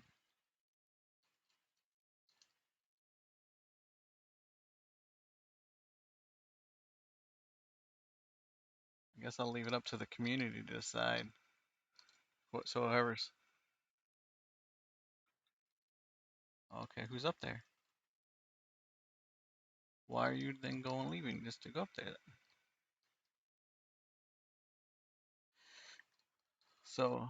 I guess I'll leave it up to the community to decide. Whatsoever's. Okay, who's up there? Why are you then going leaving just to go up there? So,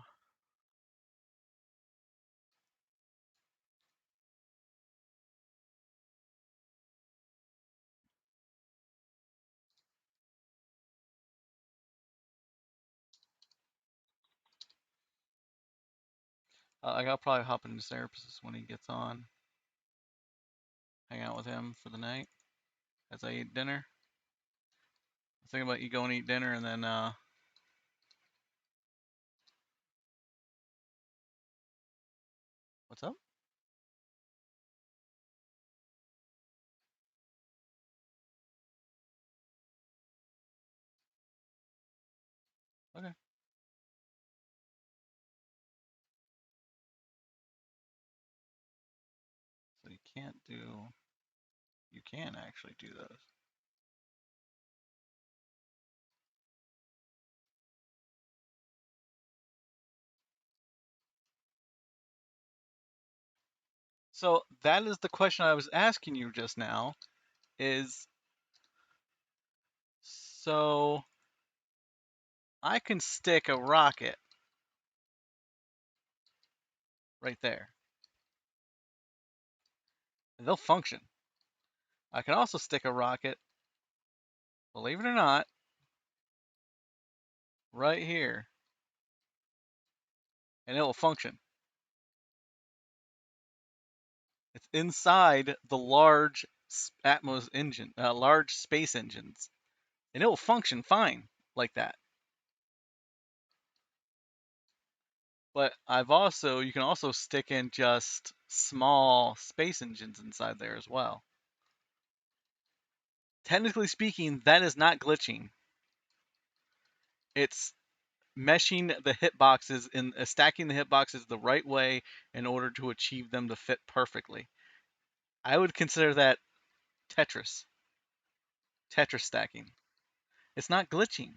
I'll probably hop into Serapis when he gets on. Hang out with him for the night as I eat dinner. I was thinking about you going to eat dinner and then, what's up? Okay. So you can't do, you can actually do those. So that is the question I was asking you just now. Is so I can stick a rocket right there, and they'll function. I can also stick a rocket, believe it or not, right here, and it will function. It's inside the large Atmos engine, large space engines, and it will function fine like that. But you can also stick in just small space engines inside there as well. Technically speaking, that is not glitching. It's meshing the hitboxes and stacking the hitboxes the right way in order to achieve them to fit perfectly. I would consider that Tetris. Tetris stacking. It's not glitching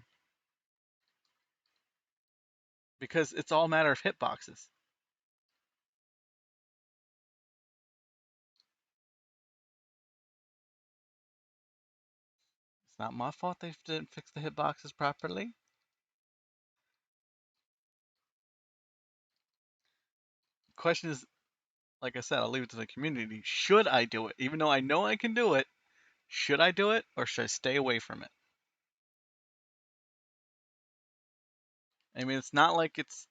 because it's all a matter of hitboxes. It's not my fault they didn't fix the hitboxes properly. The question is, like I said, I'll leave it to the community. Should I do it? Even though I know I can do it, should I do it or should I stay away from it? I mean, it's not like it's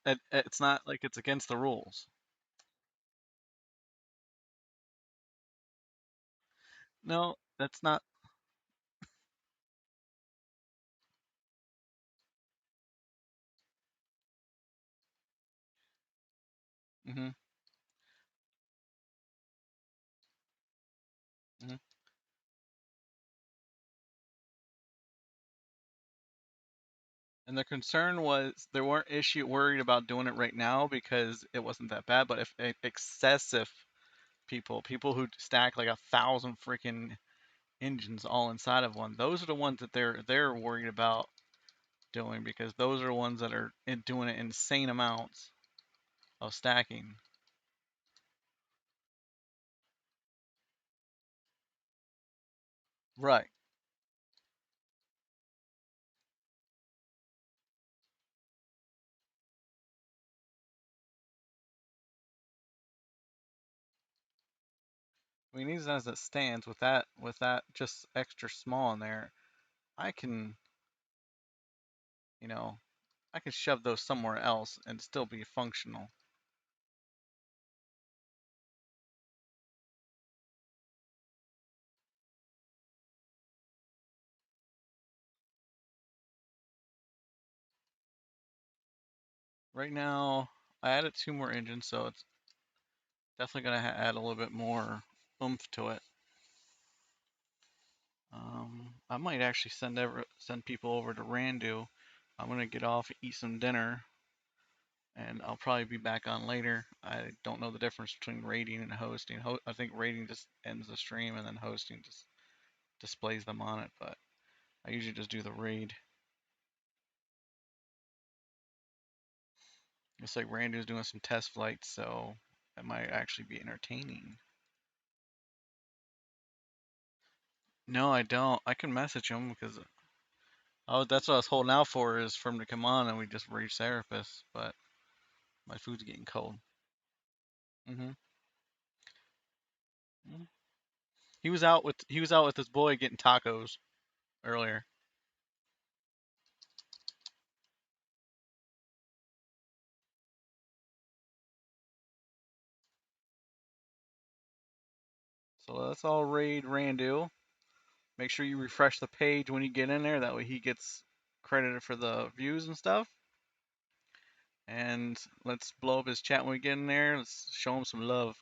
against the rules. No, that's not. Hmm. Hmm. And the concern was they weren't worried about doing it right now because it wasn't that bad. But if excessive people who stack like 1,000 freaking engines all inside of one, those are the ones that they're worried about doing because those are ones that are doing insane amounts of stacking. Right. I mean, even as it stands, with that just extra small in there, I can, you know, I can shove those somewhere else and still be functional. Right now, I added two more engines, so it's definitely gonna add a little bit more oomph to it. I might actually send people over to Randu. I'm gonna get off, eat some dinner, and I'll probably be back on later. I don't know the difference between raiding and hosting. I think raiding just ends the stream, and then hosting just displays them on it. But I usually just do the raid. Looks like Randu's doing some test flights, so that might actually be entertaining. No, I don't. I can message him because that's what I was holding out for is for him to come on and we just reach therapists. But my food's getting cold. Hmm. He was out with his boy getting tacos earlier. So let's all raid Randu. Make sure you refresh the page when you get in there. That way he gets credited for the views and stuff. And let's blow up his chat when we get in there. Let's show him some love.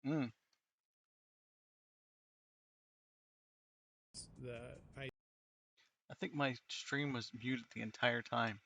Mm. The I I think my stream was muted the entire time.